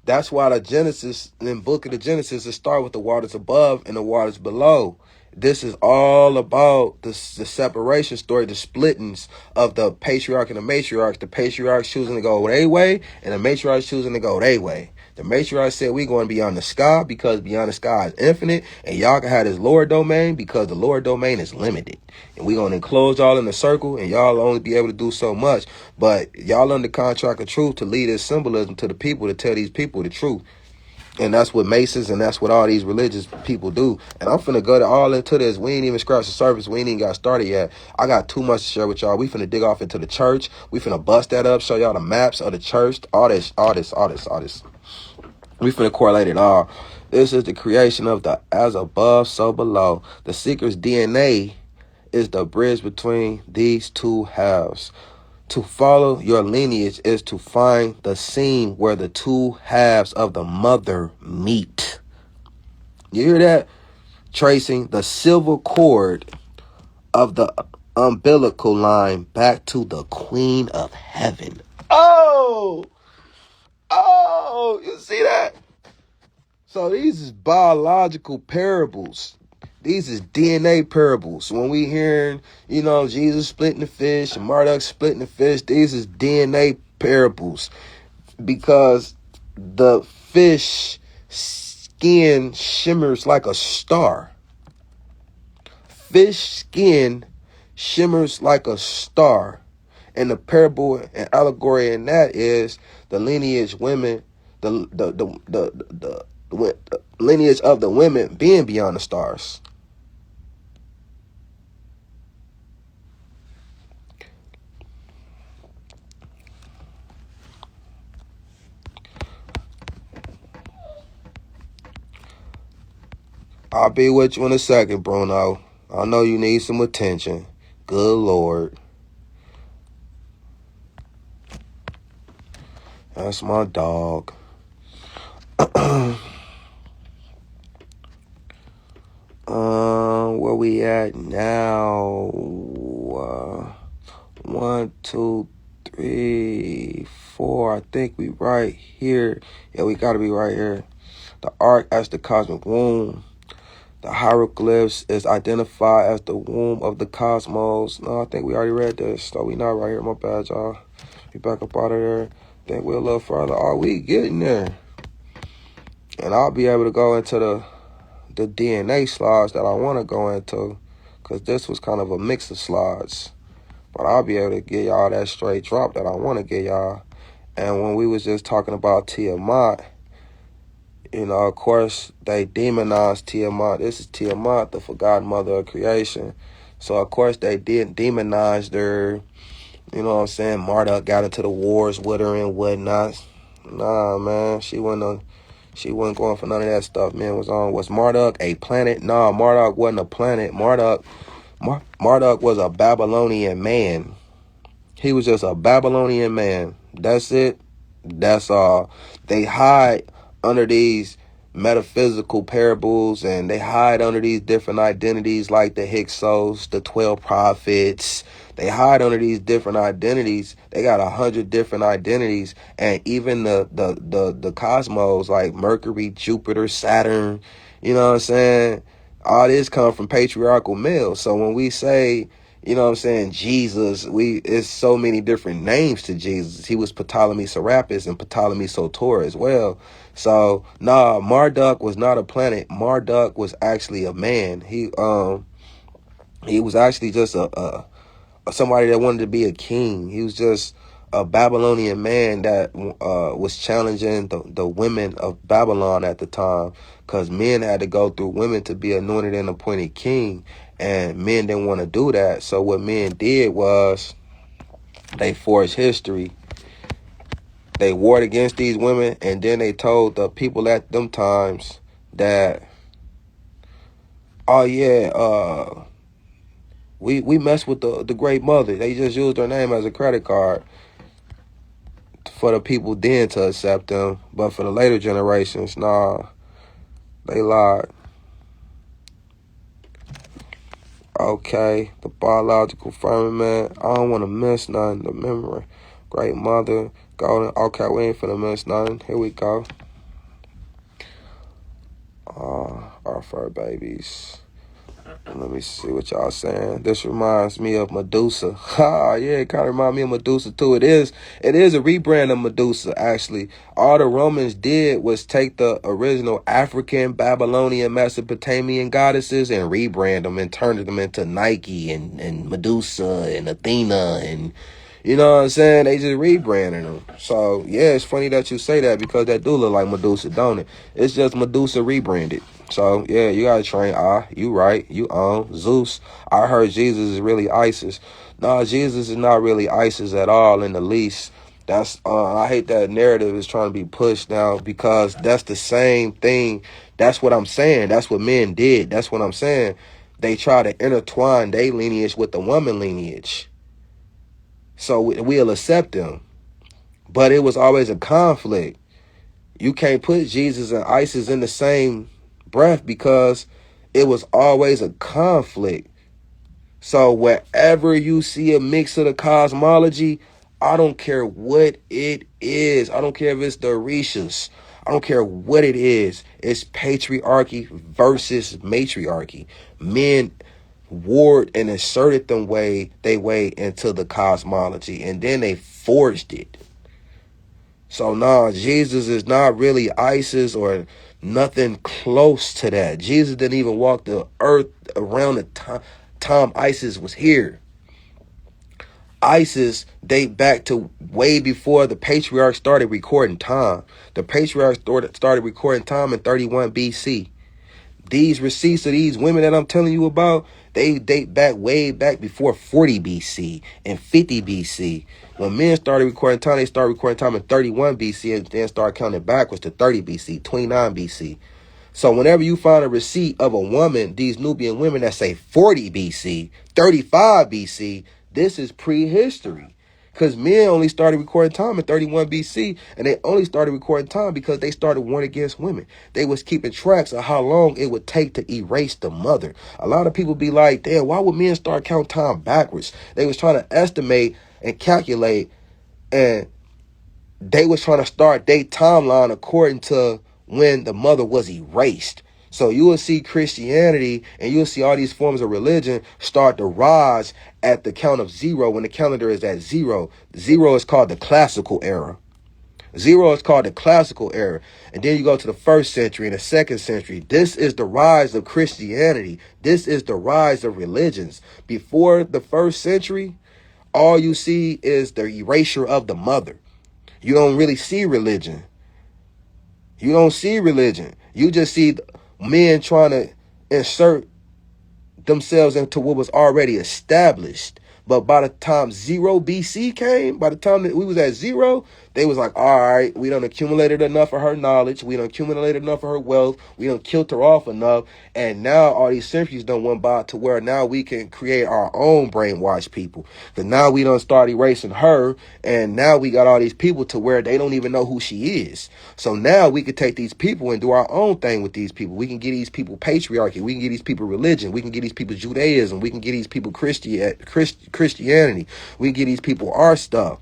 That's why the Genesis, in book of the Genesis, it start with the waters above and the waters below. This is all about the separation story, the splittings of the patriarch and the matriarch. The patriarchs choosing to go their way, and the matriarchs choosing to go their way. The matriarch said, we're going beyond the sky because beyond the sky is infinite, and y'all can have this lower domain because the lower domain is limited. And we're going to enclose y'all in a circle, and y'all only be able to do so much. But y'all under contract of truth to lead this symbolism to the people, to tell these people the truth. And that's what Masons and that's what all these religious people do. And I'm finna go all into this. We ain't even scratched the surface. We ain't even got started yet. I got too much to share with y'all. We finna dig off into the church. We finna bust that up, show y'all the maps of the church. All this. We finna correlate it all. This is the creation of the as above, so below. The seeker's DNA is the bridge between these two halves. To follow your lineage is to find the seam where the two halves of the mother meet. You hear that? Tracing the silver cord of the umbilical line back to the Queen of Heaven. Oh, you see that? So these is biological parables. These is DNA parables. When we hearing, Jesus splitting the fish and Marduk splitting the fish, these is DNA parables. Because the fish skin shimmers like a star. Fish skin shimmers like a star. And the parable and allegory in that is the lineage women, the lineage of the women being beyond the stars. I'll be with you in a second, Bruno. I know you need some attention. Good Lord. That's my dog. Where we at now? 1, 2, 3, 4. I think we right here. Yeah, we gotta be right here. The ark as the cosmic womb. The hieroglyphs is identified as the womb of the cosmos. No, I think we already read this. So we not right here. My bad, y'all. We back up out of there. I think we're a little further. Are we getting there? And I'll be able to go into the DNA slides that I want to go into. Because this was kind of a mix of slides. But I'll be able to get y'all that straight drop that I want to get y'all. And when we was just talking about Tiamat, of course, they demonized Tiamat. This is Tiamat, the forgotten mother of creation. So, of course, they did demonize her. You know what I'm saying? Marduk got into the wars with her and whatnot. Nah, man, she wasn't going for none of that stuff, man. Was Marduk a planet? Nah, Marduk wasn't a planet. Marduk was a Babylonian man. He was just a Babylonian man. That's it. That's all. They hide under these metaphysical parables, and they hide under these different identities like the Hyksos, the 12 prophets. They hide under these different identities. They got 100 different identities, and even the cosmos like Mercury, Jupiter, Saturn. You know what I'm saying? All this come from patriarchal males. So when we say, Jesus, it's so many different names to Jesus. He was Ptolemy Serapis and Ptolemy Soter as well. So, Marduk was not a planet. Marduk was actually a man. He was actually just a somebody that wanted to be a king. He was just a Babylonian man that was challenging the women of Babylon at the time, because men had to go through women to be anointed and appointed king, and men didn't want to do that. So what men did was they forged history. They warred against these women, and then they told the people at them times that, we messed with the great mother. They just used her name as a credit card for the people then to accept them. But for the later generations, they lied. Okay, the biological firmament. I don't want to miss nothing. The memory, great mother, golden. Okay, we ain't finna miss nothing. Here we go. Our fur babies. Let me see what y'all saying. This reminds me of Medusa. Ha, yeah, it kind of reminds me of Medusa too. It is a rebrand of Medusa, actually. All the Romans did was take the original African, Babylonian, Mesopotamian goddesses and rebrand them and turn them into Nike and Medusa and Athena and, you know what I'm saying? They just rebranded them. So, yeah, it's funny that you say that because that do look like Medusa, don't it? It's just Medusa rebranded. So, yeah, you got to train. You right. You on. Zeus. I heard Jesus is really Isis. No, Jesus is not really Isis at all in the least. That's I hate that narrative is trying to be pushed now because that's the same thing. That's what I'm saying. That's what men did. That's what I'm saying. They try to intertwine their lineage with the woman lineage. So we'll accept them. But it was always a conflict. You can't put Jesus and Isis in the same breath because it was always a conflict. So wherever you see a mix of the cosmology, I don't care what it is. I don't care if it's the Orishas. I don't care what it is. It's patriarchy versus matriarchy. Men warred and inserted they way into the cosmology, and then they forged it. So Jesus is not really Isis or nothing close to that. Jesus didn't even walk the earth around the time Isis was here. Isis date back to way before the patriarchs started recording time. The patriarchs started recording time in 31 BC. These receipts of these women that I'm telling you about, they date back way back before 40 BC and 50 BC. When men started recording time, they started recording time in 31 BC and then started counting backwards to 30 BC, 29 BC. So whenever you find a receipt of a woman, these Nubian women that say 40 BC, 35 BC, this is prehistory. Because men only started recording time in 31 BC, and they only started recording time because they started warring against women. They was keeping tracks of how long it would take to erase the mother. A lot of people be like, damn, why would men start counting time backwards? They was trying to estimate and calculate, and they was trying to start their timeline according to when the mother was erased. So you will see Christianity and you'll see all these forms of religion start to rise at the count of zero when the calendar is at zero. Zero is called the classical era. Zero is called the classical era. And then you go to the 1st century and the 2nd century. This is the rise of Christianity. This is the rise of religions. Before the 1st century, all you see is the erasure of the mother. You don't really see religion. You don't see religion. You just see men trying to insert themselves into what was already established. But by the time 0 BC came, by the time that we was at 0, they was like, all right, we done accumulated enough of her knowledge. We done accumulated enough of her wealth. We done killed her off enough. And now all these centuries done went by to where now we can create our own brainwashed people. Because now we done start erasing her. And now we got all these people to where they don't even know who she is. So now we could take these people and do our own thing with these people. We can get these people patriarchy. We can get these people religion. We can get these people Judaism. We can get these people Christianity. We can get these people our stuff.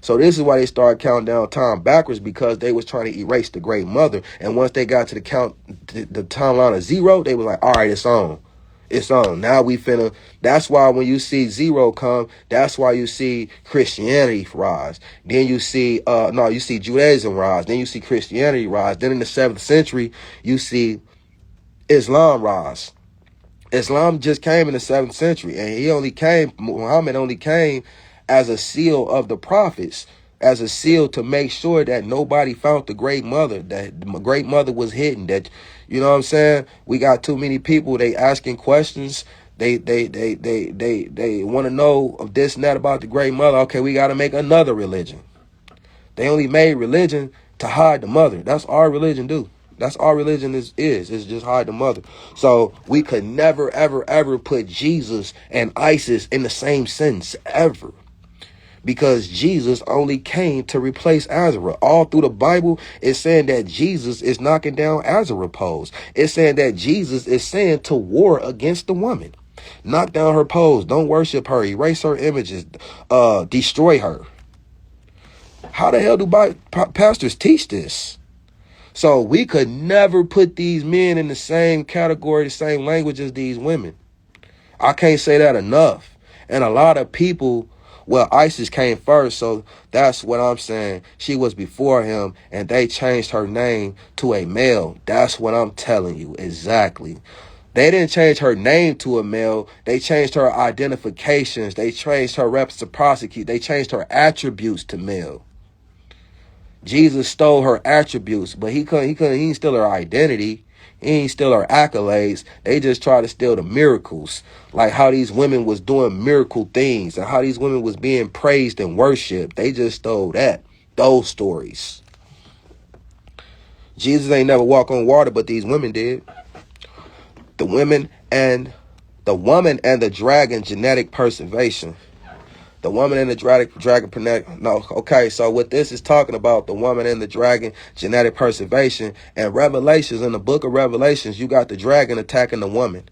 So this is why they started counting down time backwards, because they was trying to erase the great mother. And once they got to the timeline of 0, they was like, all right, it's on. It's on. Now we finna. That's why when you see 0 come, that's why you see Christianity rise. Then you see, you see Judaism rise. Then you see Christianity rise. Then in the 7th century, you see Islam rise. Islam just came in the 7th century, and Muhammad only came as a seal of the prophets, as a seal to make sure that nobody found the great mother, that the great mother was hidden, that, you know what I'm saying? We got too many people, they asking questions. They want to know of this and that about the great mother. Okay, we got to make another religion. They only made religion to hide the mother. That's all religion do. That's all religion is just hide the mother. So we could never, ever, ever put Jesus and ISIS in the same sentence, ever. Because Jesus only came to replace Azra. All through the Bible, it's saying that Jesus is knocking down Azra poles. It's saying that Jesus is saying to war against the woman. Knock down her poles. Don't worship her. Erase her images. Destroy her. How the hell do pastors teach this? So we could never put these men in the same category, the same language as these women. I can't say that enough. And a lot of people, well, Isis came first, so that's what I'm saying. She was before him, and they changed her name to a male. That's what I'm telling you, exactly. They didn't change her name to a male. They changed her identifications. They changed her reciprocity. They changed her attributes to male. Jesus stole her attributes, but he didn't steal her identity. He ain't steal her accolades. They just tried to steal the miracles. Like how these women was doing miracle things and how these women was being praised and worshiped. They just stole that. Those stories. Jesus ain't never walked on water, but these women did. The woman and the dragon genetic preservation. The woman and the dragon. No, okay. So what this is talking about, the woman and the dragon genetic preservation and Revelations. In the book of Revelations, you got the dragon attacking the woman.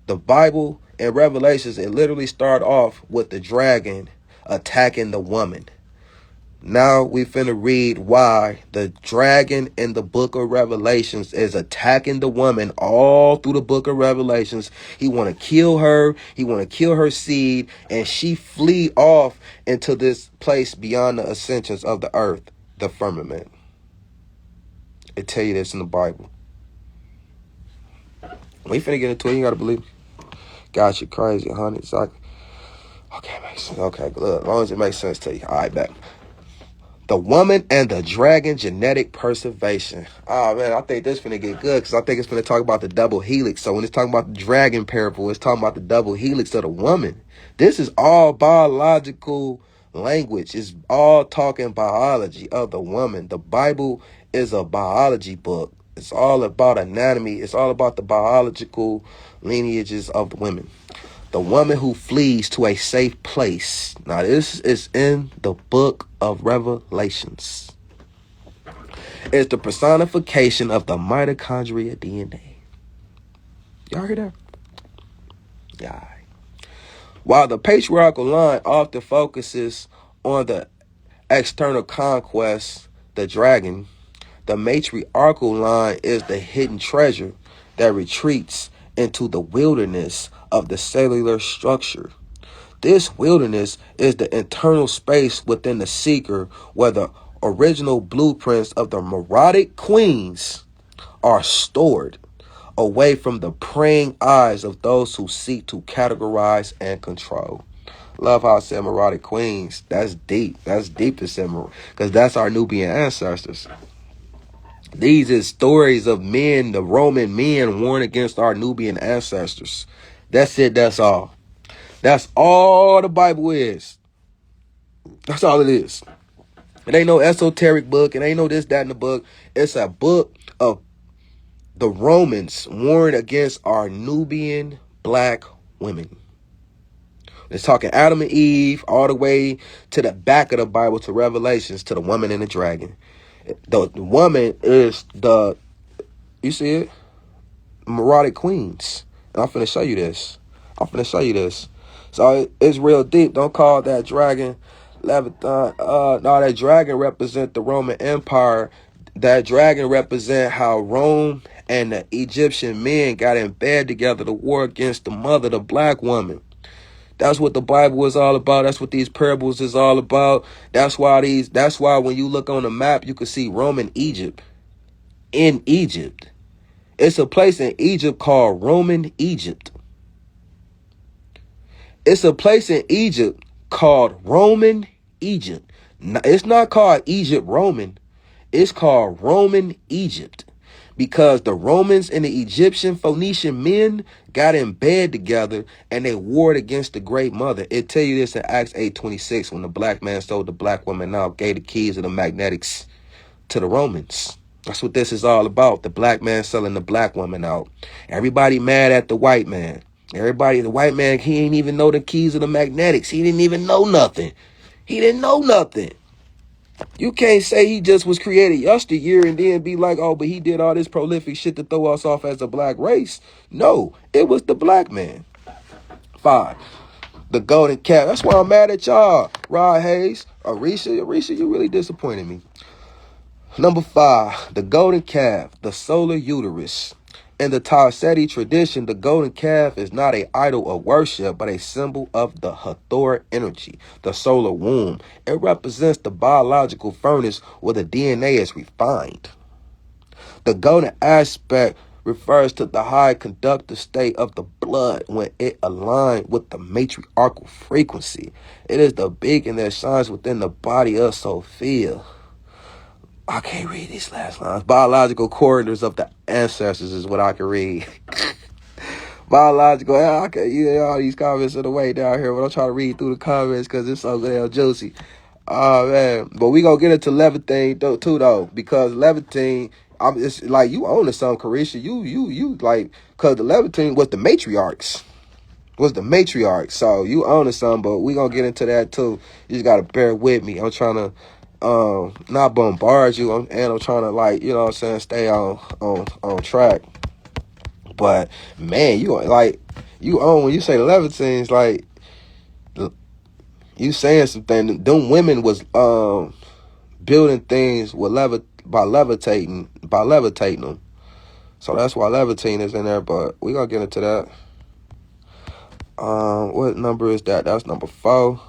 The Bible and Revelations, it literally start off with the dragon attacking the woman. Now we finna read why the dragon in the book of Revelations is attacking the woman all through the book of Revelations. He want to kill her. He want to kill her seed. And she flee off into this place beyond the ascensions of the earth, the firmament. It tell you this in the Bible. We finna get into it. You got to believe me. Got you crazy, honey. Exactly. Okay, makes sense. Okay, good. As long as it makes sense to you. All right, back. The woman and the dragon genetic preservation. Oh, man, I think this finna get good because I think it's finna talk about the double helix. So when it's talking about the dragon parable, it's talking about the double helix of the woman. This is all biological language. It's all talking biology of the woman. The Bible is a biology book. It's all about anatomy. It's all about the biological lineages of the women. The woman who flees to a safe place. Now, this is in the book of Revelations. It's the personification of the mitochondria DNA. Y'all hear that? Yeah. While the patriarchal line often focuses on the external conquest, the dragon, the matriarchal line is the hidden treasure that retreats into the wilderness of the cellular structure. This wilderness is the internal space within the seeker where the original blueprints of the neurotic queens are stored, away from the praying eyes of those who seek to categorize and control. Love how I said neurotic queens. That's deep. That's deep to say, because that's our Nubian ancestors. These is stories of men, the Roman men warned against our Nubian ancestors. That's it. That's all. That's all the Bible is. That's all it is. It ain't no esoteric book. It ain't no this, that in the book. It's a book of the Romans warned against our Nubian black women. It's talking Adam and Eve all the way to the back of the Bible to Revelations to the woman and the dragon. The woman is you see it? Neurotic queens. And I'm finna show you this. So it's real deep. Don't call that dragon Leviathan. No, that dragon represent the Roman Empire. That dragon represent how Rome and the Egyptian men got in bed together to war against the mother, the black woman. That's what the Bible is all about. That's what these parables is all about. That's why when you look on the map, you can see Roman Egypt. In Egypt. It's a place in Egypt called Roman Egypt. It's a place in Egypt called Roman Egypt. It's not called Egypt Roman. It's called Roman Egypt. Because the Romans and the Egyptian Phoenician men got in bed together and they warred against the great mother. It tell you this in Acts 8:26 when the black man sold the black woman out, gave the keys of the magnetics to the Romans. That's what this is all about. The black man selling the black woman out. Everybody mad at the white man. The white man, he ain't even know the keys of the magnetics. He didn't even know nothing. You can't say he just was created yesteryear and then be like, oh, but he did all this prolific shit to throw us off as a black race. No, it was the black man. 5. The golden calf. That's why I'm mad at y'all. Rod Hayes. Arisha, you really disappointed me. Number 5, the golden calf, the solar uterus. In the Tarseti tradition, the golden calf is not an idol of worship, but a symbol of the Hathor energy, the solar womb. It represents the biological furnace where the DNA is refined. The golden aspect refers to the high conductive state of the blood when it aligns with the matriarchal frequency. It is the beacon that shines within the body of Sophia. I can't read these last lines. Biological corridors of the ancestors is what I can read. Biological. I can all these comments in the way down here, but I'm trying to read through the comments because it's so damn juicy. Oh man, but we gonna get into Levantine too though, because Levantine, it's like you own to some, Carisha. You like, cause the Levantine was the matriarchs. So you own to some, but we gonna get into that too. You just gotta bear with me. I'm trying to not bombard you, and I'm trying to, like, you know what I'm saying, stay on track. But man, you own, when you say Levantines, like, you saying something. Them women was building things with by levitating them. So that's why Levantine is in there, but we gonna get into that. What number is that? That's number 4.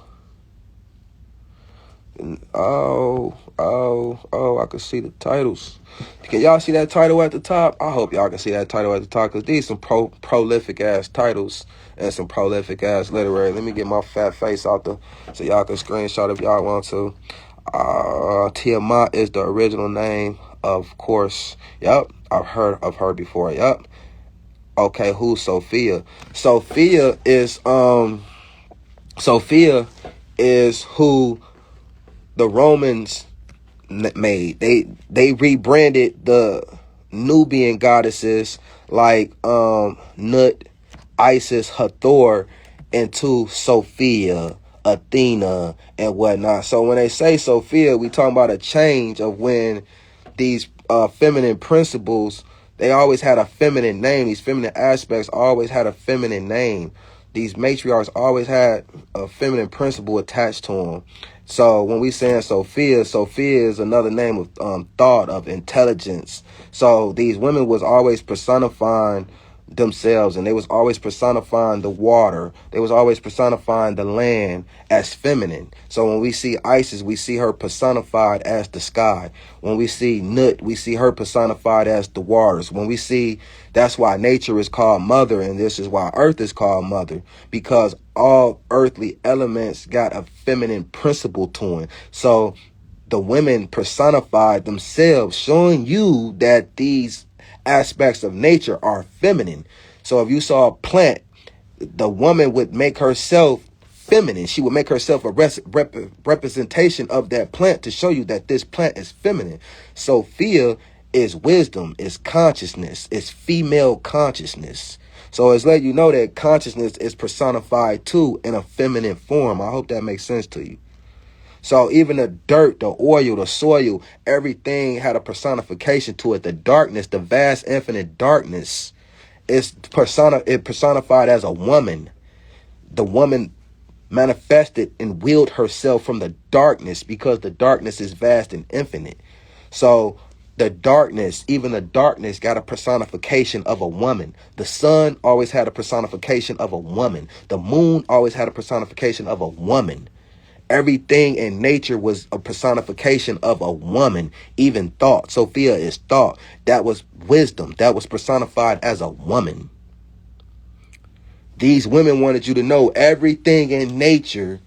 I can see the titles. Can y'all see that title at the top? I hope y'all can see that title at the top, because these some prolific ass titles and some prolific ass literary. Let me get my fat face out there so y'all can screenshot if y'all want to. Tiamat is the original name, of course. Yep, I've heard of her before. Yep. Okay, who's Sophia? Sophia is who the Romans made. They rebranded the Nubian goddesses like Nut, Isis, Hathor into Sophia, Athena, and whatnot. So when they say Sophia, we talking about a change of when these feminine principles, they always had a feminine name. These feminine aspects always had a feminine name. These matriarchs always had a feminine principle attached to them. So when we saying Sophia is another name of thought, of intelligence. So these women was always personifying themselves, and they was always personifying the water. They was always personifying the land as feminine. So when we see Isis, we see her personified as the sky. When we see Nut, we see her personified as the waters. When we see, that's why nature is called mother, and this is why earth is called mother, because all earthly elements got a feminine principle to it. So the women personified themselves, showing you that these aspects of nature are feminine. So if you saw a plant, the woman would make herself feminine. She would make herself a representation of that plant to show you that this plant is feminine. Sophia is wisdom, is consciousness, is female consciousness. So it's letting you know that consciousness is personified too in a feminine form. I hope that makes sense to you. So even the dirt, the oil, the soil, everything had a personification to it. The darkness, the vast infinite darkness, is personified as a woman. The woman manifested and willed herself from the darkness, because the darkness is vast and infinite. So the darkness, even the darkness, got a personification of a woman. The sun always had a personification of a woman. The moon always had a personification of a woman. Everything in nature was a personification of a woman, even thought. Sophia is thought. That was wisdom. That was personified as a woman. These women wanted you to know everything in nature,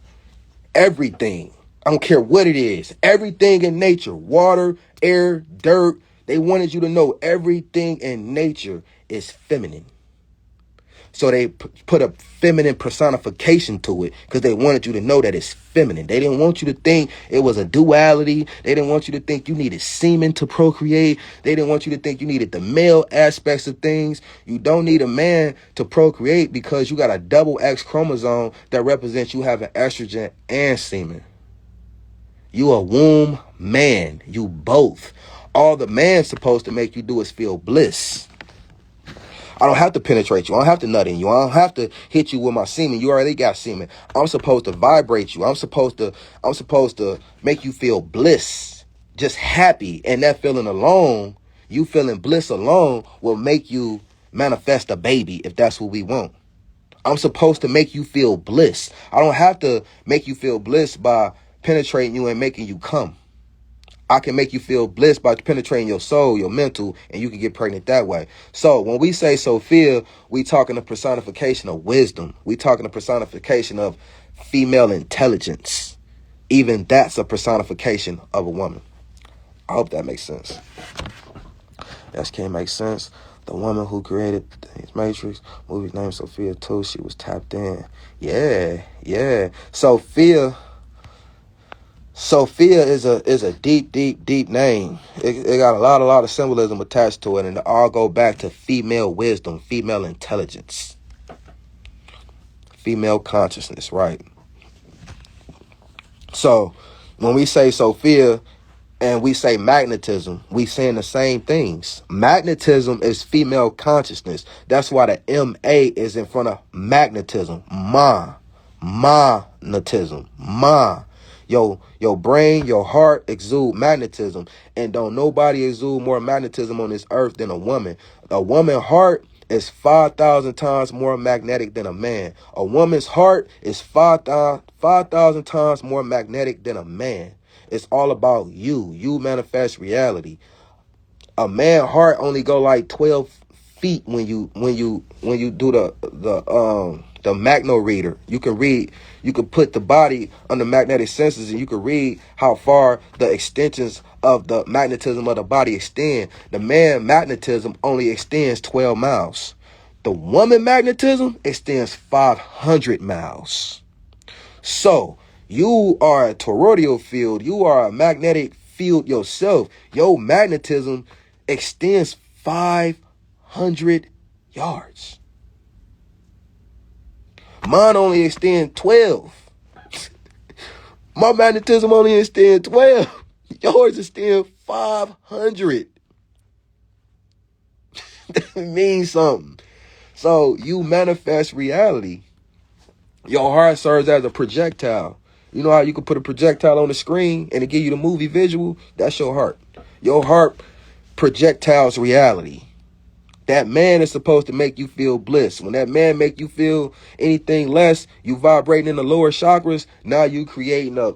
everything. I don't care what it is. Everything in nature, water, air, dirt. They wanted you to know everything in nature is feminine. So they put a feminine personification to it, because they wanted you to know that it's feminine. They didn't want you to think it was a duality. They didn't want you to think you needed semen to procreate. They didn't want you to think you needed the male aspects of things. You don't need a man to procreate, because you got a double X chromosome that represents you having estrogen and semen. You a womb man. You both. All the man's supposed to make you do is feel bliss. I don't have to penetrate you. I don't have to nut in you. I don't have to hit you with my semen. You already got semen. I'm supposed to vibrate you. I'm supposed to make you feel bliss. just happy, and that feeling alone, you feeling bliss alone, will make you manifest a baby if that's what we want. I'm supposed to make you feel bliss. I don't have to make you feel bliss by penetrating you and making you come. I can make you feel bliss by penetrating your soul, your mental, and you can get pregnant that way. So when we say Sophia, we talking a personification of wisdom. We talking a personification of female intelligence. Even that's a personification of a woman. I hope that makes sense. That can't make sense. The woman who created his Matrix, movie named Sophia too, she was tapped in. Yeah. Sophia is a deep name. It got a lot of symbolism attached to it, and it all go back to female wisdom, female intelligence, female consciousness, right? So when we say Sophia and we say magnetism, we saying the same things. Magnetism is female consciousness. That's why the M-A is in front of magnetism. Magnetism. Your brain, your heart exude magnetism. And don't nobody exude more magnetism on this earth than a woman. A woman's heart is 5,000 times more magnetic than a man. A woman's heart is 5,000 times more magnetic than a man. It's all about you. You manifest reality. A man's heart only go like 12 feet when you do the magno reader. You can put the body under magnetic sensors, and you can read how far the extensions of the magnetism of the body extend. The man magnetism only extends 12 miles. The woman magnetism extends 500 miles. So you are a toroidal field. You are a magnetic field yourself. Your magnetism extends 500 yards. Mine only extends 12. My magnetism only extends 12. Yours extends 500. That means something. So you manifest reality. Your heart serves as a projectile. You know how you can put a projectile on the screen and it give you the movie visual? That's your heart. Your heart projectiles reality. That man is supposed to make you feel bliss. When that man make you feel anything less, you vibrating in the lower chakras. Now you creating a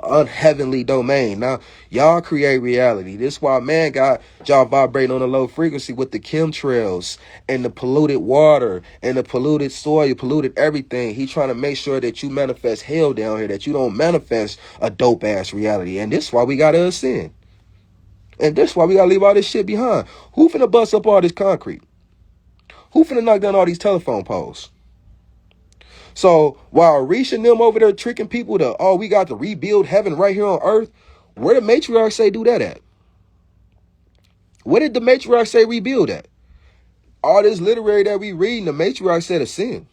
unheavenly domain. Now y'all create reality. This is why man got y'all vibrating on a low frequency with the chemtrails and the polluted water and the polluted soil, polluted everything. He trying to make sure that you manifest hell down here, that you don't manifest a dope ass reality. And this is why we gotta ascend. And that's why we gotta leave all this shit behind. Who finna bust up all this concrete? Who finna knock down all these telephone poles? So while Risha and them over there tricking people to, we got to rebuild heaven right here on earth, where did Matriarch say do that at? Where did the Matriarch say rebuild at? All this literary that we reading, the Matriarch said ascend.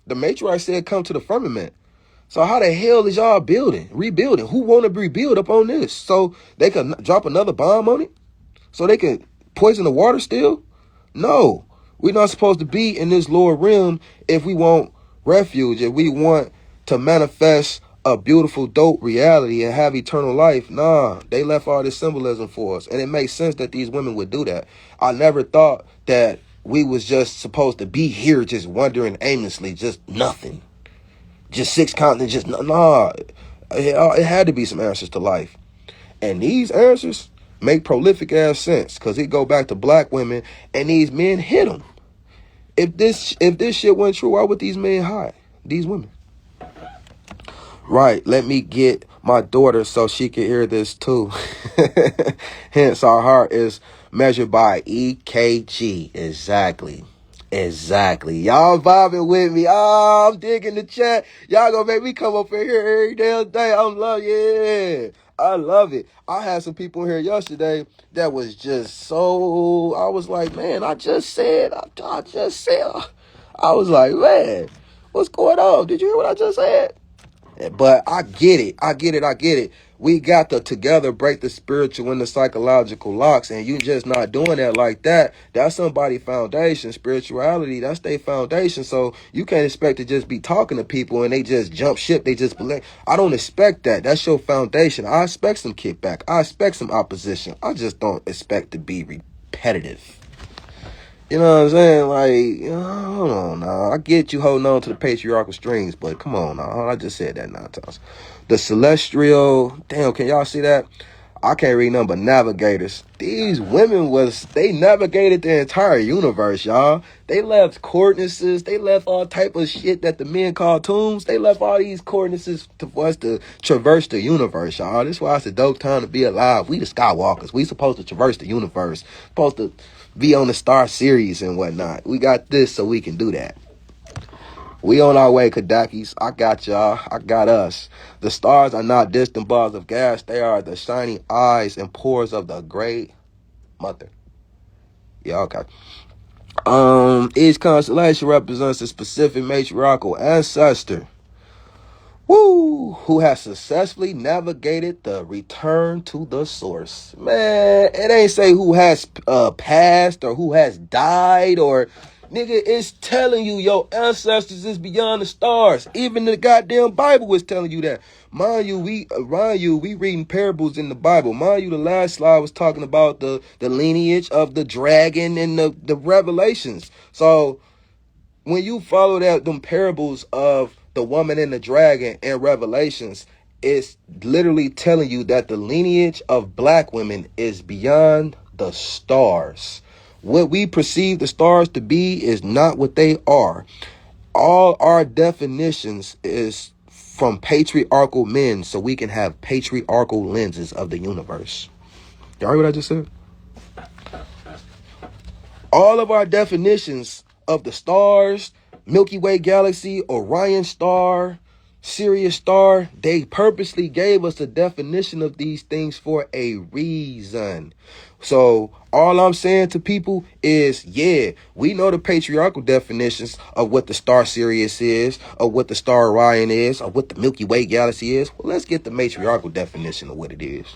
The Matriarch said come to the firmament. So how the hell is y'all rebuilding? Who want to rebuild up on this? So they can drop another bomb on it? So they can poison the water still? No, we're not supposed to be in this lower realm if we want refuge, if we want to manifest a beautiful, dope reality and have eternal life. Nah, they left all this symbolism for us. And it makes sense that these women would do that. I never thought that we was just supposed to be here just wandering aimlessly, just nothing. Just 6 continents, just nah. It had to be some answers to life. And these answers make prolific ass sense because it go back to black women and these men hit them. If this shit wasn't true, why would these men hide these women? Right, let me get my daughter so she can hear this too. Hence, our heart is measured by EKG. Exactly. Y'all vibing with me. I'm digging the chat. Y'all gonna make me come up in here every damn day. I love it. I had some people here yesterday that was just so, I was like, man, I just said. I was like, man, what's going on? Did you hear what I just said? But I get it. I get it. We got to together break the spiritual and the psychological locks, and you just not doing that like that. That's somebody's foundation. Spirituality, that's their foundation. So you can't expect to just be talking to people and they just jump ship. They just believe. I don't expect that. That's your foundation. I expect some kickback. I expect some opposition. I just don't expect to be repetitive. You know what I'm saying? Like, hold on now. I get you holding on to the patriarchal strings, but come on now. I just said that 9 times. The celestial, damn, can y'all see that? I can't read nothing but navigators. These women they navigated the entire universe, y'all. They left coordinates. They left all type of shit that the men call tombs. They left all these coordinates for us to traverse the universe, y'all. This is why it's a dope time to be alive. We the Skywalkers. We supposed to traverse the universe. Supposed to be on the Star Series and whatnot. We got this so we can do that. We on our way, Kadakis. I got y'all. I got us. The stars are not distant balls of gas. They are the shining eyes and pores of the great mother. Yeah, okay. Each constellation represents a specific matriarchal ancestor. Woo! Who has successfully navigated the return to the source. Man, it ain't say who has passed or who has died or... Nigga, it's telling you your ancestors is beyond the stars. Even the goddamn Bible is telling you that. Mind you, we reading parables in the Bible. Mind you, the last slide was talking about the lineage of the dragon and the revelations. So when you follow them parables of the woman and the dragon and revelations, it's literally telling you that the lineage of black women is beyond the stars. What we perceive the stars to be is not what they are. All our definitions is from patriarchal men, so we can have patriarchal lenses of the universe. Y'all heard what I just said? All of our definitions of the stars, Milky Way galaxy, Orion star, Sirius star, they purposely gave us a definition of these things for a reason. So all I'm saying to people is, yeah, we know the patriarchal definitions of what the star Sirius is, of what the star Orion is, of what the Milky Way galaxy is. Well, let's get the matriarchal definition of what it is.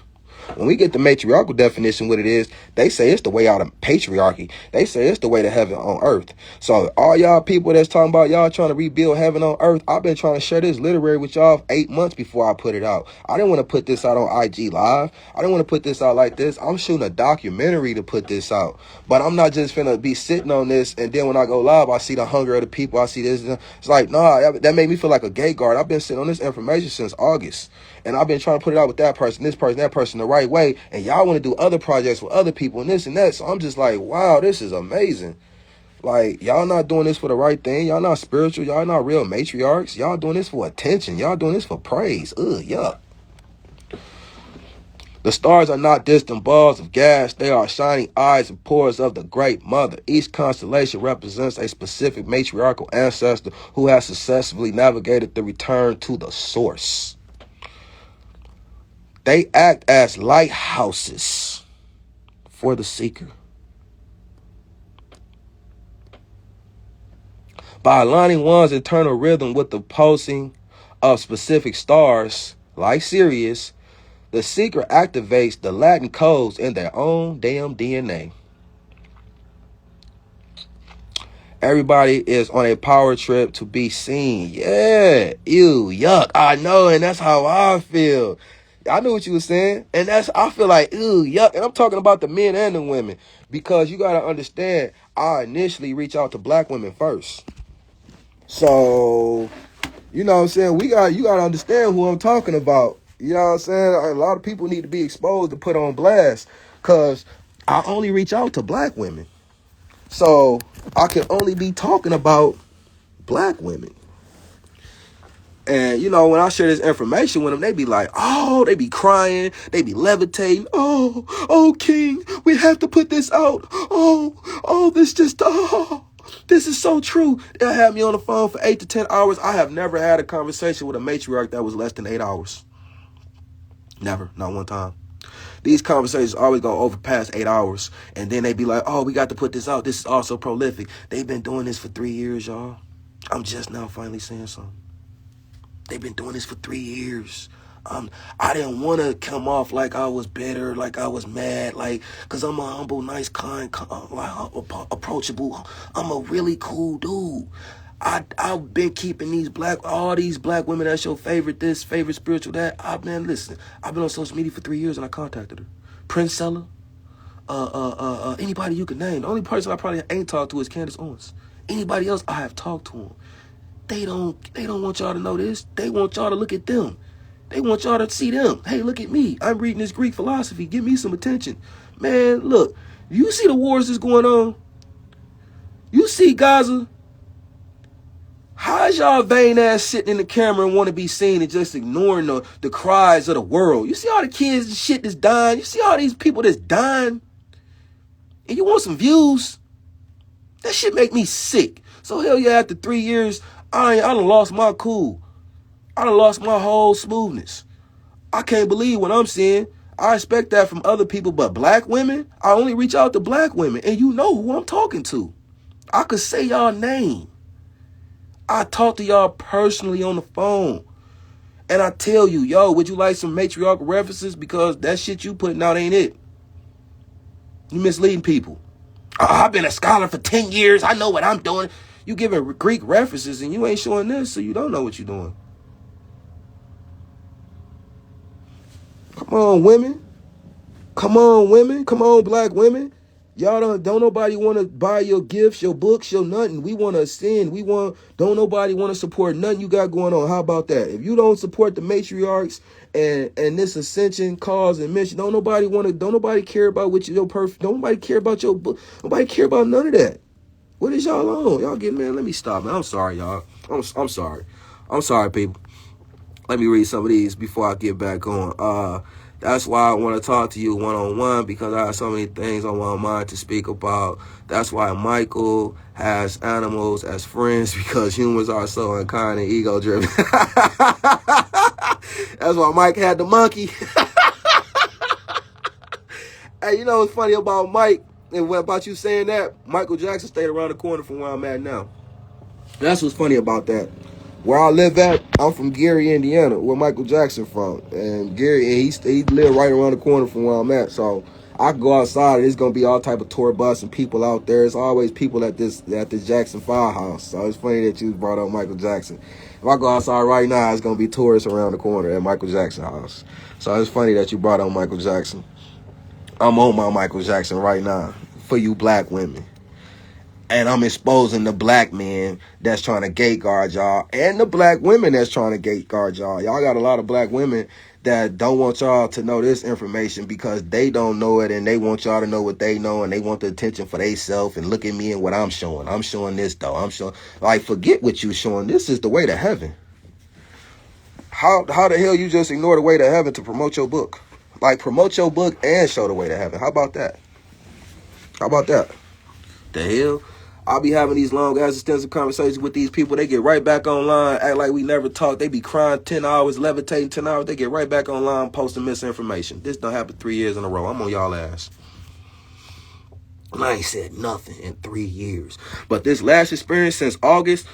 When we get the matriarchal definition, what it is, they say it's the way out of patriarchy. They say it's the way to heaven on earth. So all y'all people that's talking about y'all trying to rebuild heaven on earth, I've been trying to share this literary with y'all 8 months before I put it out. I didn't want to put this out on IG Live. I didn't want to put this out like this. I'm shooting a documentary to put this out. But I'm not just finna be sitting on this and then when I go live, I see the hunger of the people. I see this. It's like, nah, that made me feel like a gay guard. I've been sitting on this information since August. And I've been trying to put it out with that person, this person, that person the right way. And y'all want to do other projects with other people and this and that. So I'm just like, wow, this is amazing. Like, y'all not doing this for the right thing. Y'all not spiritual. Y'all not real matriarchs. Y'all doing this for attention. Y'all doing this for praise. Ugh, yuck. The stars are not distant balls of gas. They are shining eyes and pores of the great mother. Each constellation represents a specific matriarchal ancestor who has successfully navigated the return to the source. They act as lighthouses for the seeker. By aligning one's internal rhythm with the pulsing of specific stars, like Sirius, the seeker activates the Latin codes in their own damn DNA. Everybody is on a power trip to be seen. Yeah. Ew, yuck. I know, and that's how I feel. I knew what you were saying. And I feel like, ew, yuck. And I'm talking about the men and the women. Because you got to understand, I initially reach out to black women first. So, you know what I'm saying? You got to understand who I'm talking about. You know what I'm saying? A lot of people need to be exposed to put on blast. Because I only reach out to black women. So, I can only be talking about black women. And, you know, when I share this information with them, they be like, oh, they be crying. They be levitating. Oh, King, we have to put this out. This is so true. They'll have me on the phone for 8 to 10 hours. I have never had a conversation with a matriarch that was less than 8 hours. Never, not one time. These conversations always go over past 8 hours. And then they be like, oh, we got to put this out. This is also prolific. They've been doing this for 3 years, y'all. I'm just now finally saying something. They've been doing this for 3 years. I didn't want to come off like I was bitter, like I was mad, like, because I'm a humble, nice, kind, approachable. I'm a really cool dude. I've been keeping all these black women that's your favorite this, favorite spiritual that. Listen, I've been on social media for 3 years and I contacted her. Prince Seller, anybody you can name. The only person I probably ain't talked to is Candace Owens. Anybody else I have talked to them. They don't want y'all to know this. They want y'all to look at them. They want y'all to see them. Hey, look at me. I'm reading this Greek philosophy. Give me some attention. Man, look, you see the wars that's going on? You see Gaza? How's y'all vain ass sitting in the camera and want to be seen and just ignoring the cries of the world? You see all the kids and shit that's dying? You see all these people that's dying? And you want some views? That shit make me sick. So hell yeah, after 3 years, I done lost my cool. I done lost my whole smoothness. I can't believe what I'm seeing. I expect that from other people, but black women, I only reach out to black women, and you know who I'm talking to. I could say y'all name. I talk to y'all personally on the phone. And I tell you, yo, would you like some matriarchal references? Because that shit you putting out ain't it. You misleading people. I've been a scholar for 10 years. I know what I'm doing. You giving Greek references and you ain't showing this, so you don't know what you're doing. Come on, women. Come on, women. Come on, black women. Y'all don't nobody want to buy your gifts, your books, your nothing. We want to ascend. Don't nobody want to support nothing you got going on. How about that? If you don't support the matriarchs and this ascension cause and mission, don't nobody care about what don't nobody care about your book. Nobody care about none of that. What is y'all on? Y'all let me stop, man. I'm sorry, y'all. I'm sorry. I'm sorry, people. Let me read some of these before I get back on. That's why I want to talk to you one-on-one, because I have so many things on my mind to speak about. That's why Michael has animals as friends, because humans are so unkind and ego-driven. That's why Mike had the monkey. Hey, you know what's funny about Mike and what about you saying that? Michael Jackson stayed around the corner from where I'm at now. That's what's funny about that. Where I live at, I'm from Gary, Indiana, where Michael Jackson from. And Gary, he lived right around the corner from where I'm at. So I can go outside, and there's going to be all type of tour bus and people out there. It's always people at the Jackson Firehouse. So it's funny that you brought up Michael Jackson. If I go outside right now, it's going to be tourists around the corner at Michael Jackson house. So it's funny that you brought up Michael Jackson. I'm on my Michael Jackson right now for you black women. And I'm exposing the black men that's trying to gate guard y'all and the black women that's trying to gate guard y'all. Y'all got a lot of black women that don't want y'all to know this information because they don't know it, and they want y'all to know what they know, and they want the attention for themselves. And look at me and what I'm showing. I'm showing this, though. I'm showing, like, forget what you showing. This is the way to heaven. How the hell you just ignore the way to heaven to promote your book? Like, promote your book and show the way to heaven. How about that? How about that? The hell? I'll be having these long ass extensive conversations with these people. They get right back online, act like we never talked. They be crying 10 hours, levitating 10 hours. They get right back online, posting misinformation. This done happened 3 years in a row. I'm on y'all ass. And I ain't said nothing in 3 years. But this last experience since August,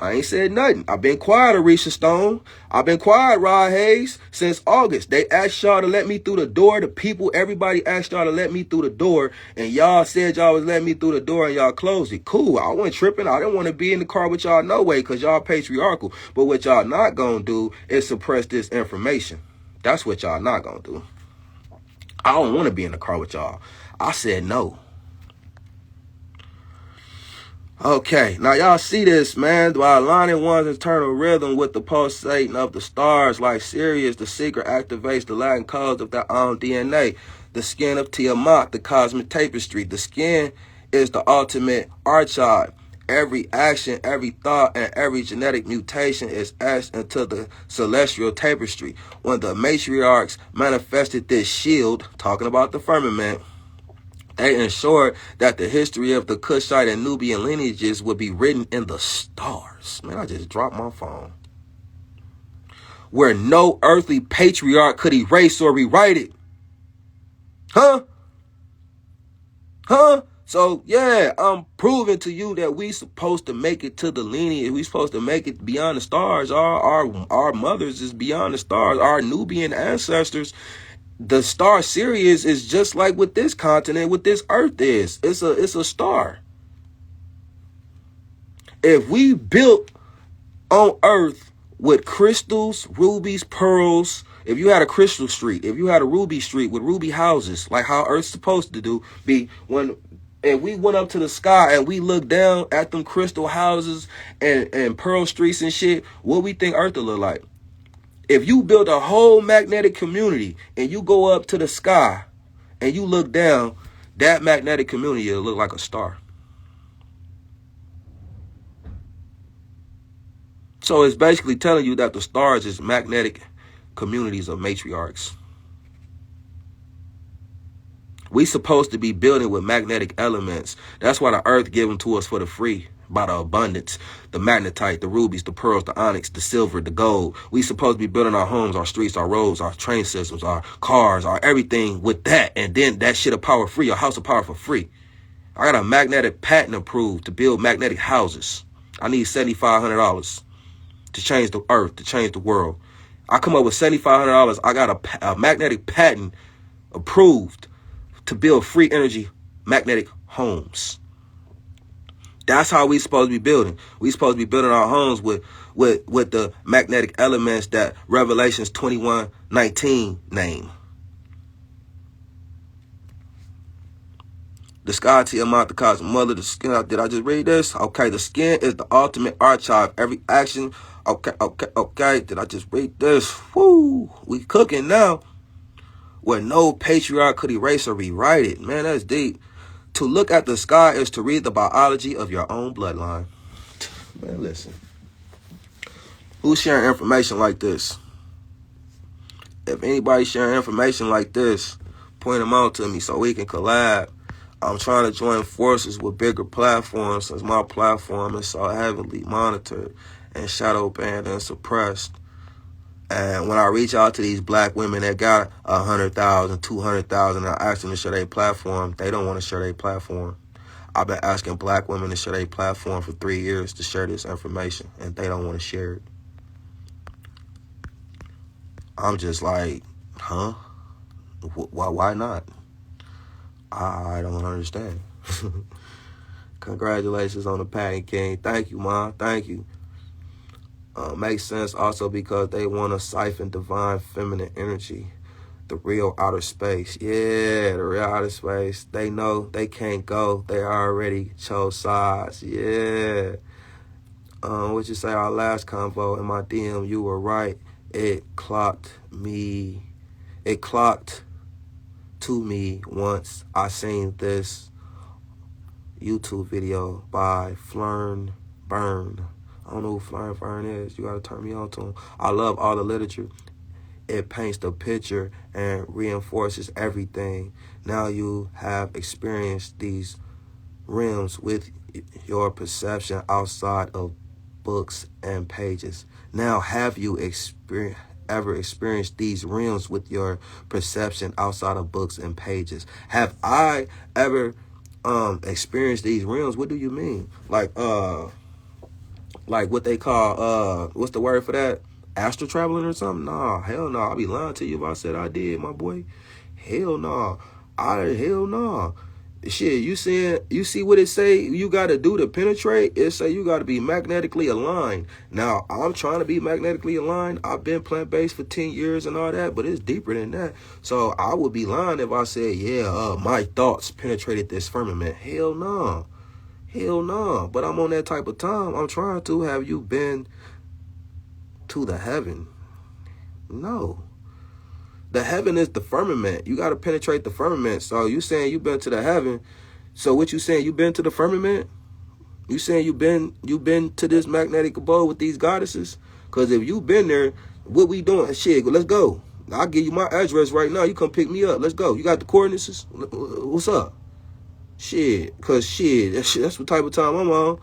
I ain't said nothing. I've been quiet, Arisha Stone. I've been quiet, Rod Hayes, since August. They asked y'all to let me through the door. The people, everybody asked y'all to let me through the door. And y'all said y'all was letting me through the door and y'all closed it. Cool. I wasn't tripping. I didn't want to be in the car with y'all no way because y'all patriarchal. But what y'all not going to do is suppress this information. That's what y'all not going to do. I don't want to be in the car with y'all. I said no. Okay, now y'all see this, man. By aligning one's internal rhythm with the pulsating of the stars, like Sirius, the seeker activates the Latin codes of their own DNA. The skin of Tiamat, the cosmic tapestry. The skin is the ultimate archive. Every action, every thought, and every genetic mutation is etched into the celestial tapestry. When the matriarchs manifested this shield, talking about the firmament, they ensured that the history of the Kushite and Nubian lineages would be written in the stars. Man, I just dropped my phone. Where no earthly patriarch could erase or rewrite it. Huh? So, yeah, I'm proving to you that we supposed to make it to the lineage. We supposed to make it beyond the stars. Our mothers is beyond the stars. Our Nubian ancestors, the star Sirius is just like what this continent, what this earth is. It's a star. If we built on earth with crystals, rubies, pearls, if you had a crystal street, if you had a ruby street with ruby houses, like how earth's supposed to be, and we went up to the sky and we looked down at them crystal houses and pearl streets and shit, what we think earth will look like? If you build a whole magnetic community and you go up to the sky and you look down, that magnetic community will look like a star. So it's basically telling you that the stars is magnetic communities of matriarchs. We supposed to be building with magnetic elements. That's why the earth given to us for the free, by the abundance. The magnetite, the rubies, the pearls, the onyx, the silver, the gold. We supposed to be building our homes, our streets, our roads, our train systems, our cars, our everything with that. And then that shit of power free, your house of power for free. I got a magnetic patent approved to build magnetic houses. I need $7,500 to change the earth, to change the world. I come up with $7,500. I got a magnetic patent approved to build free energy magnetic homes. That's how we supposed to be building. We supposed to be building our homes with the magnetic elements that Revelations 21:19 name. The sky to your mouth, the cosmic mother, the skin. Did I just read this? Okay, the skin is the ultimate archive. Every action. Okay. Did I just read this? Woo, we cooking now. Where no patriarch could erase or rewrite it. Man, that's deep. To look at the sky is to read the biology of your own bloodline. Man, listen. Who's sharing information like this? If anybody's sharing information like this, point them out to me so we can collab. I'm trying to join forces with bigger platforms since my platform is so heavily monitored and shadow banned and suppressed. And when I reach out to these black women that got 100,000, 200,000, I ask them to share their platform, they don't want to share their platform. I've been asking black women to share their platform for 3 years to share this information, and they don't want to share it. I'm just like, huh? Why not? I don't understand. Congratulations on the patent, King. Thank you, Mom. Thank you. Makes sense also because they want to siphon divine feminine energy, the real outer space. Yeah, the real outer space. They know they can't go. They already chose sides. Yeah. What you say? Our last convo in my DM, you were right. It clocked to me once. I seen this YouTube video by Flern Burn. I don't know who Firmament is. You got to turn me on to him. I love all the literature. It paints the picture and reinforces everything. Now you have experienced these realms with your perception outside of books and pages. Now have you ever experienced these realms with your perception outside of books and pages? Have I ever experienced these realms? What do you mean? Like what they call, what's the word for that? Astral traveling or something? Nah, hell no. I'll be lying to you if I said I did, my boy. Hell no. Hell no. Shit, you see what it say you got to do to penetrate? It say you got to be magnetically aligned. Now, I'm trying to be magnetically aligned. I've been plant-based for 10 years and all that, but it's deeper than that. So I would be lying if I said, my thoughts penetrated this firmament. Hell no. Hell no. But I'm on that type of time. I'm trying to. Have you been to the heaven? No. The heaven is the firmament. You got to penetrate the firmament. So you saying you been to the heaven. So what you saying? You been to the firmament? You saying you been to this magnetic abode with these goddesses? Because if you been there, what we doing? Shit, let's go. I'll give you my address right now. You come pick me up. Let's go. You got the coordinates? What's up? Shit, because that's what type of time I'm on.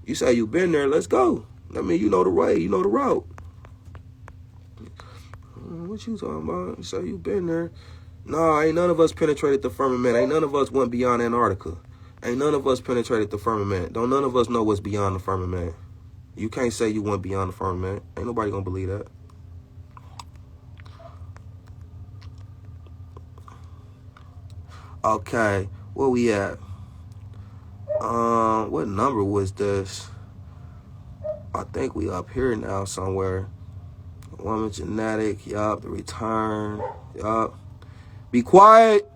You say you been there, let's go. I mean, you know the way, you know the route. What you talking about? You say you been there. Nah, ain't none of us penetrated the firmament. Ain't none of us went beyond Antarctica. Ain't none of us penetrated the firmament. Don't none of us know what's beyond the firmament. You can't say you went beyond the firmament. Ain't nobody gonna believe that. Okay, where we at? What number was this? I think we up here now somewhere. Woman genetic, yup. The return, yup. Be quiet.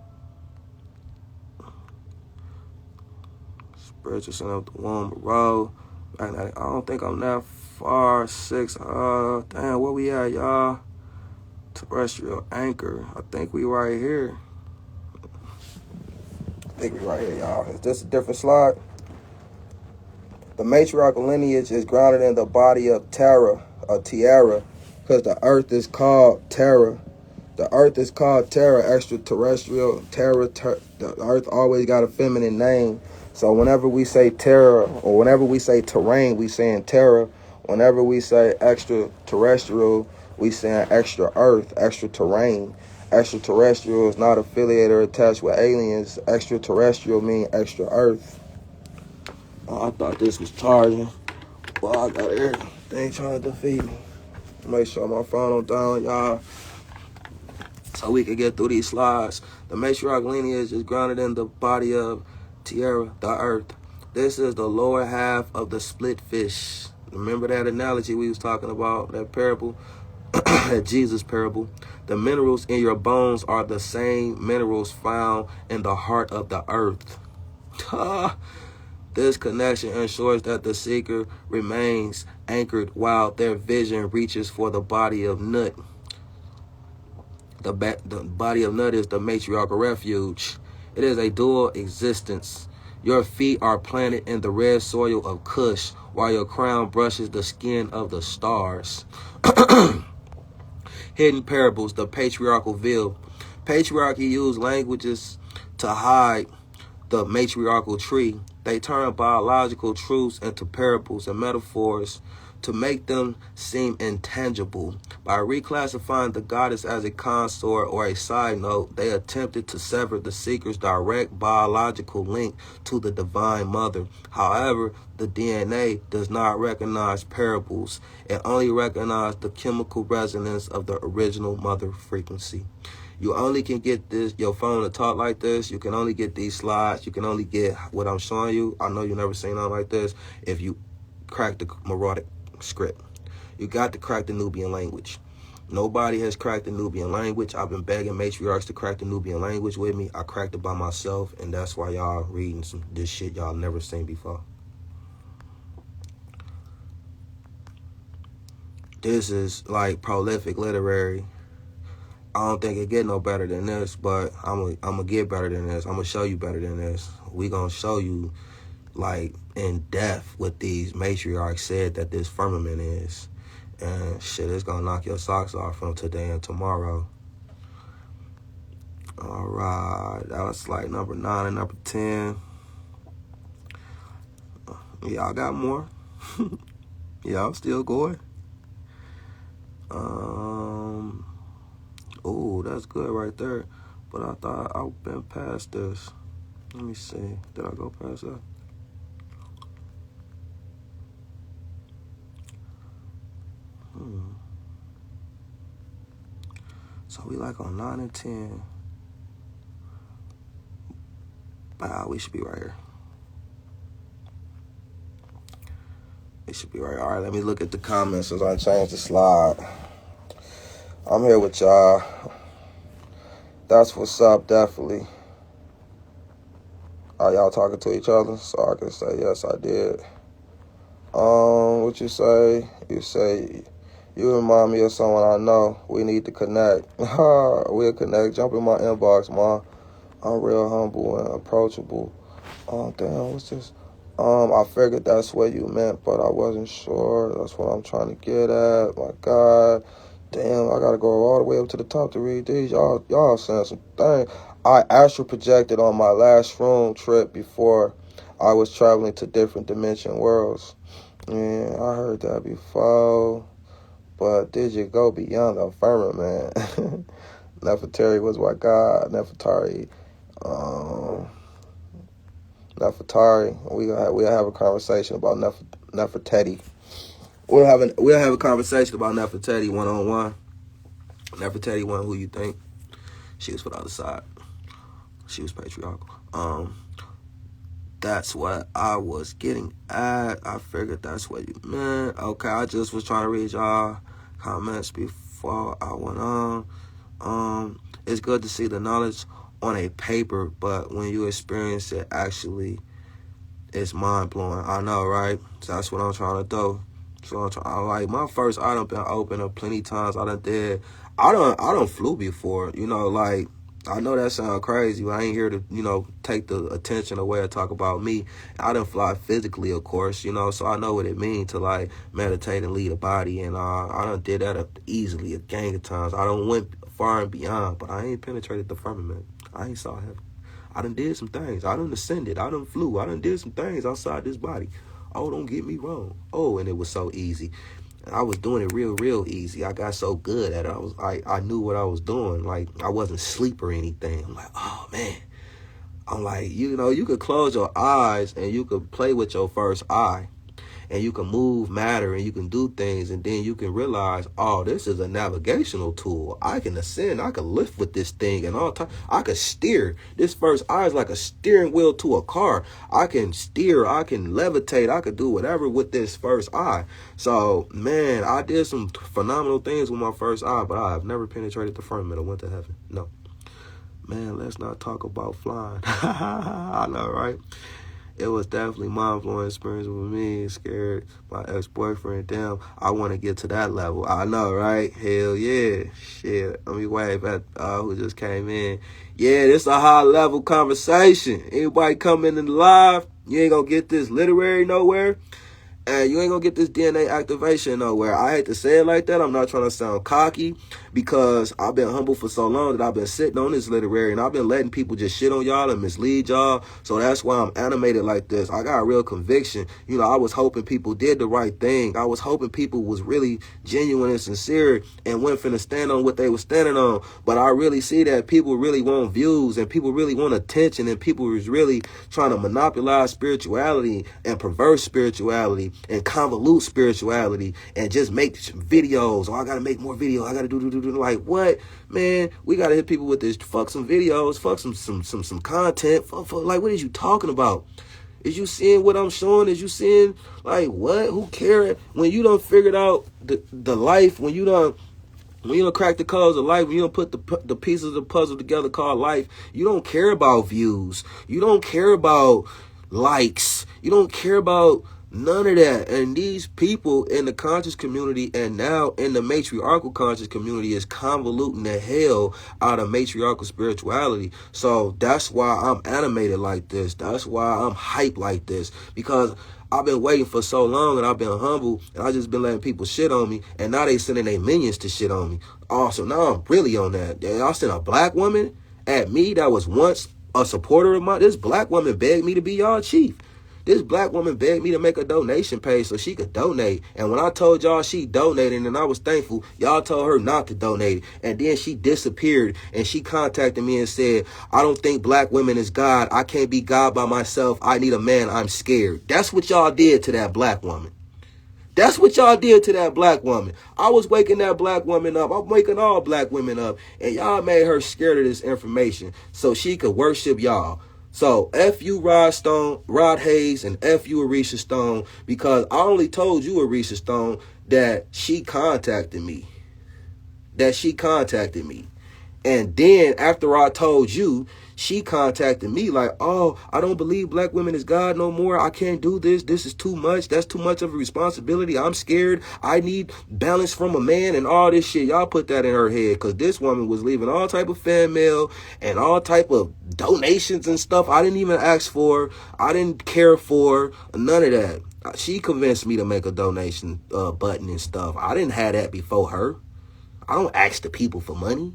Spiritual son of the womb, bro. I don't think I'm that far. 6. Damn, where we at, y'all? Terrestrial anchor. I think we right here. Y'all. Is this a different slide? The matriarchal lineage is grounded in the body of Terra, because the earth is called Terra. The earth is called Terra, extraterrestrial. The earth always got a feminine name. So whenever we say Terra, or whenever we say terrain, we saying Terra. Whenever we say extraterrestrial, we saying extra earth, extra terrain. Extraterrestrial is not affiliated or attached with aliens. Extraterrestrial mean extra earth. Oh, I thought this was charging. Well, I got everything trying to defeat me. Make sure my phone don't down, y'all, so we can get through these slides. The matriarchal lineage is grounded in the body of Tierra, the earth. This is the lower half of the split fish. Remember that analogy we was talking about, that parable, that Jesus parable? The minerals in your bones are the same minerals found in the heart of the earth. This connection ensures that the seeker remains anchored while their vision reaches for the body of Nut. The body of Nut is the matriarchal refuge. It is a dual existence. Your feet are planted in the red soil of Kush, while your crown brushes the skin of the stars. Hidden parables, the patriarchal veil. Patriarchy used languages to hide the matriarchal tree. They turn biological truths into parables and metaphors to make them seem intangible. By reclassifying the goddess as a consort or a side note, they attempted to sever the seeker's direct biological link to the divine mother. However, the DNA does not recognize parables. It only recognizes the chemical resonance of the original mother frequency. You only can get your phone to talk like this. You can only get these slides. You can only get what I'm showing you. I know you've never seen nothing like this if you crack the melodic script. You got to crack the Nubian language. Nobody has cracked the Nubian language. I've been begging matriarchs to crack the Nubian language with me. I cracked it by myself, and that's why y'all reading this shit y'all never seen before. This is like prolific literary. I don't think it get no better than this, but I'm gonna get better than this. I'm gonna show you better than this. We gonna show you, like, in depth what these matriarchs said that this firmament is. And shit, it's gonna knock your socks off from today and tomorrow. All right, that was like number 9 and number 10. Y'all got more? Y'all still going? Oh, that's good right there. But I thought I've been past this. Let me see. Did I go past that? So we like on 9 and 10. Wow, we should be right here. We should be right. All right, let me look at the comments as I change the slide. I'm here with y'all. That's what's up, definitely. Are y'all talking to each other? So I can say, yes, I did. What you say? You say, you remind me of someone I know. We need to connect. We'll connect. Jump in my inbox, Ma. I'm real humble and approachable. Damn, what's this? I figured that's what you meant, but I wasn't sure. That's what I'm trying to get at. My God. Damn, I gotta go all the way up to the top to read these. Y'all saying some things. I astral projected on my last room trip before I was traveling to different dimension worlds. Yeah, I heard that before. But did you go beyond the firmament? Nefertari was what God. Nefertari. Nefertari. We'll have a conversation about Nefertiti. We'll have a conversation about Nefertiti 1-on-1. Nefertiti one, who you think? She was for the other side. She was patriarchal. That's what I was getting at. I figured that's what you meant. Okay, I just was trying to read y'all comments before I went on. It's good to see the knowledge on a paper, but when you experience it, actually, it's mind blowing. I know, right? So that's what I'm trying to do. So like my first eye done been open up plenty times. I done flew before. Like, I know that sounds crazy, but I ain't here to, take the attention away or talk about me. I done fly physically, of course, so I know what it means to, like, meditate and lead a body. And I done did that easily a gang of times. I done went far and beyond, but I ain't penetrated the firmament. I ain't saw heaven. I done did some things. I done ascended. I done flew. I done did some things outside this body. Oh, don't get me wrong. Oh, and it was so easy. I was doing it real easy. I got so good at it. I knew what I was doing. Like, I wasn't asleep or anything. I'm like, oh, man. I'm like, you could close your eyes and you could play with your first eye. And you can move matter and you can do things. And then you can realize, oh, this is a navigational tool. I can ascend. I can lift with this thing. And all time, I can steer. This first eye is like a steering wheel to a car. I can steer. I can levitate. I can do whatever with this first eye. So, man, I did some phenomenal things with my first eye. But I have never penetrated the firmament or went to heaven. No. Man, let's not talk about flying. I know, right? It was definitely mind-blowing experience with me. Scared my ex-boyfriend. Damn, I want to get to that level. I know, right? Hell yeah. Shit. Let me wave at who just came in. Yeah, this a high-level conversation. Anybody coming in live, you ain't gonna get this literary nowhere. And you ain't gonna get this DNA activation nowhere. I hate to say it like that. I'm not trying to sound cocky because I've been humble for so long that I've been sitting on this literary and I've been letting people just shit on y'all and mislead y'all. So that's why I'm animated like this. I got a real conviction. I was hoping people did the right thing. I was hoping people was really genuine and sincere and went finna stand on what they were standing on. But I really see that people really want views and people really want attention and people is really trying to monopolize spirituality and perverse spirituality and convolute spirituality and just make videos. Oh, I gotta make more videos. I gotta do. Like, what? Man, we gotta hit people with this. Fuck some videos. Fuck some content. Fuck, like, what is you talking about? Is you seeing what I'm showing? Is you seeing, like, what? Who cares? When you done figured out the life, when you done crack the codes of life, when you don't put the pieces of the puzzle together called life, you don't care about views. You don't care about likes. You don't care about none of that. And these people in the conscious community and now in the matriarchal conscious community is convoluting the hell out of matriarchal spirituality. So that's why I'm animated like this. That's why I'm hyped like this. Because I've been waiting for so long and I've been humble and I just been letting people shit on me. And now they sending their minions to shit on me. Oh, so now I'm really on that. Y'all sent a black woman at me that was once a supporter of mine. This black woman begged me to be y'all chief. This black woman begged me to make a donation page so she could donate. And when I told y'all she donated and I was thankful, y'all told her not to donate. And then she disappeared and she contacted me and said, I don't think black women is God. I can't be God by myself. I need a man. I'm scared. That's what y'all did to that black woman. That's what y'all did to that black woman. I was waking that black woman up. I'm waking all black women up. And y'all made her scared of this information so she could worship y'all. So, F you, Rod Hayes, and F you, Arisha Stone, because I only told you, Arisha Stone, that she contacted me. And then, after I told you, she contacted me like, oh, I don't believe black women is God no more. I can't do this. This is too much. That's too much of a responsibility. I'm scared. I need balance from a man and all this shit. Y'all put that in her head because this woman was leaving all type of fan mail and all type of donations and stuff I didn't even ask for. I didn't care for none of that. She convinced me to make a donation button and stuff. I didn't have that before her. I don't ask the people for money.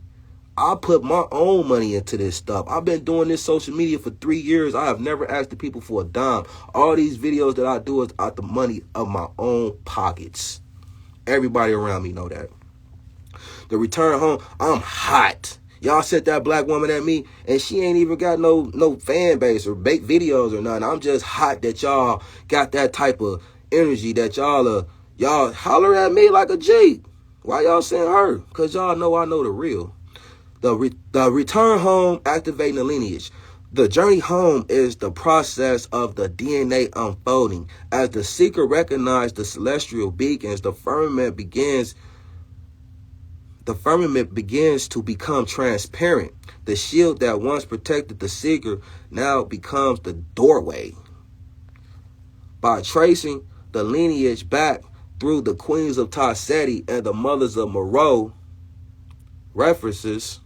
I put my own money into this stuff. I've been doing this social media for 3 years. I have never asked the people for a dime. All these videos that I do is out the money of my own pockets. Everybody around me know that. The return home, I'm hot. Y'all sent that black woman at me, and she ain't even got no fan base or bake videos or nothing. I'm just hot that y'all got that type of energy that y'all holler at me like a G. Why y'all send her? Because y'all know I know the real. The return home, activating the lineage. The journey home is the process of the DNA unfolding. As the seeker recognizes the celestial beacons, the firmament begins to become transparent. The shield that once protected the seeker now becomes the doorway. By tracing the lineage back through the queens of Tasseti and the mothers of Moreau references,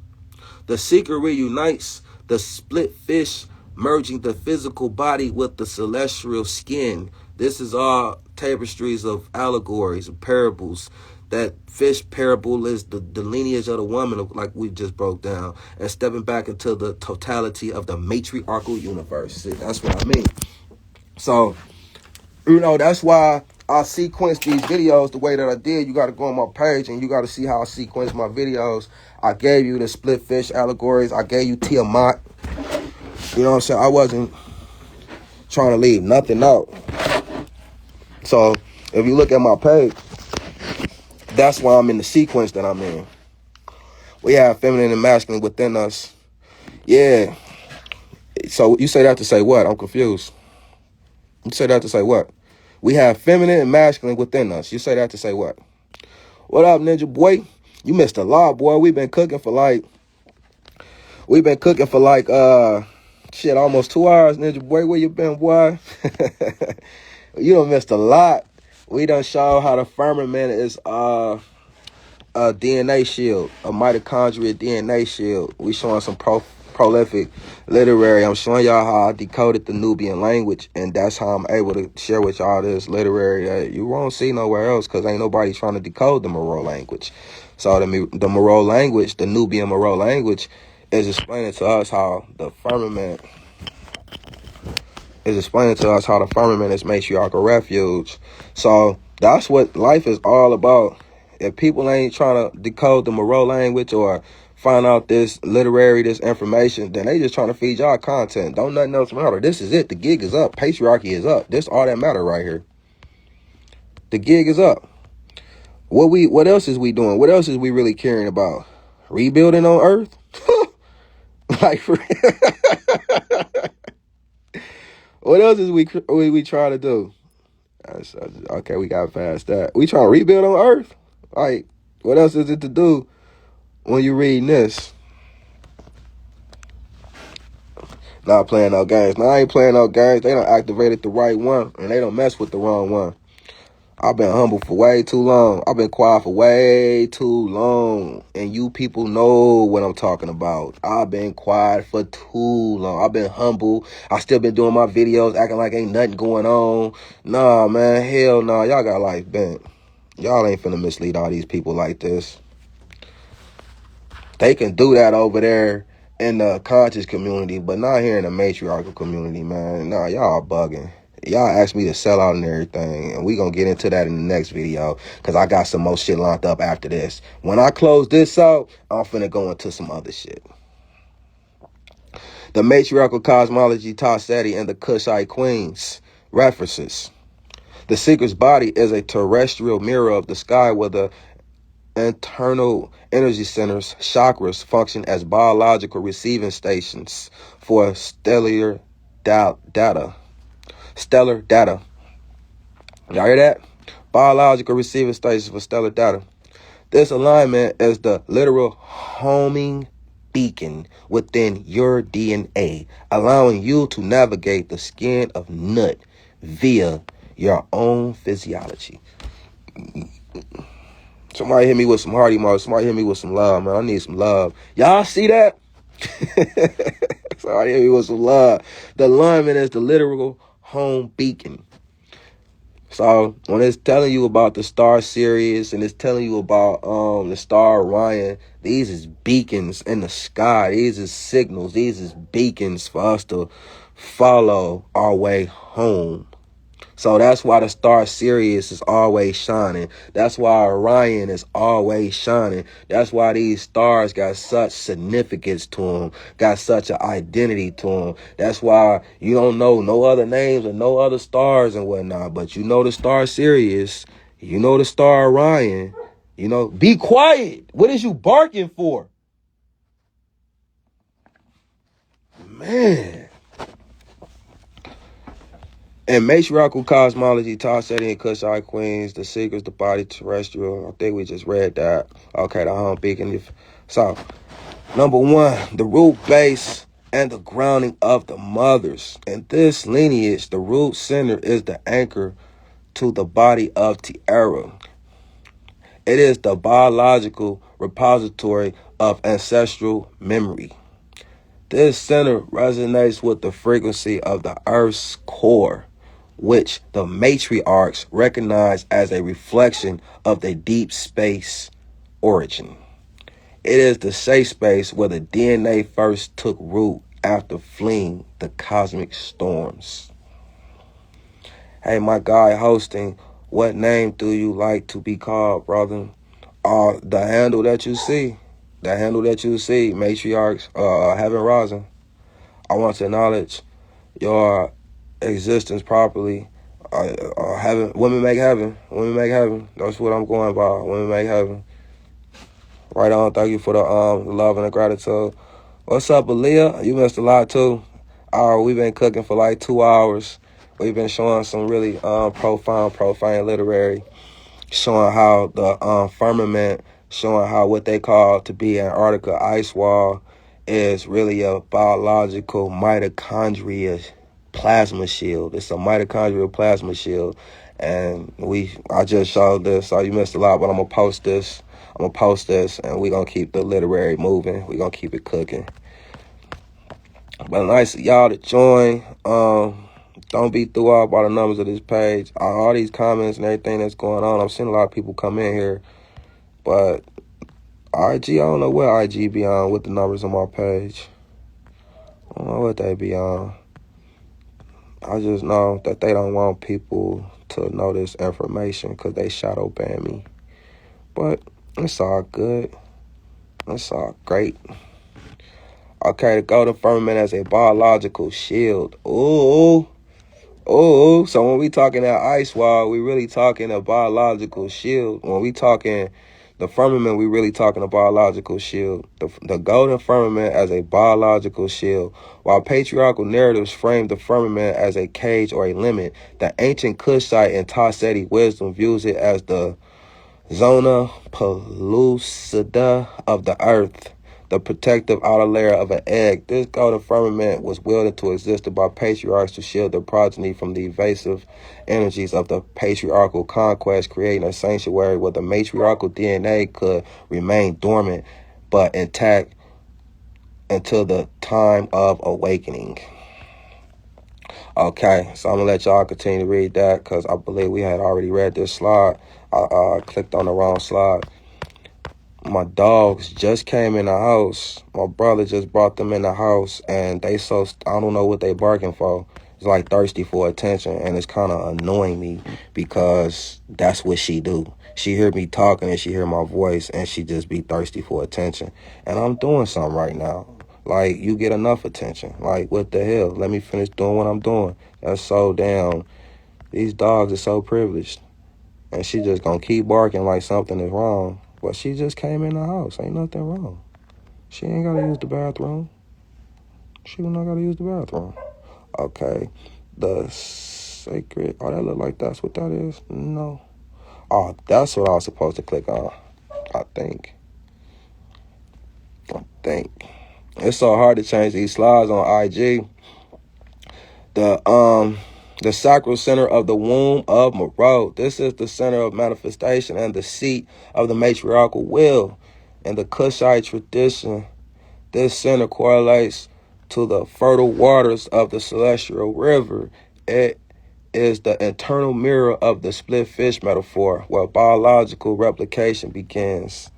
the seeker reunites the split fish, merging the physical body with the celestial skin. This is all tapestries of allegories and parables. That fish parable is the lineage of the woman, like we just broke down, and stepping back into the totality of the matriarchal universe. See, that's what I mean. So, that's why I sequence these videos the way that I did. You got to go on my page and you got to see how I sequence my videos. I gave you the split fish allegories. I gave you Tiamat. You know what I'm saying? I wasn't trying to leave nothing out. So if you look at my page, that's why I'm in the sequence that I'm in. We have feminine and masculine within us. Yeah. So you say that to say what? I'm confused. You say that to say what? We have feminine and masculine within us. You say that to say what? What up, Ninja Boy? You missed a lot, boy. We've been cooking for like almost 2 hours, Ninja Boy. Where you been, boy? You done missed a lot. We done show how the firmament is a DNA shield, a mitochondria DNA shield. We showing some prolific literary. I'm showing y'all how I decoded the Nubian language, and that's how I'm able to share with y'all this literary that you won't see nowhere else, because ain't nobody trying to decode the Moreau language. So the Moreau language, the Nubian Moreau language, is explaining to us how the firmament is matriarchal refuge. So that's what life is all about. If people ain't trying to decode the Moreau language or find out this information, then they just trying to feed y'all content. Don't nothing else matter. This is it. The gig is up. Patriarchy is up. This all that matter right here. The gig is up. What else is we doing? What else is we really caring about? Rebuilding on Earth? Like, for what else is we trying to do? Okay, we got past that. We trying to rebuild on Earth? Like, what else is it to do when you reading this? Not playing no games. No, I ain't playing no games. They done activated the right one, and they don't mess with the wrong one. I've been humble for way too long. I've been quiet for way too long. And you people know what I'm talking about. I've been quiet for too long. I've been humble. I still been doing my videos, acting like ain't nothing going on. Nah, man. Hell nah. Y'all got life bent. Y'all ain't finna mislead all these people like this. They can do that over there in the conscious community, but not here in the matriarchal community, man. Nah, y'all bugging. Y'all asked me to sell out and everything, and we gonna get into that in the next video, because I got some more shit lined up after this. When I close this out, I'm finna go into some other shit. The matriarchal cosmology, Tasseti, and the Kushite queens. References. The seeker's body is a terrestrial mirror of the sky where the internal energy centers, chakras, function as biological receiving stations for stellar data. Stellar data. Y'all hear that? Biological receiving stations for stellar data. This alignment is the literal homing beacon within your DNA, allowing you to navigate the skin of nut via your own physiology. Somebody hit me with some heart emojis. Somebody hit me with some love, man. I need some love. Y'all see that? Somebody hit me with some love. The alignment is the literal home beacon. So when it's telling you about the star Sirius and it's telling you about the star Orion, these is beacons in the sky. These is signals. These is beacons for us to follow our way home. So that's why the star Sirius is always shining. That's why Orion is always shining. That's why these stars got such significance to them, got such an identity to them. That's why you don't know no other names and no other stars and whatnot, but you know the star Sirius, you know the star Orion. You know, be quiet. What is you barking for? Man. In matriarchal cosmology, Tarseti and Kushite queens, the secrets, the body terrestrial. I think we just read that. Okay, the home beacon. So, number one, the root base and the grounding of the mothers. In this lineage, the root center is the anchor to the body of Tiara. It is the biological repository of ancestral memory. This center resonates with the frequency of the Earth's core, which the matriarchs recognize as a reflection of the deep space origin. It is the safe space where the DNA first took root after fleeing the cosmic storms. Hey, my guy hosting, what name do you like to be called, brother? The handle that you see. The handle that you see, matriarchs, heaven rising. I want to acknowledge your existence properly. Heaven, women make heaven. Women make heaven. That's what I'm going by. Women make heaven. Right on. Thank you for the love and the gratitude. What's up, Aaliyah? You missed a lot too. We've been cooking for like 2 hours. We've been showing some really profound literary, showing how the firmament, showing how what they call to be Antarctica ice wall is really a biological mitochondria plasma shield. It's a mitochondrial plasma shield. And I just showed this, so you missed a lot, but I'm going to post this. And we're going to keep the literary moving. We're going to keep it cooking. But nice of y'all to join. Don't be threw off by the numbers of this page. All these comments and everything that's going on, I'm seeing a lot of people come in here. But IG, I don't know what IG be on with the numbers on my page. I don't know what they be on. I just know that they don't want people to know this information because they shadow ban me. But it's all good. It's all great. Okay, the golden firmament as a biological shield. Ooh. So when we talking that ice wall, we really talking a biological shield. When we talking the firmament, we really talking a biological shield. The golden firmament as a biological shield. While patriarchal narratives frame the firmament as a cage or a limit, the ancient Kushite and Tarseti wisdom views it as the zona pellucida of the earth, the protective outer layer of an egg. This golden firmament was willed into existence by patriarchs to shield their progeny from the evasive energies of the patriarchal conquest, creating a sanctuary where the matriarchal DNA could remain dormant but intact until the time of awakening. Okay, so I'm going to let y'all continue to read that because I believe we had already read this slide. I clicked on the wrong slide. My dogs just came in the house. My brother just brought them in the house, and I don't know what they barking for. It's like thirsty for attention, and it's kind of annoying me because that's what she do. She hear me talking, and she hear my voice, and she just be thirsty for attention. And I'm doing something right now. Like, you get enough attention. Like, what the hell? Let me finish doing what I'm doing. That's so damn. These dogs are so privileged. And she just gonna keep barking like something is wrong. But she just came in the house. Ain't nothing wrong. She ain't gotta use the bathroom. She will not gotta use the bathroom. Okay. The sacred. Oh, that look like that's what that is? No. Oh, that's what I was supposed to click on. I think. It's so hard to change these slides on IG. The sacral center of the womb of Marot. This is the center of manifestation and the seat of the matriarchal will. In the Kushite tradition, this center correlates to the fertile waters of the celestial river. It is the internal mirror of the split fish metaphor, where biological replication begins.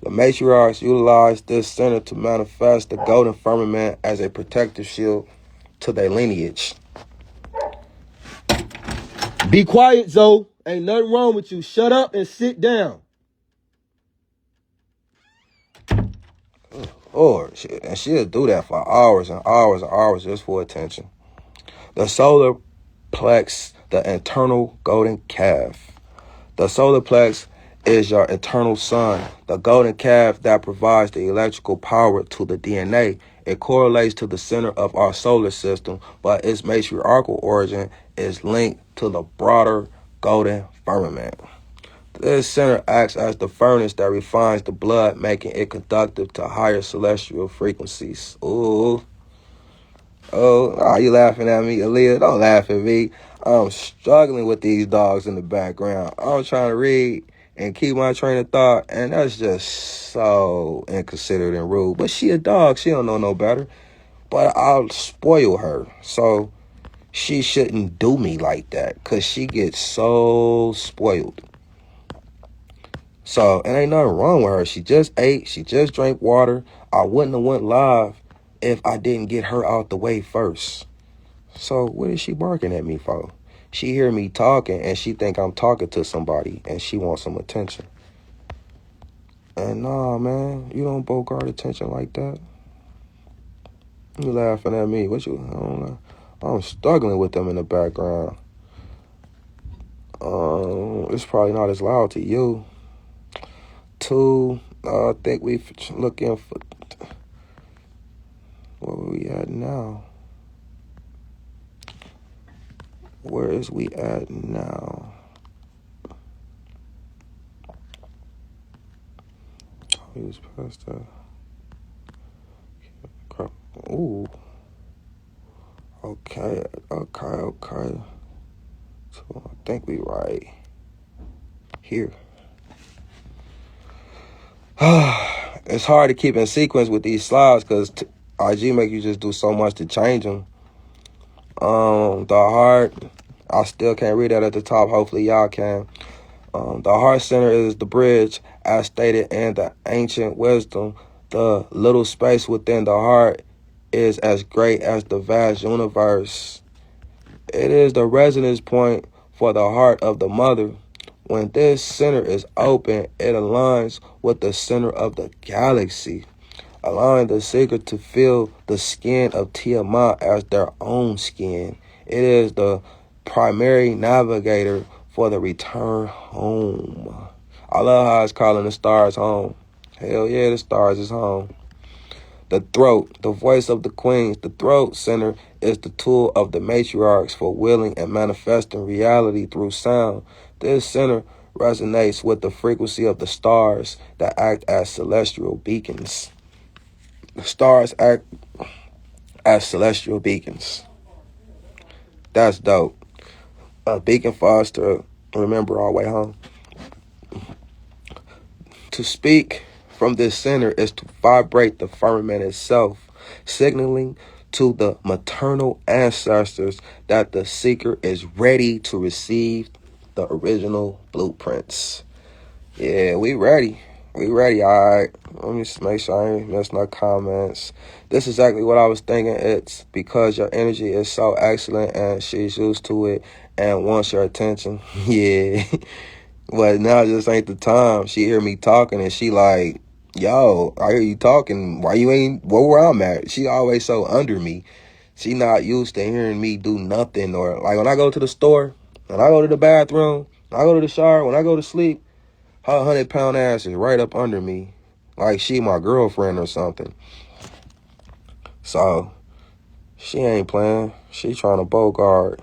The matriarchs utilized this center to manifest the golden firmament as a protective shield to their lineage. Be quiet, Zoe. Ain't nothing wrong with you. Shut up and sit down. Lord, and she'll do that for hours and hours and hours just for attention. The solar plex, the internal golden calf. The solar plex is your eternal sun, the golden calf that provides the electrical power to the DNA. It correlates to the center of our solar system, but its matriarchal origin is linked to the broader golden firmament. This center acts as the furnace that refines the blood, making it conductive to higher celestial frequencies. Ooh. Oh, you laughing at me, Aaliyah? Don't laugh at me. I'm struggling with these dogs in the background. I'm trying to read and keep my train of thought, and that's just so inconsiderate and rude. But she a dog. She don't know no better. But I'll spoil her. So she shouldn't do me like that because she gets so spoiled. So it ain't nothing wrong with her. She just ate. She just drank water. I wouldn't have went live if I didn't get her out the way first. So what is she barking at me for? She hear me talking and she think I'm talking to somebody and she wants some attention. And nah, man, you don't bogart attention like that. You laughing at me. What you, I don't know. I'm struggling with them in the background. It's probably not as loud to you. Two, I think we looking for, where we at now? Where is we at now? He was past that. Ooh. Okay. So I think we right here. It's hard to keep in sequence with these slides because IG make you just do so much to change them. The heart, I still can't read that at the top. Hopefully y'all can. The heart center is the bridge, as stated in the ancient wisdom. The little space within the heart is as great as the vast universe. It is the resonance point for the heart of the mother. When this center is open, it aligns with the center of the galaxy, allowing the seeker to feel the skin of Tiamat as their own skin. It is the primary navigator for the return home. I love how it's calling the stars home. Hell yeah, the stars is home. The throat, the voice of the queens. The throat center is the tool of the matriarchs for willing and manifesting reality through sound. This center resonates with the frequency of the stars that act as celestial beacons. The stars act as celestial beacons. That's dope. A beacon for us to remember our way home. To speak from this center is to vibrate the firmament itself, signaling to the maternal ancestors that the seeker is ready to receive the original blueprints. Yeah, we ready. We ready, all right. Let me just make sure I ain't missing no comments. This is exactly what I was thinking. It's because your energy is so excellent and she's used to it and wants your attention. Yeah. But now just ain't the time. She hear me talking and she like, yo, I hear you talking. Why you ain't where I'm at? She always so under me. She not used to hearing me do nothing. Or like when I go to the store, when I go to the bathroom, when I go to the shower, when I go to sleep, her 100-pound ass is right up under me. Like she my girlfriend or something. So she ain't playing. She trying to bogart.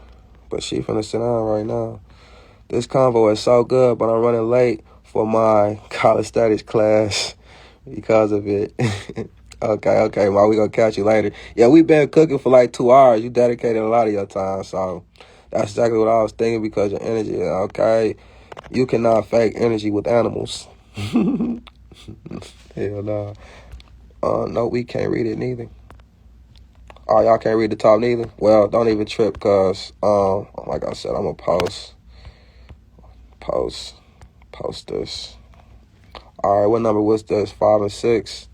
But she finna sit down right now. This convo is so good, but I'm running late for my calisthenics class because of it. Okay, well, we gonna catch you later. Yeah, we been cooking for like 2 hours. You dedicated a lot of your time, so that's exactly what I was thinking because your energy, okay? You cannot fake energy with animals. Hell no. No, we can't read it neither. Oh, y'all can't read the top neither? Well, don't even trip because, like I said, I'm gonna post this. All right, what number was this? 5 and 6.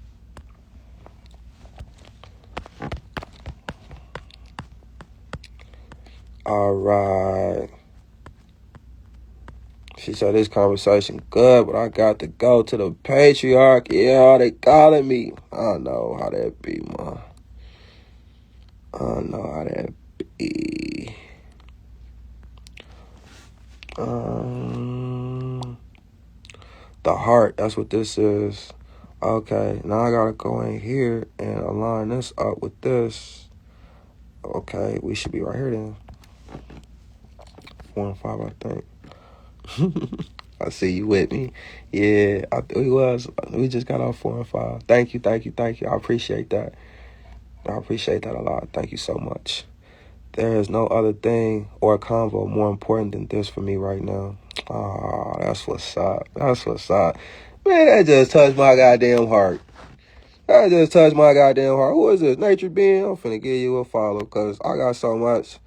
All right. She said this conversation good, but I got to go to the Patriarch. Yeah, they calling me. I know how that be, man. I know how that be. The heart, that's what this is. Okay, now I gotta go in here and align this up with this. Okay, we should be right here then. 4 and 5, I think. I see you with me. Yeah, we just got off 4 and 5. Thank you. I appreciate that. I appreciate that a lot. Thank you so much. There is no other thing or convo more important than this for me right now. Oh, that's what's up. That's what's up. Man, that just touched my goddamn heart. That just touched my goddamn heart. Who is this? Nature Being? I'm finna give you a follow because I got so much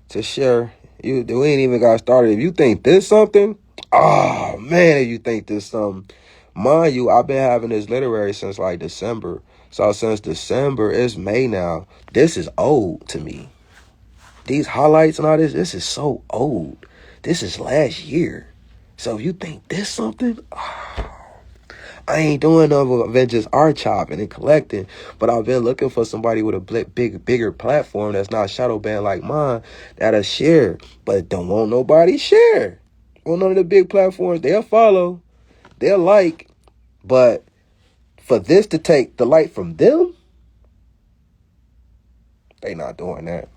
to share. We ain't even got started. If you think this something, oh man, if you think this something. Mind you, I've been having this literary since like December. So since December, it's May now. This is old to me. These highlights and all this is so old. This is last year. So if you think this something, I ain't doing no than just art chopping and collecting, but I've been looking for somebody with a bigger platform that's not shadow banned like mine that'll share, but don't want nobody share. On none of the big platforms, they'll follow, they'll like, but for this to take the light from them, they not doing that.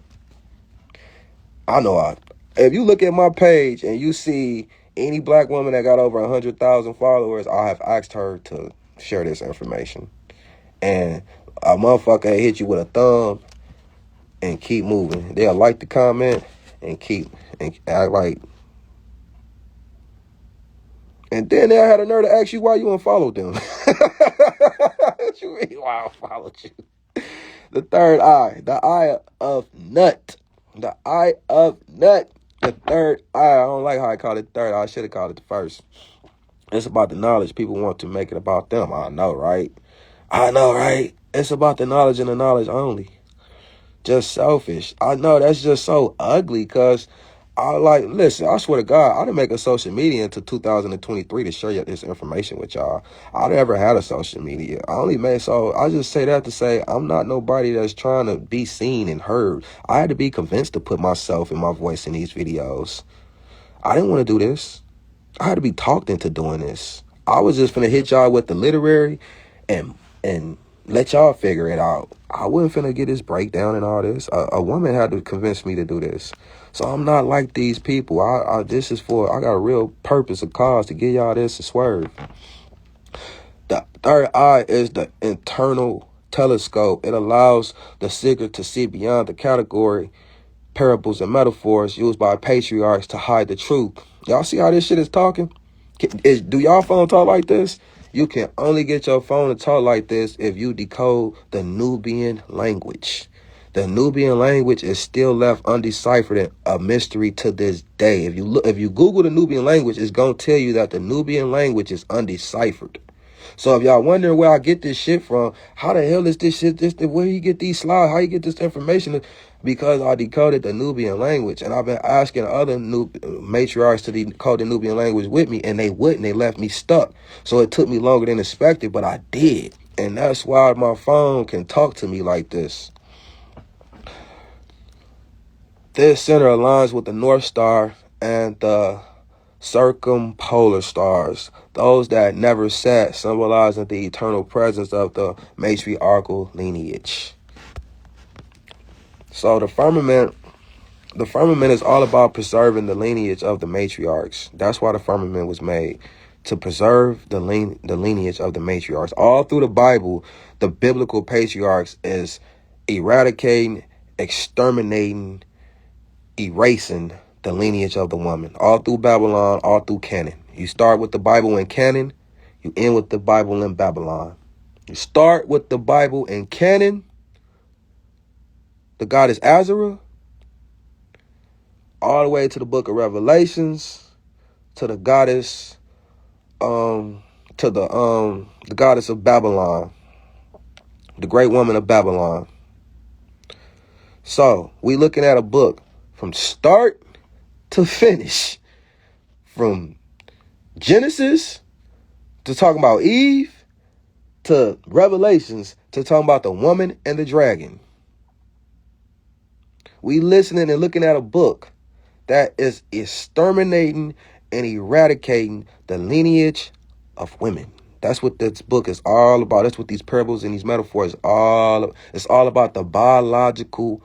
I know if you look at my page and you see any black woman that got over 100,000 followers, I have asked her to share this information. And a motherfucker hit you with a thumb and keep moving. They'll like the comment and act like. And then they had a nerve to ask you why you unfollowed them. What you mean why I followed you? The third eye, the eye of nut. The eye of nut. The third eye. I don't like how I call it third eye. I should have called it the first. It's about the knowledge. People want to make it about them. I know, right? It's about the knowledge and the knowledge only. Just selfish. I know that's just so ugly because listen, I swear to God, I didn't make a social media until 2023 to share this information with y'all. I never had a social media. I just say that to say I'm not nobody that's trying to be seen and heard. I had to be convinced to put myself and my voice in these videos. I didn't want to do this. I had to be talked into doing this. I was just finna hit y'all with the literary and let y'all figure it out. I wasn't finna get this breakdown and all this. A woman had to convince me to do this. So I'm not like these people. I got a real purpose, a cause to give y'all this to swerve. The third eye is the internal telescope. It allows the seeker to see beyond the category, parables, and metaphors used by patriarchs to hide the truth. Y'all see how this shit is talking? Do y'all phone talk like this? You can only get your phone to talk like this if you decode the Nubian language. The Nubian language is still left undeciphered and a mystery to this day. If you Google the Nubian language, it's gonna tell you that the Nubian language is undeciphered. So if y'all wondering where I get this shit from, how the hell is this shit? Where you get these slides? How you get this information? Because I decoded the Nubian language, and I've been asking other matriarchs to decode the Nubian language with me, and they wouldn't. They left me stuck. So it took me longer than expected, but I did, and that's why my phone can talk to me like this. This center aligns with the North Star and the circumpolar stars, those that never set, symbolizing the eternal presence of the matriarchal lineage. So the firmament is all about preserving the lineage of the matriarchs. That's why the firmament was made, to preserve the lineage of the matriarchs. All through the Bible, the biblical patriarchs is eradicating, exterminating, erasing the lineage of the woman. All through Babylon, all through canon. You start with the Bible in canon, you end with the Bible in Babylon. You start with the Bible in canon, the goddess Azra, all the way to the book of Revelations, to the goddess, the goddess of Babylon, the great woman of Babylon. So we looking at a book from start to finish, from Genesis to talking about Eve to Revelations to talking about the woman and the dragon. We listening and looking at a book that is exterminating and eradicating the lineage of women. That's what this book is all about. That's what these parables and these metaphors it's all about the biological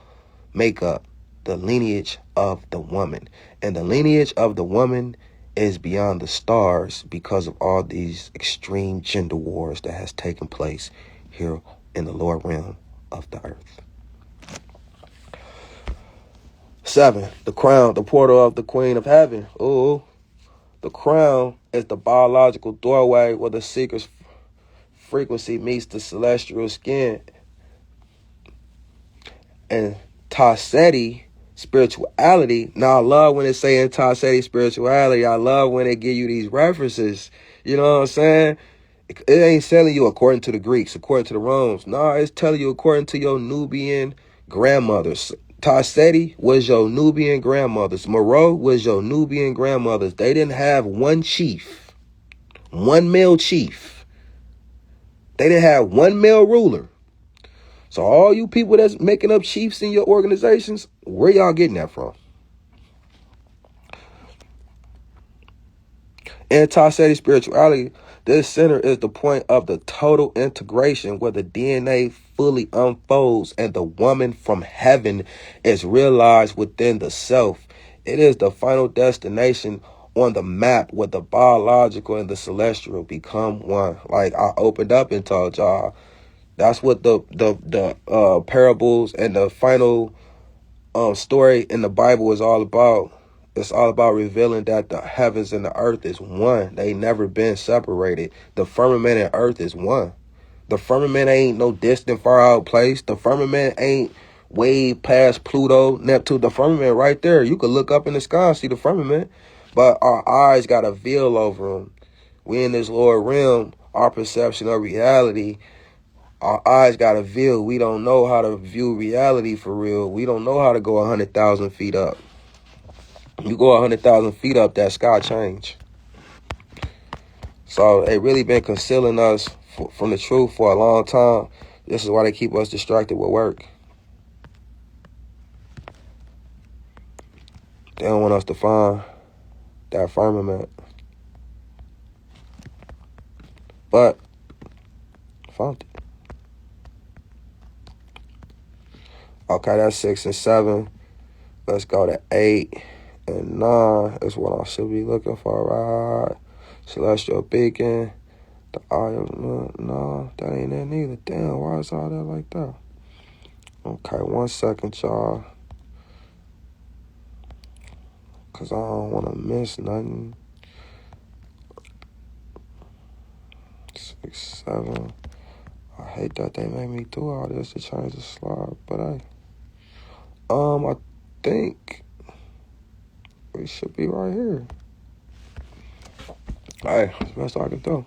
makeup, the lineage of the woman. And the lineage of the woman is beyond the stars because of all these extreme gender wars that has taken place here in the lower realm of the earth. 7, the crown, the portal of the Queen of Heaven. Oh, the crown is the biological doorway where the seeker's frequency meets the celestial skin. And Taseti, spirituality. Now, I love when they say in Taseti spirituality. I love when they give you these references. You know what I'm saying? It ain't telling you according to the Greeks, according to the Romans. No, it's telling you according to your Nubian grandmothers. Taseti was your Nubian grandmothers. Moreau was your Nubian grandmothers. They didn't have one chief, one male chief. They didn't have one male ruler. So all you people that's making up chiefs in your organizations, where y'all getting that from? In Taseti spirituality, this center is the point of the total integration where the DNA fully unfolds and the woman from heaven is realized within the self. It is the final destination on the map where the biological and the celestial become one. Like I opened up and told y'all, that's what the parables and the final story in the Bible is all about. It's all about revealing that the heavens and the earth is one. They never been separated. The firmament and earth is one. The firmament ain't no distant, far out place. The firmament ain't way past Pluto, Neptune. The firmament right there. You could look up in the sky and see the firmament. But our eyes got a veil over them. We in this lower realm, our perception of reality, our eyes got a veil. We don't know how to view reality for real. We don't know how to go 100,000 feet up. You go 100,000 feet up, that sky change. So they really been concealing us from the truth for a long time. This is why they keep us distracted with work. They don't want us to find that firmament. But found it. Okay, that's 6 and 7. Let's go to 8 and 9 is what I should be looking for, right? Celestial beacon. The eye of no, that ain't it neither. Damn, why is all that like that? Okay, 1 second, y'all. Cause I don't want to miss nothing. 6, 7. I hate that they made me do all this to change the slide, but I think we should be right here. Alright, that's the best I can do.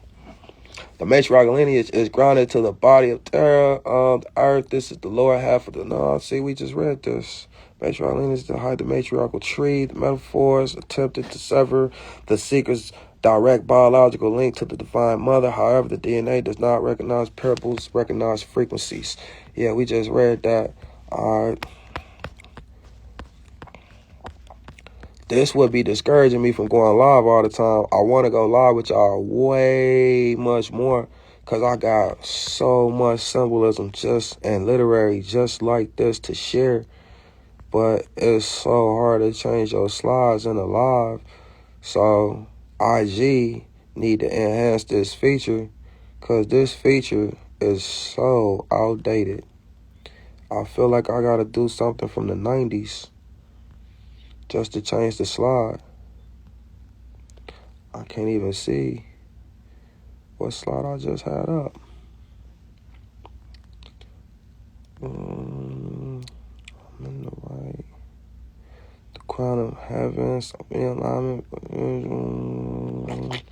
The matriarchal lineage is grounded to the body of Terra, the earth. This is the lower half of the no. See, we just read this. Matriarchal lineage to hide the matriarchal tree. The metaphors attempted to sever the seeker's direct biological link to the divine mother. However, the DNA does not recognize parables, recognize frequencies. Yeah, we just read that. All right. This would be discouraging me from going live all the time. I want to go live with y'all way much more because I got so much symbolism and literary just like this to share. But it's so hard to change your slides in a live. So IG need to enhance this feature because this feature is so outdated. I feel like I got to do something from the 90s. Just to change the slide. I can't even see what slide I just had up. I'm in the right. The crown of heavens. I'm in alignment.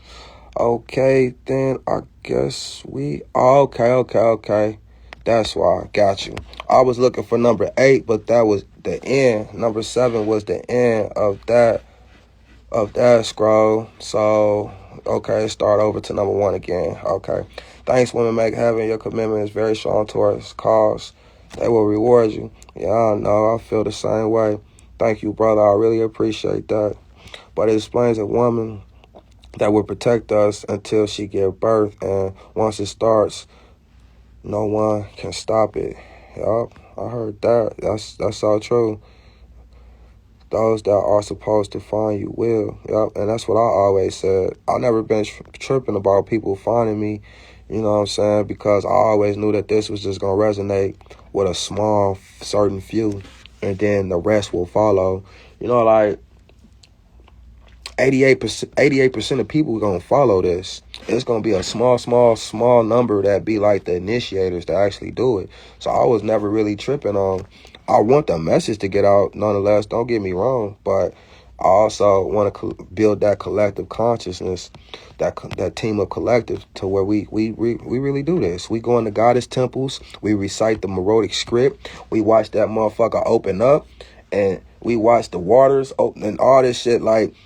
Okay, then I guess we... Okay. That's why. Got you. I was looking for number 8, but that was the end. Number 7 was the end of that scroll. So Okay, start over to number 1 again. Okay. Thanks, women make heaven. Your commitment is very strong towards cause. They will reward you. Yeah, I know. I feel the same way. Thank you, brother. I really appreciate that. But it explains a woman that will protect us until she gives birth. And once it starts, no one can stop it. Yup, I heard that. That's so true. Those that are supposed to find you will. Yep, and that's what I always said. I never been tripping about people finding me, you know what I'm saying, because I always knew that this was just going to resonate with a small, certain few, and then the rest will follow. You know, like 88% of people are going to follow this. It's going to be a small number that be like the initiators that actually do it. So I was never really tripping on. I want the message to get out nonetheless, don't get me wrong, but I also want to build that collective consciousness, that team of collective to where we really do this. We go into goddess temples, we recite the Meroitic script, we watch that motherfucker open up, and we watch the waters open and all this shit. Like,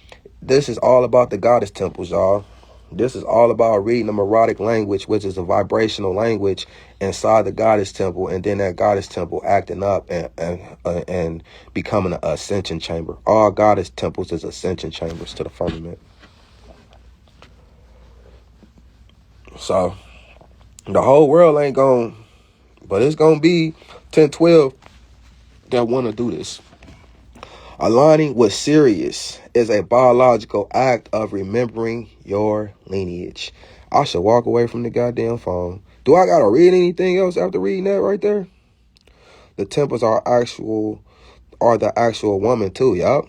this is all about the goddess temples, y'all. This is all about reading the melodic language, which is a vibrational language inside the goddess temple, and then that goddess temple acting up and becoming an ascension chamber. All goddess temples is ascension chambers to the firmament. So the whole world ain't going, but it's going to be 10, 12 that want to do this. Aligning with Sirius is a biological act of remembering your lineage. I should walk away from the goddamn phone. Do I gotta read anything else after reading that right there? The temples are the actual woman too, yup.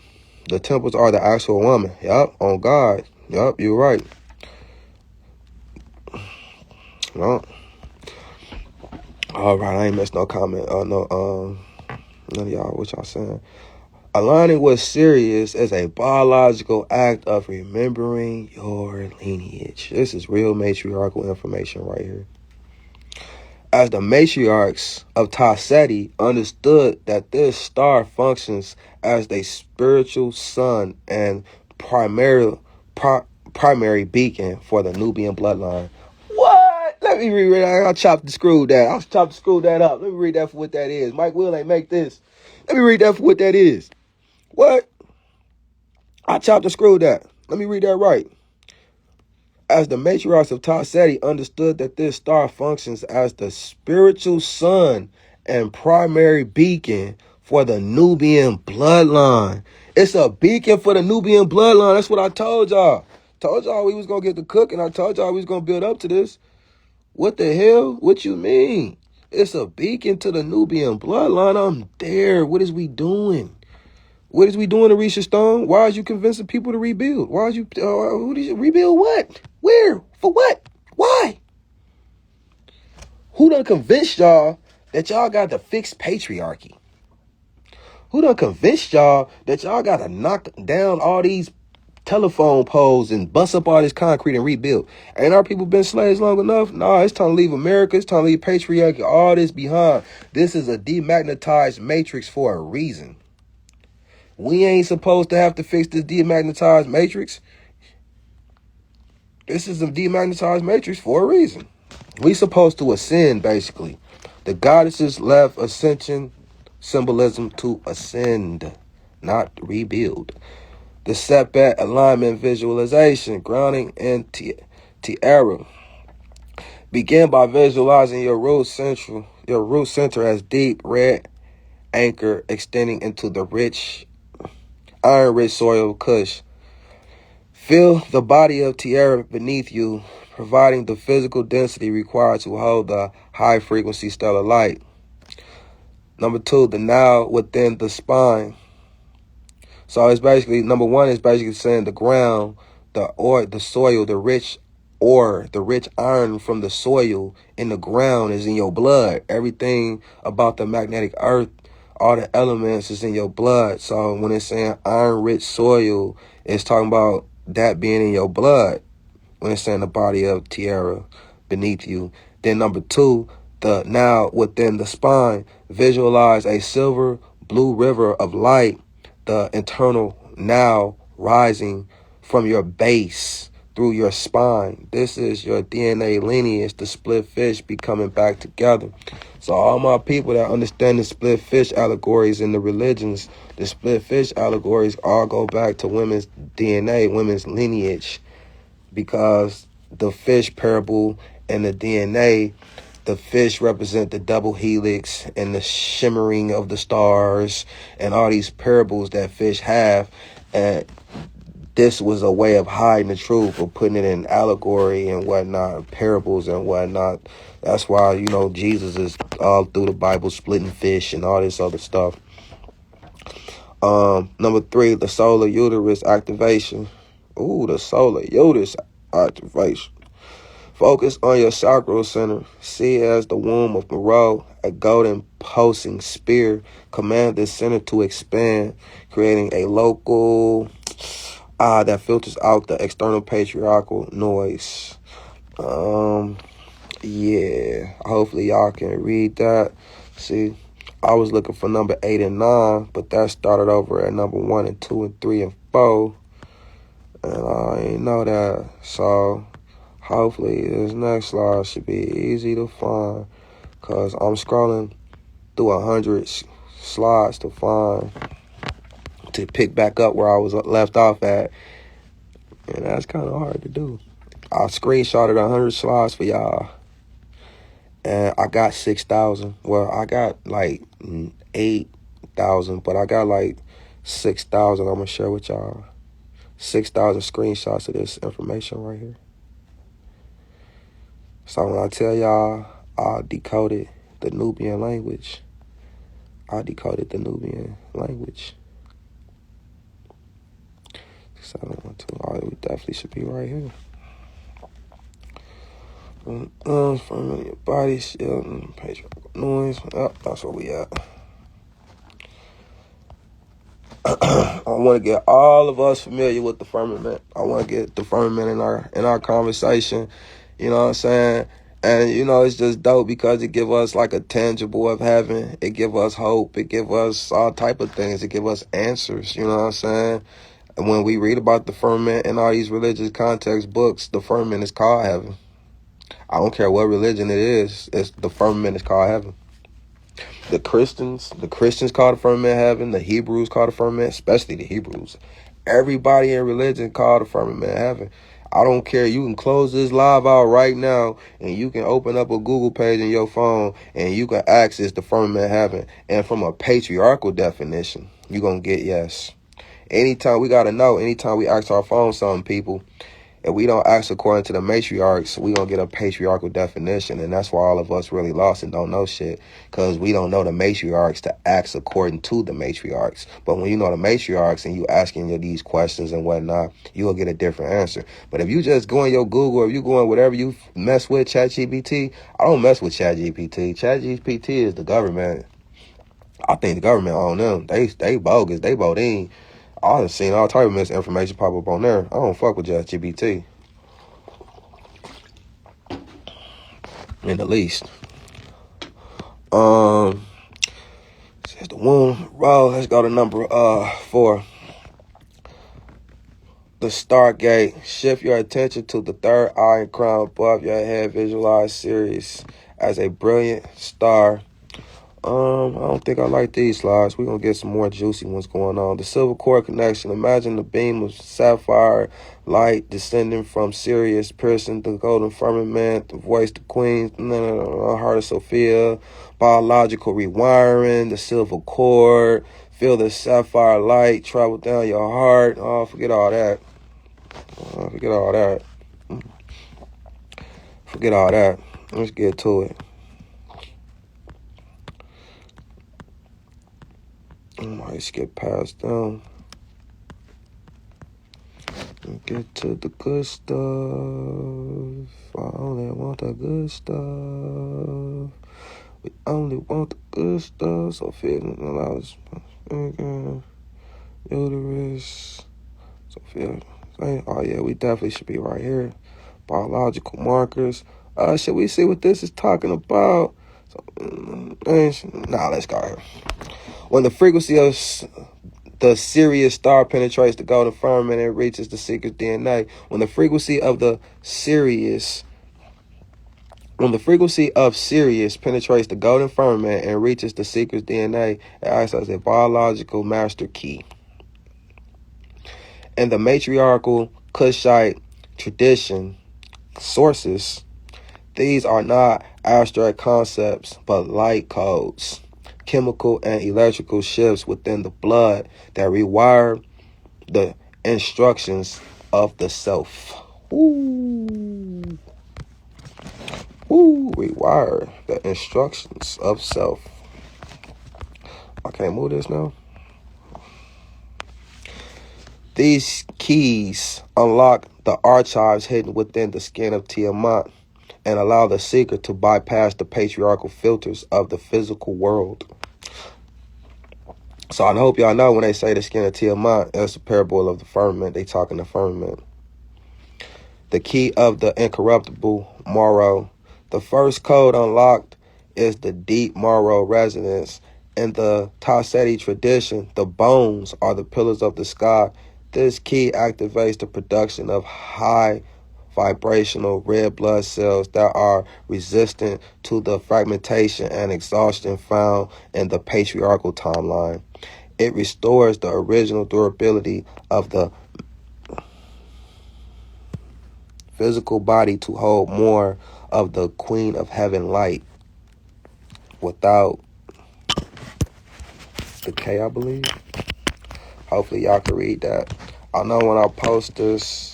The temples are the actual woman, yup, on God. Yup, you're right. No. All right, I ain't missed no comment. None of y'all, what y'all saying? Aligning with Sirius is a biological act of remembering your lineage. This is real matriarchal information right here. As the matriarchs of Tasseti understood that this star functions as the spiritual sun and primary beacon for the Nubian bloodline. What? Let me reread that. I'll chop the screw that up. Let me read that for what that is. Mike Will ain't make this. Let me read that for what that is. What? I chopped and screwed that. Let me read that right. As the matriarchs of Tasseti understood that this star functions as the spiritual sun and primary beacon for the Nubian bloodline. It's a beacon for the Nubian bloodline. That's what I told y'all. Told y'all we was going to get the cooking. I told y'all we was going to build up to this. What the hell? What you mean? It's a beacon to the Nubian bloodline. I'm there. What is we doing? What is we doing, Arisha Stone? Why are you convincing people to rebuild? Why are you, who did you rebuild what? Where? For what? Why? Who done convinced y'all that y'all got to fix patriarchy? Who done convinced y'all that y'all got to knock down all these telephone poles and bust up all this concrete and rebuild? Ain't our people been slaves long enough? Nah, it's time to leave America. It's time to leave patriarchy, all this behind. This is a demagnetized matrix for a reason. We ain't supposed to have to fix this demagnetized matrix. This is a demagnetized matrix for a reason. We supposed to ascend, basically. The goddesses left ascension symbolism to ascend, not rebuild. The setback alignment visualization, grounding in tiara. Begin by visualizing your root center as deep red anchor extending into the iron-rich soil Kush. Feel the body of Tiara beneath you, providing the physical density required to hold the high-frequency stellar light. Number 2, the now within the spine. So it's basically, number 1 is basically saying the ground, the soil, the rich ore, the rich iron from the soil in the ground is in your blood. Everything about the magnetic earth, all the elements is in your blood. So when it's saying iron-rich soil, it's talking about that being in your blood. When it's saying the body of Tiara beneath you. Then number 2, the now within the spine, visualize a silver blue river of light, the internal now rising from your base through your spine. This is your DNA lineage, the split fish be coming back together. So all my people that understand the split fish allegories in the religions, the split fish allegories all go back to women's DNA, women's lineage, because the fish parable and the DNA, the fish represent the double helix and the shimmering of the stars and all these parables that fish have. And this was a way of hiding the truth, or putting it in allegory and whatnot, parables and whatnot. That's why, you know, Jesus is all through the Bible splitting fish and all this other stuff. Number 3, the solar uterus activation. Ooh, the solar uterus activation. Focus on your sacral center. See it as the womb of Moreau, a golden pulsing spear. Command this center to expand, creating a local that filters out the external patriarchal noise. Yeah, hopefully y'all can read that. See, I was looking for number 8 and 9, but that started over at number 1 and 2 and 3 and 4. And I ain't know that. So hopefully this next slide should be easy to find, because I'm scrolling through 100 slides to pick back up where I was left off at. And that's kind of hard to do. I screenshotted 100 slides for y'all. And I got 6,000. Well, I got like 8,000, but I got like 6,000 I'm going to share with y'all. 6,000 screenshots of this information right here. So when I tell y'all I decoded the Nubian language, I decoded the Nubian language. 712, we definitely should be right here. From your body, shield, patriarchal noise. Oh, that's where we at. I want to get all of us familiar with the firmament. I want to get the firmament in our conversation. You know what I'm saying? And, you know, it's just dope because it give us like a tangible of heaven. It give us hope. It give us all type of things. It give us answers. You know what I'm saying? And when we read about the firmament in all these religious context books, the firmament is called heaven. I don't care what religion it is. It's the firmament is called heaven. The Christians call the firmament heaven. The Hebrews call the firmament, especially the Hebrews. Everybody in religion call the firmament heaven. I don't care. You can close this live out right now, and you can open up a Google page in your phone, and you can access the firmament heaven. And from a patriarchal definition, you're going to get yes. Anytime we got to know, anytime we ask our phone something, people, if we don't ask according to the matriarchs, we going to get a patriarchal definition. And that's why all of us really lost and don't know shit, because we don't know the matriarchs to ask according to the matriarchs. But when you know the matriarchs and you asking you these questions and whatnot, you will get a different answer. But if you just go in your Google, or if you go in whatever you mess with, ChatGPT, I don't mess with ChatGPT. ChatGPT is the government. I think the government own them. They bogus. They bodine. I've seen all type of misinformation pop up on there. I don't fuck with ChatGPT. In the least. Says the womb. Bro, let's go to number 4. The Stargate. Shift your attention to the third eye and crown above your head. Visualize Sirius as a brilliant star. I don't think I like these slides. We're going to get some more juicy ones going on. The silver core connection. Imagine the beam of sapphire light descending from Sirius, piercing the golden firmament, the voice, the queen, heart of Sophia, biological rewiring, the silver cord. Feel the sapphire light travel down your heart. Oh, forget all that. Forget all that. Forget all that. Let's get to it. I might skip past them. Get to the good stuff. I only want the good stuff. We only want the good stuff. So feeling allows uterus. So feeling. Oh yeah, we definitely should be right here. Biological markers. Should we see what this is talking about? So, let's go here. When the frequency of the Sirius star penetrates the golden firmament and reaches the seeker's DNA. When the frequency of Sirius penetrates the golden firmament and reaches the seeker's DNA, it acts as a biological master key. In the matriarchal Kushite tradition sources, these are not abstract concepts, but light codes, chemical and electrical shifts within the blood that rewire the instructions of the self. Rewire the instructions of self. I can't move this now. These keys unlock the archives hidden within the skin of Tiamat and allow the seeker to bypass the patriarchal filters of the physical world. So I hope y'all know when they say the skin of Tiamat, that's the parable of the firmament. They talking the firmament. The key of the incorruptible Moro. The first code unlocked is the deep Moro resonance. In the Tasseti tradition, the bones are the pillars of the sky. This key activates the production of high vibrational red blood cells that are resistant to the fragmentation and exhaustion found in the patriarchal timeline. It restores the original durability of the physical body to hold more of the Queen of Heaven light without decay, I believe. Hopefully y'all can read that. I know when I post this,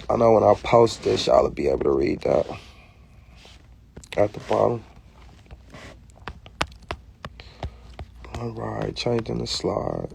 y'all will be able to read that at the bottom. All right, changing the slide.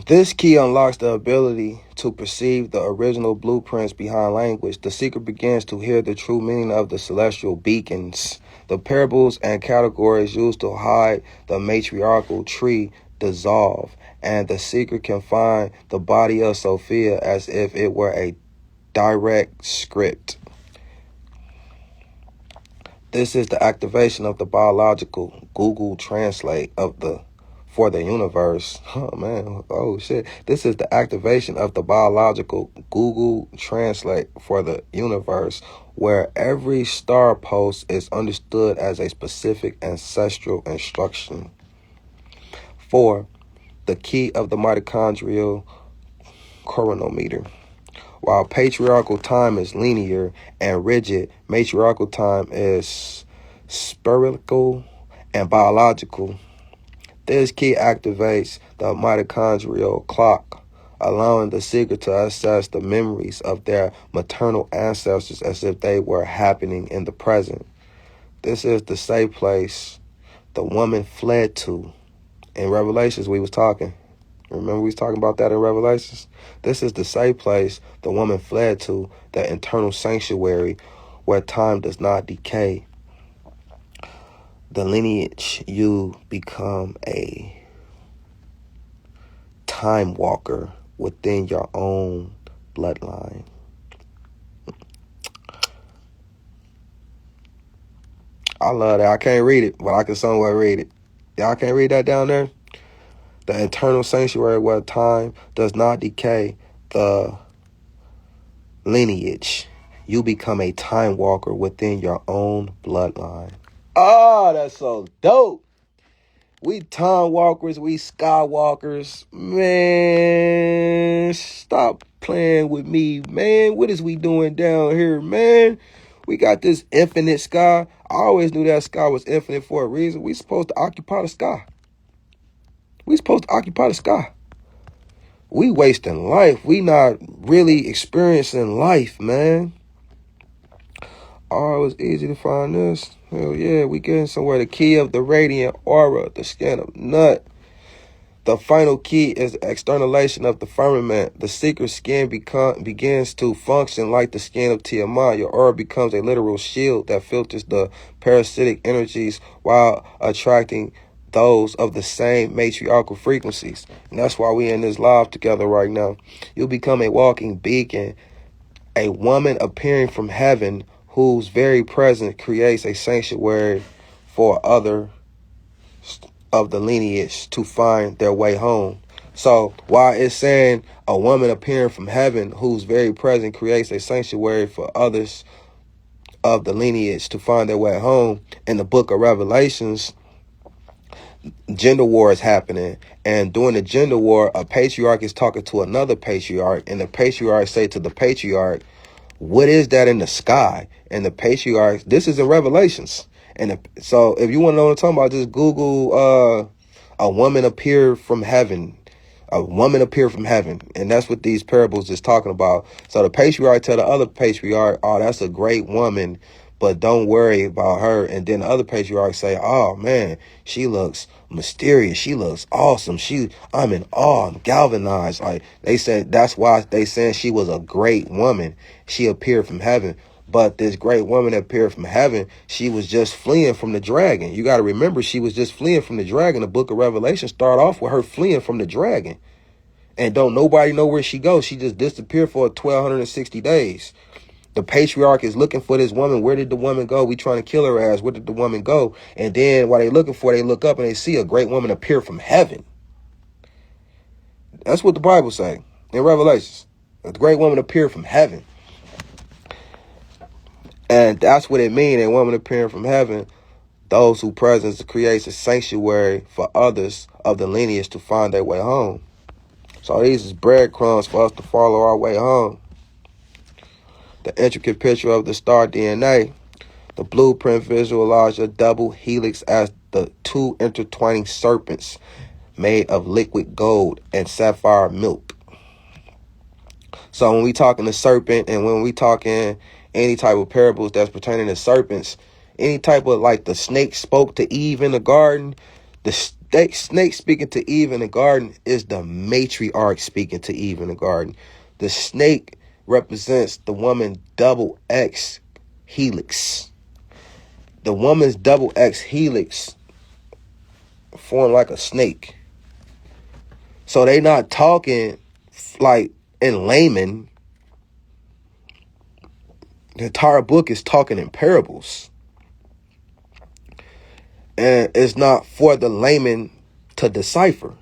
This key unlocks the ability to perceive the original blueprints behind language. The seeker begins to hear the true meaning of the celestial beacons. The parables and categories used to hide the matriarchal tree dissolve, and the seeker can find the body of Sophia as if it were a direct script. This is the activation of the biological Google Translate for the universe. Oh man, oh shit. This is the activation of the biological Google Translate for the universe, where every star post is understood as a specific ancestral instruction. 4. The key of the mitochondrial chronometer. While patriarchal time is linear and rigid, matriarchal time is spherical and biological. This key activates the mitochondrial clock, allowing the seeker to access the memories of their maternal ancestors as if they were happening in the present. This is the safe place the woman fled to. In Revelations, we was talking. Remember we was talking about that in Revelations? This is the safe place the woman fled to, the internal sanctuary where time does not decay. The lineage, you become a time walker within your own bloodline. I love that. I can't read it, but I can somewhat read it. Y'all can't read that down there? The internal sanctuary where time does not decay. The lineage, you become a time walker within your own bloodline. Oh, that's so dope. We time walkers, we skywalkers. Man, stop playing with me, man. What is we doing down here, man? We got this infinite sky. I always knew that sky was infinite for a reason. We supposed to occupy the sky. We wasting life. We not really experiencing life, man. Oh, it was easy to find this. Hell yeah, we getting somewhere. The key of the radiant aura, the skin of nut. The final key is the externalization of the firmament. The secret skin begins to function like the skin of Tiamat. Your aura becomes a literal shield that filters the parasitic energies while attracting those of the same matriarchal frequencies. And that's why we in this live together right now. You'll become a walking beacon, a woman appearing from heaven whose very presence creates a sanctuary for other of the lineage to find their way home. So while it's saying a woman appearing from heaven whose very presence creates a sanctuary for others of the lineage to find their way home, in the book of Revelations, gender war is happening. And during the gender war, a patriarch is talking to another patriarch, and the patriarch say to the patriarch, what is that in the sky? And the patriarch, this is in Revelations. And so if you want to know what I'm talking about, just Google a woman appeared from heaven. A woman appeared from heaven. And that's what these parables is talking about. So the patriarch tell the other patriarch, oh, that's a great woman, but don't worry about her. And then the other patriarch say, oh, man, she looks mysterious. She looks awesome. I'm in awe. I'm galvanized. Like they said, that's why they saying she was a great woman. She appeared from heaven. But this great woman that appeared from heaven, she was just fleeing from the dragon. You got to remember, she was just fleeing from the dragon. The book of Revelation start off with her fleeing from the dragon. And don't nobody know where she goes. She just disappeared for 1,260 days. The patriarch is looking for this woman. Where did the woman go? We trying to kill her ass. Where did the woman go? And then while they looking for her, they look up and they see a great woman appear from heaven. That's what the Bible say in Revelations. A great woman appeared from heaven. And that's what it means, a woman appearing from heaven. Those whose presence creates a sanctuary for others of the lineage to find their way home. So these is breadcrumbs for us to follow our way home. The intricate picture of the star DNA. The blueprint visualizes a double helix as the two intertwining serpents made of liquid gold and sapphire milk. So when we talking the serpent and when we talking any type of parables that's pertaining to serpents, any type of like the snake spoke to Eve in the garden, the snake speaking to Eve in the garden is the matriarch speaking to Eve in the garden. The snake represents the woman double X helix. The woman's double X helix formed like a snake. So they not talking like in layman. The entire book is talking in parables. And it's not for the layman to decipher,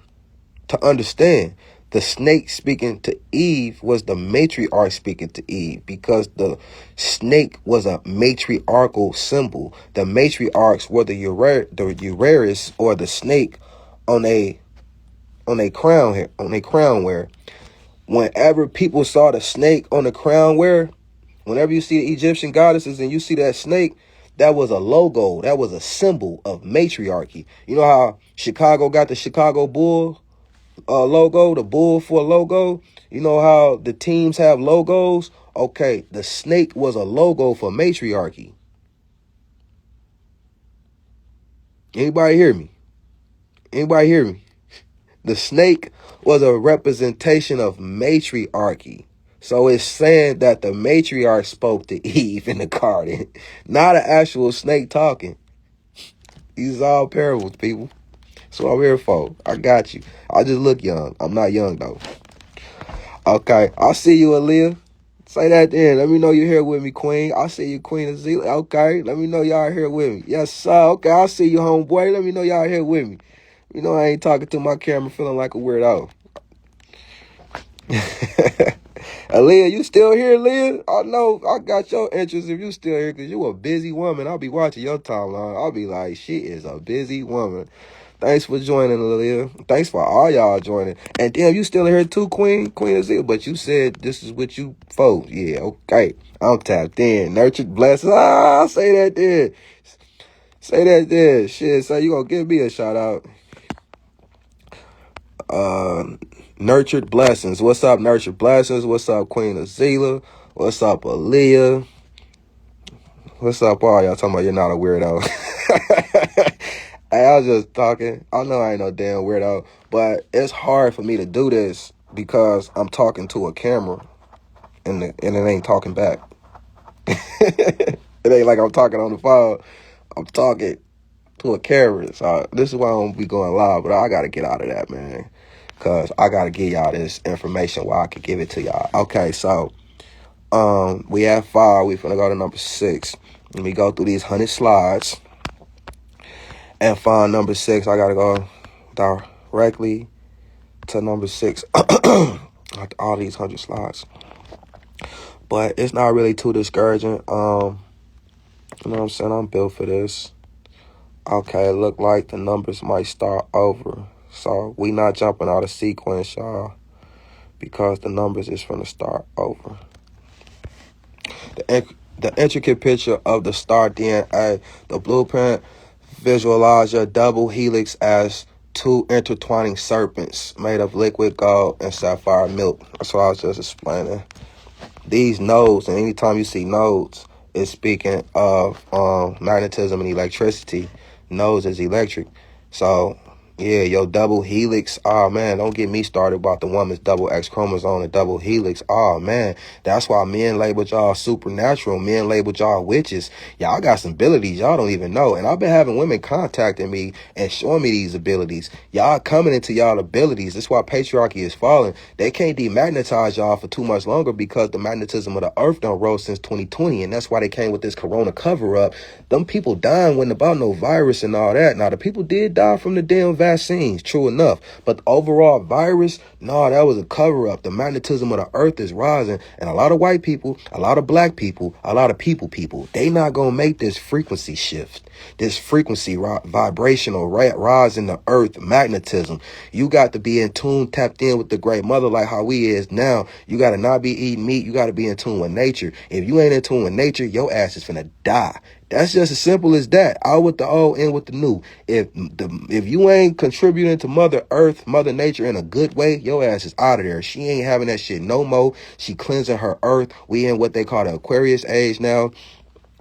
to understand. The snake speaking to Eve was the matriarch speaking to Eve because the snake was a matriarchal symbol. The matriarchs were the Uranus or the snake on a crown wear. Whenever people saw the snake on the crown wear, whenever you see the Egyptian goddesses and you see that snake, that was a logo. That was a symbol of matriarchy. You know how Chicago got the Chicago Bull logo, the bull for a logo? You know how the teams have logos? Okay, the snake was a logo for matriarchy. Anybody hear me? Anybody hear me? The snake was a representation of matriarchy. So it's saying that the matriarch spoke to Eve in the garden, not an actual snake talking. These are all parables, people. That's what I'm here for. I got you. I just look young. I'm not young, though. Okay. I'll see you, Aaliyah. Say that then. Let me know you're here with me, Queen. I'll see you, Queen of Zealand. Okay. Let me know y'all here with me. Yes, sir. Okay. I'll see you, homeboy. Let me know y'all here with me. You know I ain't talking to my camera feeling like a weirdo. Aaliyah, you still here, Aaliyah? I know I got your interest if you still here because you a busy woman. I'll be watching your timeline. I'll be like, she is a busy woman. Thanks for joining, Aaliyah. Thanks for all y'all joining. And damn, you still here too, Queen of Zeal. But you said this is what you for. Yeah, okay. I'm tapped in. Nurtured, blessed. Say that then. Say that then. Shit, so you gonna give me a shout out. Nurtured Blessings. What's up, Nurtured Blessings? What's up, Queen of Zila? What's up, Aaliyah? What's up, all y'all talking about you're not a weirdo? Hey, I was just talking. I know I ain't no damn weirdo, but it's hard for me to do this because I'm talking to a camera and it ain't talking back. It ain't like I'm talking on the phone. I'm talking to a camera. So this is why I don't be going live, but I got to get out of that, man, because I got to give y'all this information while I can give it to y'all. Okay, so we have 5. We finna go to number 6. Let me go through these 100 slides and find number 6. I gotta go directly to number 6. All these 100 slides, but it's not really too discouraging. You know what I'm saying? I'm built for this. Okay, it look like the numbers might start over, so we not jumping out of sequence, y'all, because the numbers is finna start over. The intricate picture of the star DNA, the blueprint, visualize your double helix as 2 intertwining serpents made of liquid gold and sapphire milk. That's what I was just explaining. These nodes, and anytime you see nodes, it's speaking of magnetism and electricity. Nodes is electric. So, yeah, your double helix. Oh, man, don't get me started about the woman's double X chromosome and double helix. Oh, man, that's why men labeled y'all supernatural. Men labeled y'all witches. Y'all got some abilities y'all don't even know. And I've been having women contacting me and showing me these abilities. Y'all coming into y'all abilities. That's why patriarchy is falling. They can't demagnetize y'all for too much longer because the magnetism of the earth don't roll since 2020. And that's why they came with this corona cover-up. Them people dying wasn't about no virus and all that. Now, the people did die from the damn vaccines, true enough. But the overall virus, no, that was a cover-up. The magnetism of the earth is rising. And a lot of white people, a lot of black people, a lot of people, they not going to make this frequency shift. This frequency vibrational rise in the earth magnetism. You got to be in tune, tapped in with the great mother like how we is now. You got to not be eating meat. You got to be in tune with nature. If you ain't in tune with nature, your ass is finna die. That's just as simple as that. Out with the old, in with the new. If you ain't contributing to Mother Earth, Mother Nature in a good way, your ass is out of there. She ain't having that shit no more. She cleansing her earth. We in what they call the Aquarius age now.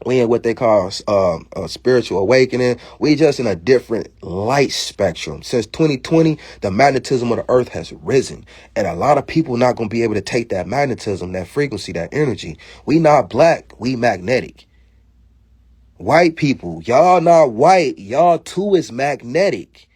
We in what they call a spiritual awakening. We just in a different light spectrum. Since 2020, the magnetism of the earth has risen. And a lot of people not going to be able to take that magnetism, that frequency, that energy. We not black. We magnetic. White people, y'all not white. Y'all too is magnetic.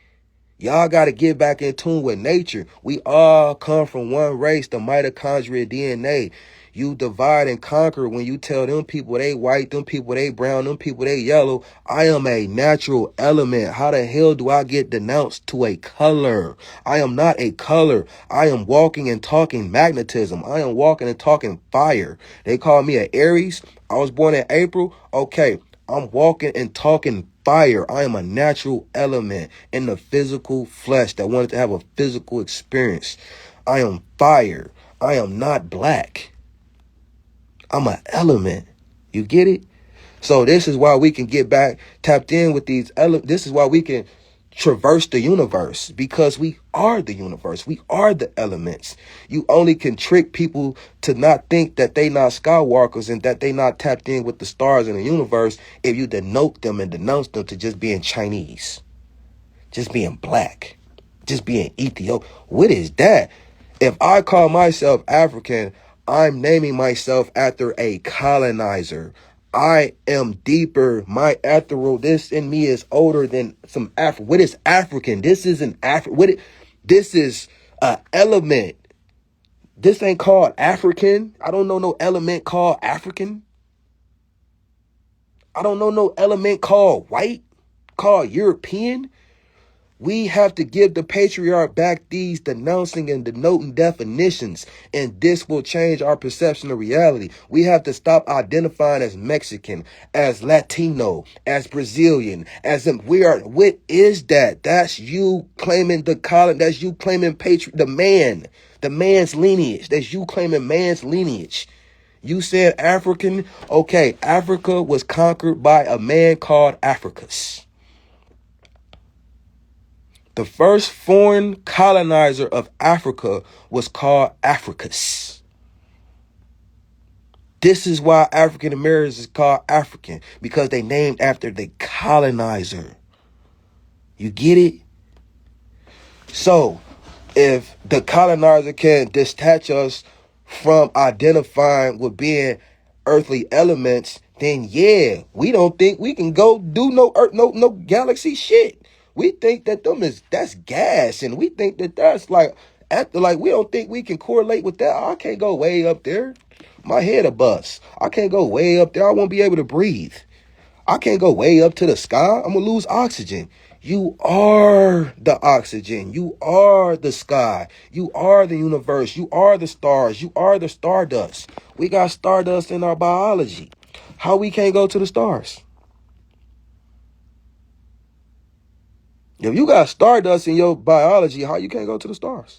Y'all got to get back in tune with nature. We all come from one race, the mitochondria DNA. You divide and conquer when you tell them people they white, them people they brown, them people they yellow. I am a natural element. How the hell do I get denounced to a color? I am not a color. I am walking and talking magnetism. I am walking and talking fire. They call me an Aries. I was born in April. Okay, I'm walking and talking fire. I am a natural element in the physical flesh that wanted to have a physical experience. I am fire. I am not black. I'm an element. You get it? So this is why we can get back tapped in with these elements. This is why we can traverse the universe, because we are the universe. We are the elements. You only can trick people to not think that they not skywalkers and that they not tapped in with the stars in the universe if you denote them and denounce them to just being Chinese, just being black, just being Ethiopian. What is that? If I call myself African, I'm naming myself after a colonizer. I am deeper. My ethereal, this in me is older than some What is African? This isn't African. This is an element. This ain't called African. I don't know no element called African. I don't know no element called white, called European. We have to give the patriarch back these denouncing and denoting definitions, and this will change our perception of reality. We have to stop identifying as Mexican, as Latino, as Brazilian, what is that? That's you claiming the colon, that's you claiming the man's lineage. That's you claiming man's lineage. You said African. Okay, Africa was conquered by a man called Africus. The first foreign colonizer of Africa was called Africus. This is why African Americans is called African, because they named after the colonizer. You get it? So, if the colonizer can detach us from identifying with being earthly elements, then yeah, we don't think we can go do no earth, no galaxy shit. We think that that's gas, and we think that that's like after like we don't think we can correlate with that. I can't go way up there. My head a bust. I can't go way up there. I won't be able to breathe. I can't go way up to the sky. I'm going to lose oxygen. You are the oxygen. You are the sky. You are the universe. You are the stars. You are the stardust. We got stardust in our biology. How we can't go to the stars? If you got stardust in your biology, how you can't go to the stars?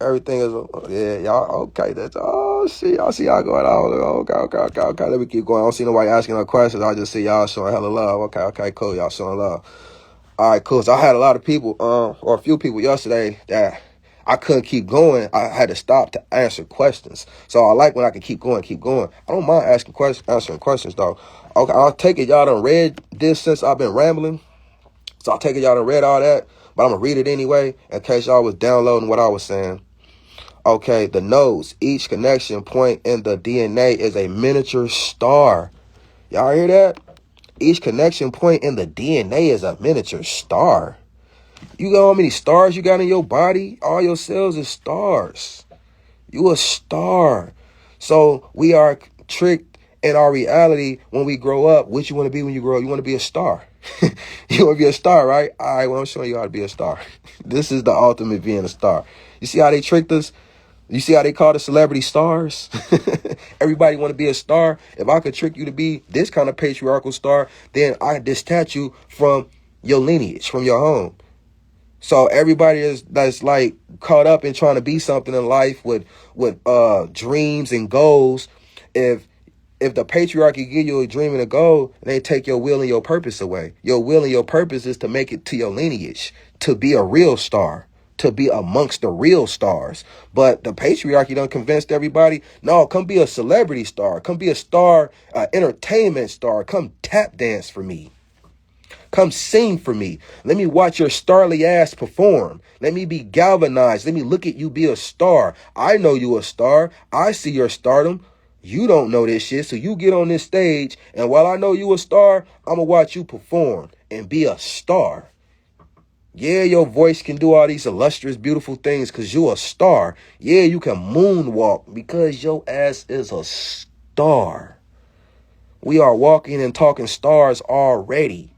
Everything is, yeah, y'all, okay, that's, oh, shit, y'all see y'all going on, okay, let me keep going. I don't see nobody asking no questions. I just see y'all showing hella love. Okay, cool, y'all showing love. All right, cool. So I had a lot of people, or a few people yesterday that I couldn't keep going. I had to stop to answer questions. So I like when I can keep going. I don't mind answering questions, though. Okay, I'll take it y'all done read this since I've been rambling. So I'll take it y'all done read all that, but I'm going to read it anyway in case y'all was downloading what I was saying. Okay, the nodes, each connection point in the DNA is a miniature star. Y'all hear that? Each connection point in the DNA is a miniature star. You know how many stars you got in your body? All your cells is stars. You a star. So we are tricked in our reality when we grow up. What you want to be when you grow up? You want to be a star. You want to be a star, right? All right, well, I'm showing you how to be a star. This is the ultimate being a star. You see how they tricked us? You see how they call the celebrity stars? Everybody want to be a star. If I could trick you to be this kind of patriarchal star, then I detach you from your lineage, from your home. So everybody that's like caught up in trying to be something in life with dreams and goals. If the patriarchy give you a dream and a goal, they take your will and your purpose away. Your will and your purpose is to make it to your lineage, to be a real star, to be amongst the real stars. But the patriarchy done convinced everybody, no, come be a celebrity star. Come be a star, entertainment star. Come tap dance for me. Come sing for me. Let me watch your starly ass perform. Let me be galvanized. Let me look at you be a star. I know you a star. I see your stardom. You don't know this shit, so you get on this stage, and while I know you a star, I'm going to watch you perform and be a star. Yeah, your voice can do all these illustrious, beautiful things because you a star. Yeah, you can moonwalk because your ass is a star. We are walking and talking stars already.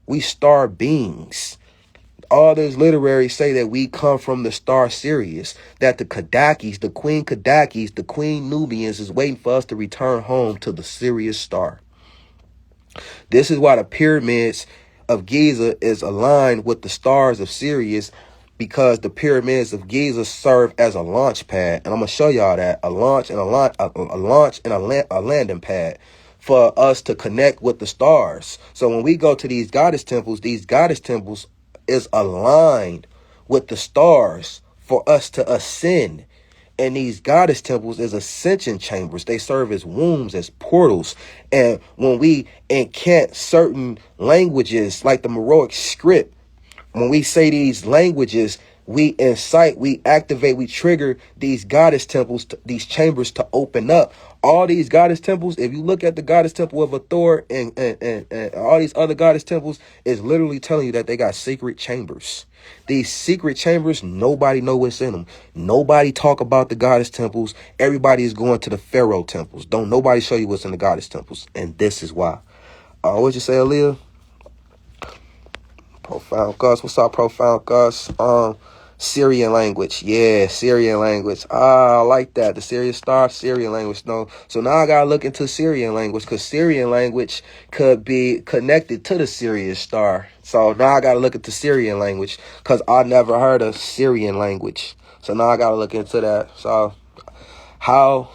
We star beings. All those literaries say that we come from the star Sirius, that the Kadakis, the Queen Nubians is waiting for us to return home to the Sirius star. This is why the pyramids of Giza is aligned with the stars of Sirius, because the pyramids of Giza serve as a launch pad. And I'm going to show y'all that, a launch and a landing pad for us to connect with the stars. So when we go to these goddess temples is aligned with the stars for us to ascend. And these goddess temples is ascension chambers. They serve as wombs, as portals. And when we incant certain languages like the Meroic script, when we say these languages, we incite, we activate, we trigger these goddess temples, these chambers to open up. All these goddess temples, if you look at the goddess temple of Hathor and all these other goddess temples, is literally telling you that they got secret chambers. These secret chambers, nobody know what's in them. Nobody talk about the goddess temples. Everybody is going to the pharaoh temples. Don't nobody show you what's in the goddess temples. And this is why. What'd you say, Aaliyah? Profound Gus. What's up, Profound Gus? Syrian language. Yeah, Syrian language. I like that. The Syrian star, Syrian language. No. So now I gotta look into Syrian language, because Syrian language could be connected to the Syrian star. So now I gotta look into Syrian language, because I never heard of Syrian language. So now I gotta look into that. So how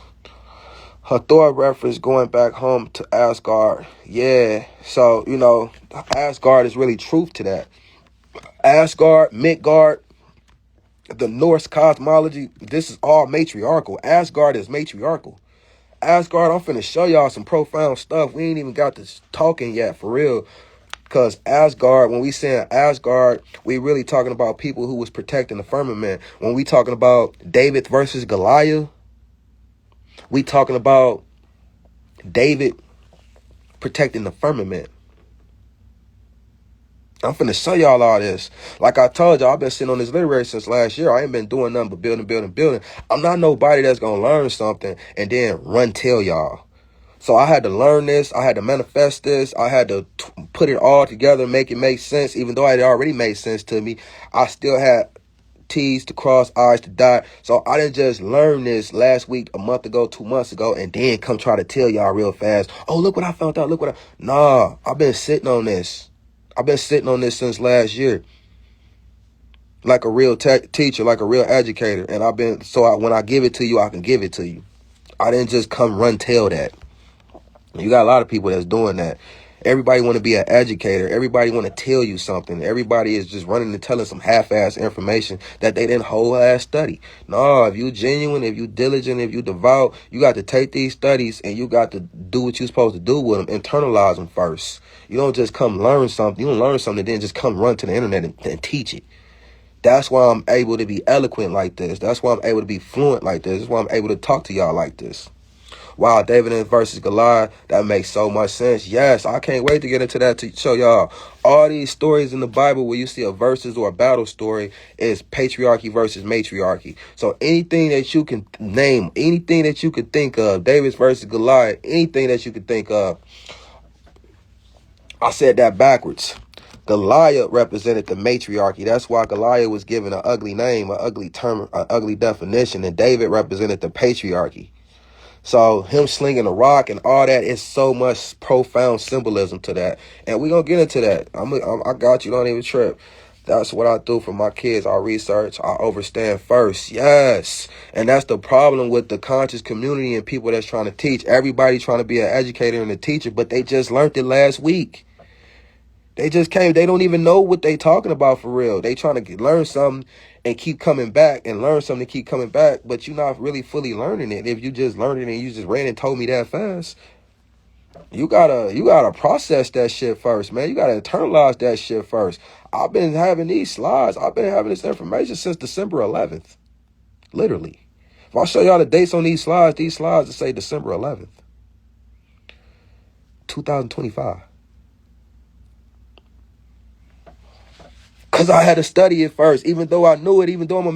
Hathor reference going back home to Asgard. Yeah. So, Asgard is really truth to that. Asgard, Midgard, The Norse cosmology, this is all matriarchal. Asgard is matriarchal. Asgard, I'm finna show y'all some profound stuff. We ain't even got this talking yet, for real. Because Asgard, when we saying Asgard, we really talking about people who was protecting the firmament. When we talking about David versus Goliath, we talking about David protecting the firmament. I'm finna show y'all all this. Like I told y'all, I've been sitting on this literary since last year. I ain't been doing nothing but building. I'm not nobody that's gonna learn something and then run tell y'all. So I had to learn this. I had to manifest this. I had to put it all together, make it make sense. Even though it already made sense to me, I still had T's to cross, I's to dot. So I didn't just learn this last week, a month ago, 2 months ago, and then come try to tell y'all real fast. Oh, look what I found out. Nah, I've been sitting on this. I've been sitting on this since last year. Like a real teacher, like a real educator. And when I give it to you, I can give it to you. I didn't just come run tell that. You got a lot of people that's doing that. Everybody want to be an educator. Everybody want to tell you something. Everybody is just running and telling some half-ass information that they didn't whole-ass study. No, if you genuine, if you diligent, if you devout, you got to take these studies and you got to do what you're supposed to do with them. Internalize them first. You don't just come learn something. You don't learn something and then just come run to the internet and teach it. That's why I'm able to be eloquent like this. That's why I'm able to be fluent like this. That's why I'm able to talk to y'all like this. Wow, David versus Goliath, that makes so much sense. Yes, I can't wait to get into that to show y'all. All these stories in the Bible where you see a versus or a battle story is patriarchy versus matriarchy. So anything that you can name, anything that you could think of, David versus Goliath, anything that you could think of, I said that backwards. Goliath represented the matriarchy. That's why Goliath was given an ugly name, an ugly term, an ugly definition, and David represented the patriarchy. So him slinging a rock and all that is so much profound symbolism to that. And we're going to get into that. I got you. Don't even trip. That's what I do for my kids. I research. I overstand first. Yes. And that's the problem with the conscious community and people that's trying to teach. Everybody trying to be an educator and a teacher, but they just learned it last week. They just came. They don't even know what they talking about for real. They trying to learn something and keep coming back and learn something and keep coming back, but you're not really fully learning it. If you just learned it and you just ran and told me that fast, you gotta process that shit first, man. You gotta internalize that shit first. I've been having these slides. I've been having this information since December 11th, literally. If I show y'all the dates on these slides will say December 11th, 2025. Because I had to study it first, even though I knew it, even though I'm a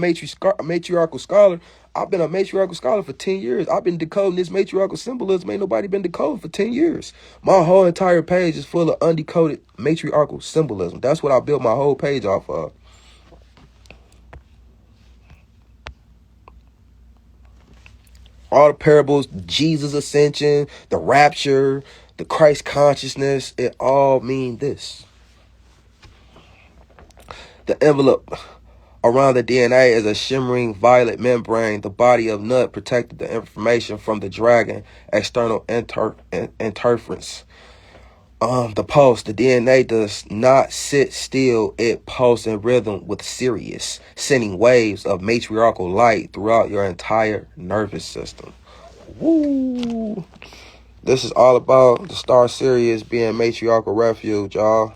matriarchal scholar. I've been a matriarchal scholar for 10 years. I've been decoding this matriarchal symbolism. Ain't nobody been decoding for 10 years. My whole entire page is full of undecoded matriarchal symbolism. That's what I built my whole page off of. All the parables, Jesus' ascension, the rapture, the Christ consciousness, it all mean this. The envelope around the DNA is a shimmering violet membrane. The body of nut protected the information from the dragon external interference. The pulse, the DNA does not sit still. It pulses in rhythm with Sirius, sending waves of matriarchal light throughout your entire nervous system. Woo! This is all about the star Sirius being matriarchal refuge, y'all.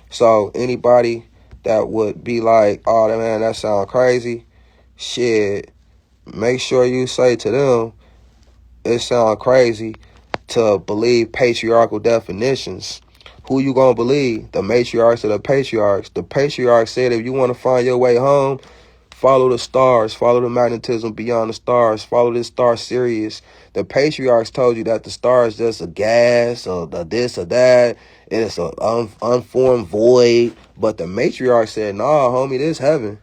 So anybody that would be like, oh man, that sound crazy, shit, make sure you say to them, it sound crazy to believe patriarchal definitions. Who you gonna believe? The matriarchs or the patriarchs? The patriarchs said if you want to find your way home, follow the stars, follow the magnetism beyond the stars, follow this star Sirius. The patriarchs told you that the star is just a gas or the this or that, and it's an unformed void. But the matriarch said, nah, homie, this heaven.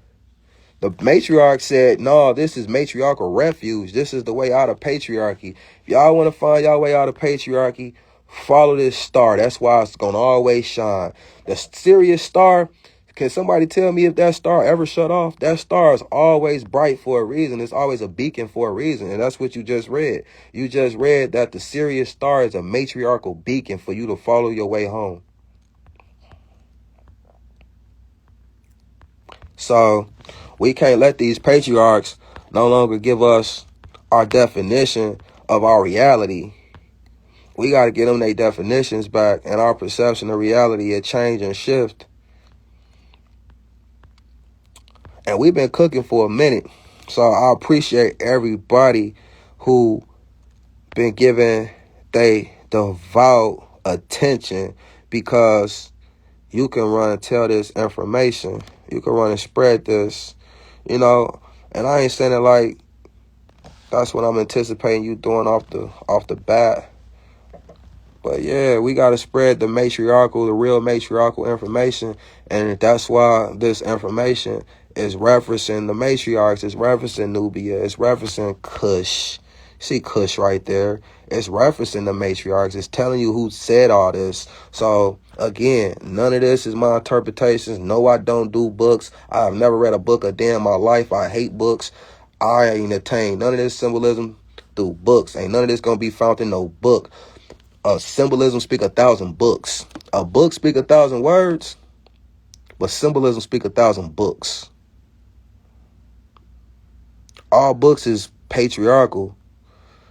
The matriarch said, no, this is matriarchal refuge. This is the way out of patriarchy. If y'all want to find y'all way out of patriarchy, follow this star. That's why it's going to always shine. The Sirius star, can somebody tell me if that star ever shut off? That star is always bright for a reason. It's always a beacon for a reason. And that's what you just read. You just read that the Sirius star is a matriarchal beacon for you to follow your way home. So we can't let these patriarchs no longer give us our definition of our reality. We got to get them their definitions back, and our perception of reality it change and shift. And we've been cooking for a minute. So I appreciate everybody who been giving they devout attention, because you can run and tell this information. You can run and spread this, you know. And I ain't saying it like that's what I'm anticipating you doing off the bat. But yeah, we got to spread the real matriarchal information. And that's why this information is referencing the matriarchs. It's referencing Nubia. It's referencing Kush. See Kush right there. It's referencing the matriarchs. It's telling you who said all this. So again, none of this is my interpretations. No, I don't do books. I've never read a book a day in my life. I hate books. I ain't attained none of this symbolism through books. Ain't none of this gonna be found in no book. Symbolism speak 1,000 books. A book speak 1,000 words, but symbolism speak 1,000 books. All books is patriarchal.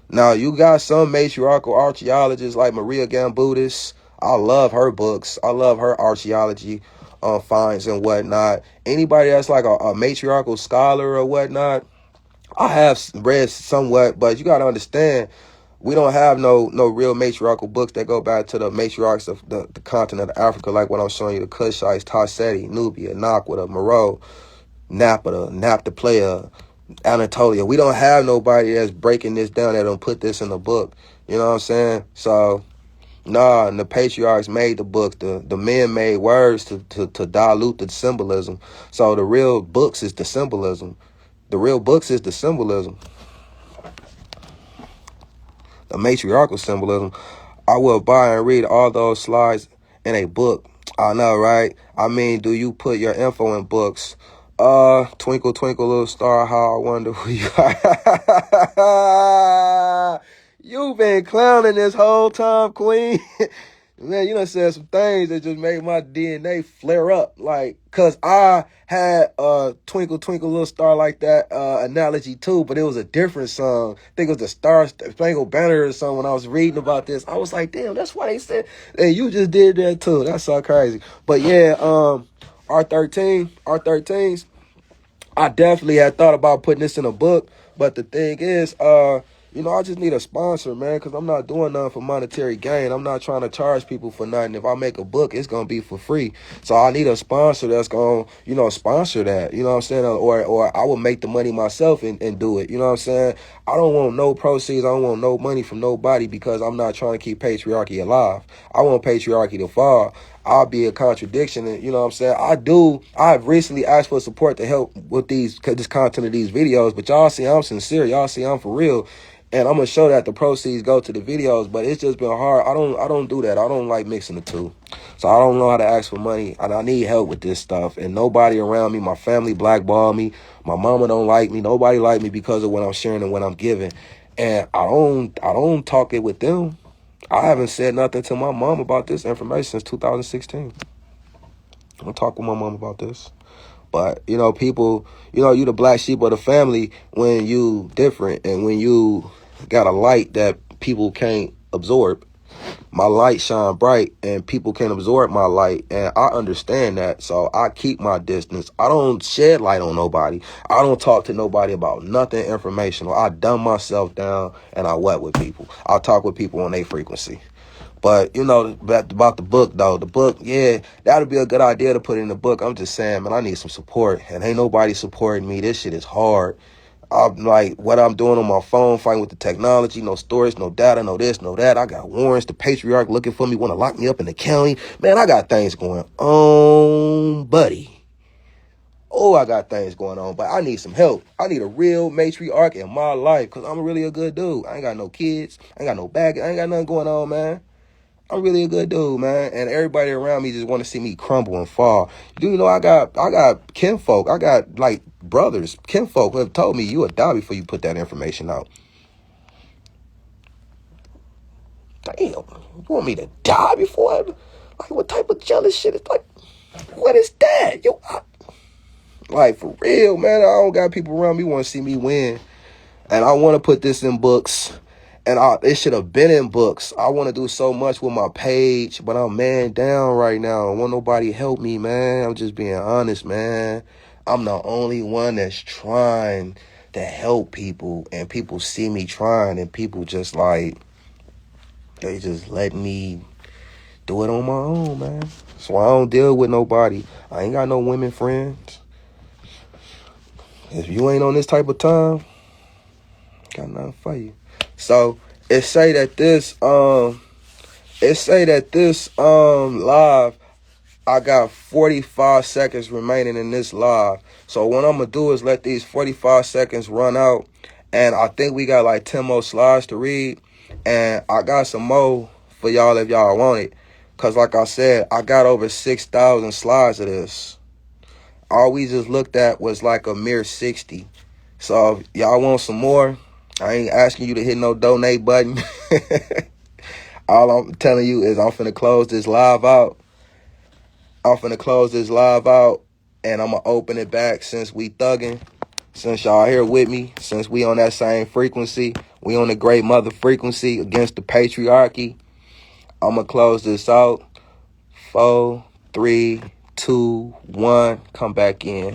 Now, you got some matriarchal archaeologists like Maria Gambudis. I love her books. I love her archaeology finds and whatnot. Anybody that's like a matriarchal scholar or whatnot, I have read somewhat, but you got to understand, we don't have no real matriarchal books that go back to the matriarchs of the continent of Africa, like what I'm showing you, the Kushites, Tarseti, Nubia, Nakwita, Meroe, Napata, Naphtaliya, Anatolia. We don't have nobody that's breaking this down that don't put this in the book. You know what I'm saying? So, nah, and the patriarchs made the books. The men made words to dilute the symbolism. So the real books is the symbolism. The real books is the symbolism. The matriarchal symbolism. I will buy and read all those slides in a book. I know, right? I mean, do you put your info in books? Twinkle, twinkle, little star, how I wonder who you are. You've been clowning this whole time, Queen. Man, you done said some things that just made my DNA flare up. Like, cause I had a twinkle, twinkle, little star like that analogy too, but it was a different song. I think it was the Star Spangled Banner or something. When I was reading about this, I was like, damn, that's why they said, and you just did that too. That's so crazy. But yeah, R13s, I definitely had thought about putting this in a book, but the thing is, I just need a sponsor, man, because I'm not doing nothing for monetary gain. I'm not trying to charge people for nothing. If I make a book, it's going to be for free. So I need a sponsor that's going to, sponsor that, you know what I'm saying? Or I will make the money myself and do it, you know what I'm saying? I don't want no proceeds. I don't want no money from nobody, because I'm not trying to keep patriarchy alive. I want patriarchy to fall. I'll be a contradiction. And, you know what I'm saying? I've recently asked for support to help with this content of these videos, but y'all see I'm sincere. Y'all see I'm for real. And I'm going to show that the proceeds go to the videos, but it's just been hard. I don't do that. I don't like mixing the two. So I don't know how to ask for money, and I need help with this stuff. And nobody around me, my family blackball me. My mama don't like me. Nobody like me because of what I'm sharing and what I'm giving. And I don't talk it with them. I haven't said nothing to my mom about this information since 2016. I don't talk with my mom about this. But, people, you the black sheep of the family when you different and when you got a light that people can't absorb. My light shine bright and people can't absorb my light, and I understand that, so I keep my distance. I don't shed light on nobody. I don't talk to nobody about nothing informational. I dumb myself down and I wet with people. I talk with people on their frequency. But, about the book, though. The book, yeah, that would be a good idea to put in the book. I'm just saying, man, I need some support. And ain't nobody supporting me. This shit is hard. I'm like, what I'm doing on my phone, fighting with the technology, no storage, no data, no this, no that. I got warrants. The patriarch looking for me, want to lock me up in the county. Man, I got things going on, buddy. Oh, I got things going on, but I need some help. I need a real matriarch in my life, because I'm really a good dude. I ain't got no kids. I ain't got no bag. I ain't got nothing going on, man. I'm really a good dude, man, and everybody around me just want to see me crumble and fall. Do you know I got kinfolk, I got like brothers, kinfolk who have told me you would die before you put that information out. Damn, you want me to die before? Like, what type of jealous shit is like? What is that? Like, for real, man. I don't got people around me want to see me win. And I want to put this in books. And it should have been in books. I want to do so much with my page, but I'm man down right now. I don't want nobody help me, man. I'm just being honest, man. I'm the only one that's trying to help people. And people see me trying, and people just like, they just let me do it on my own, man. So I don't deal with nobody. I ain't got no women friends. If you ain't on this type of time, got nothing for you. So it say that this live, I got 45 seconds remaining in this live. So what I'm gonna do is let these 45 seconds run out, and I think we got like 10 more slides to read, and I got some more for y'all if y'all want it. Cause like I said, I got over 6,000 slides of this. All we just looked at was like a mere 60. So if y'all want some more, I ain't asking you to hit no donate button. All I'm telling you is I'm finna close this live out. And I'm gonna open it back since we thugging. Since y'all here with me. Since we on that same frequency. We on the great mother frequency against the patriarchy. I'm gonna close this out. 4, 3, 2, 1. Come back in.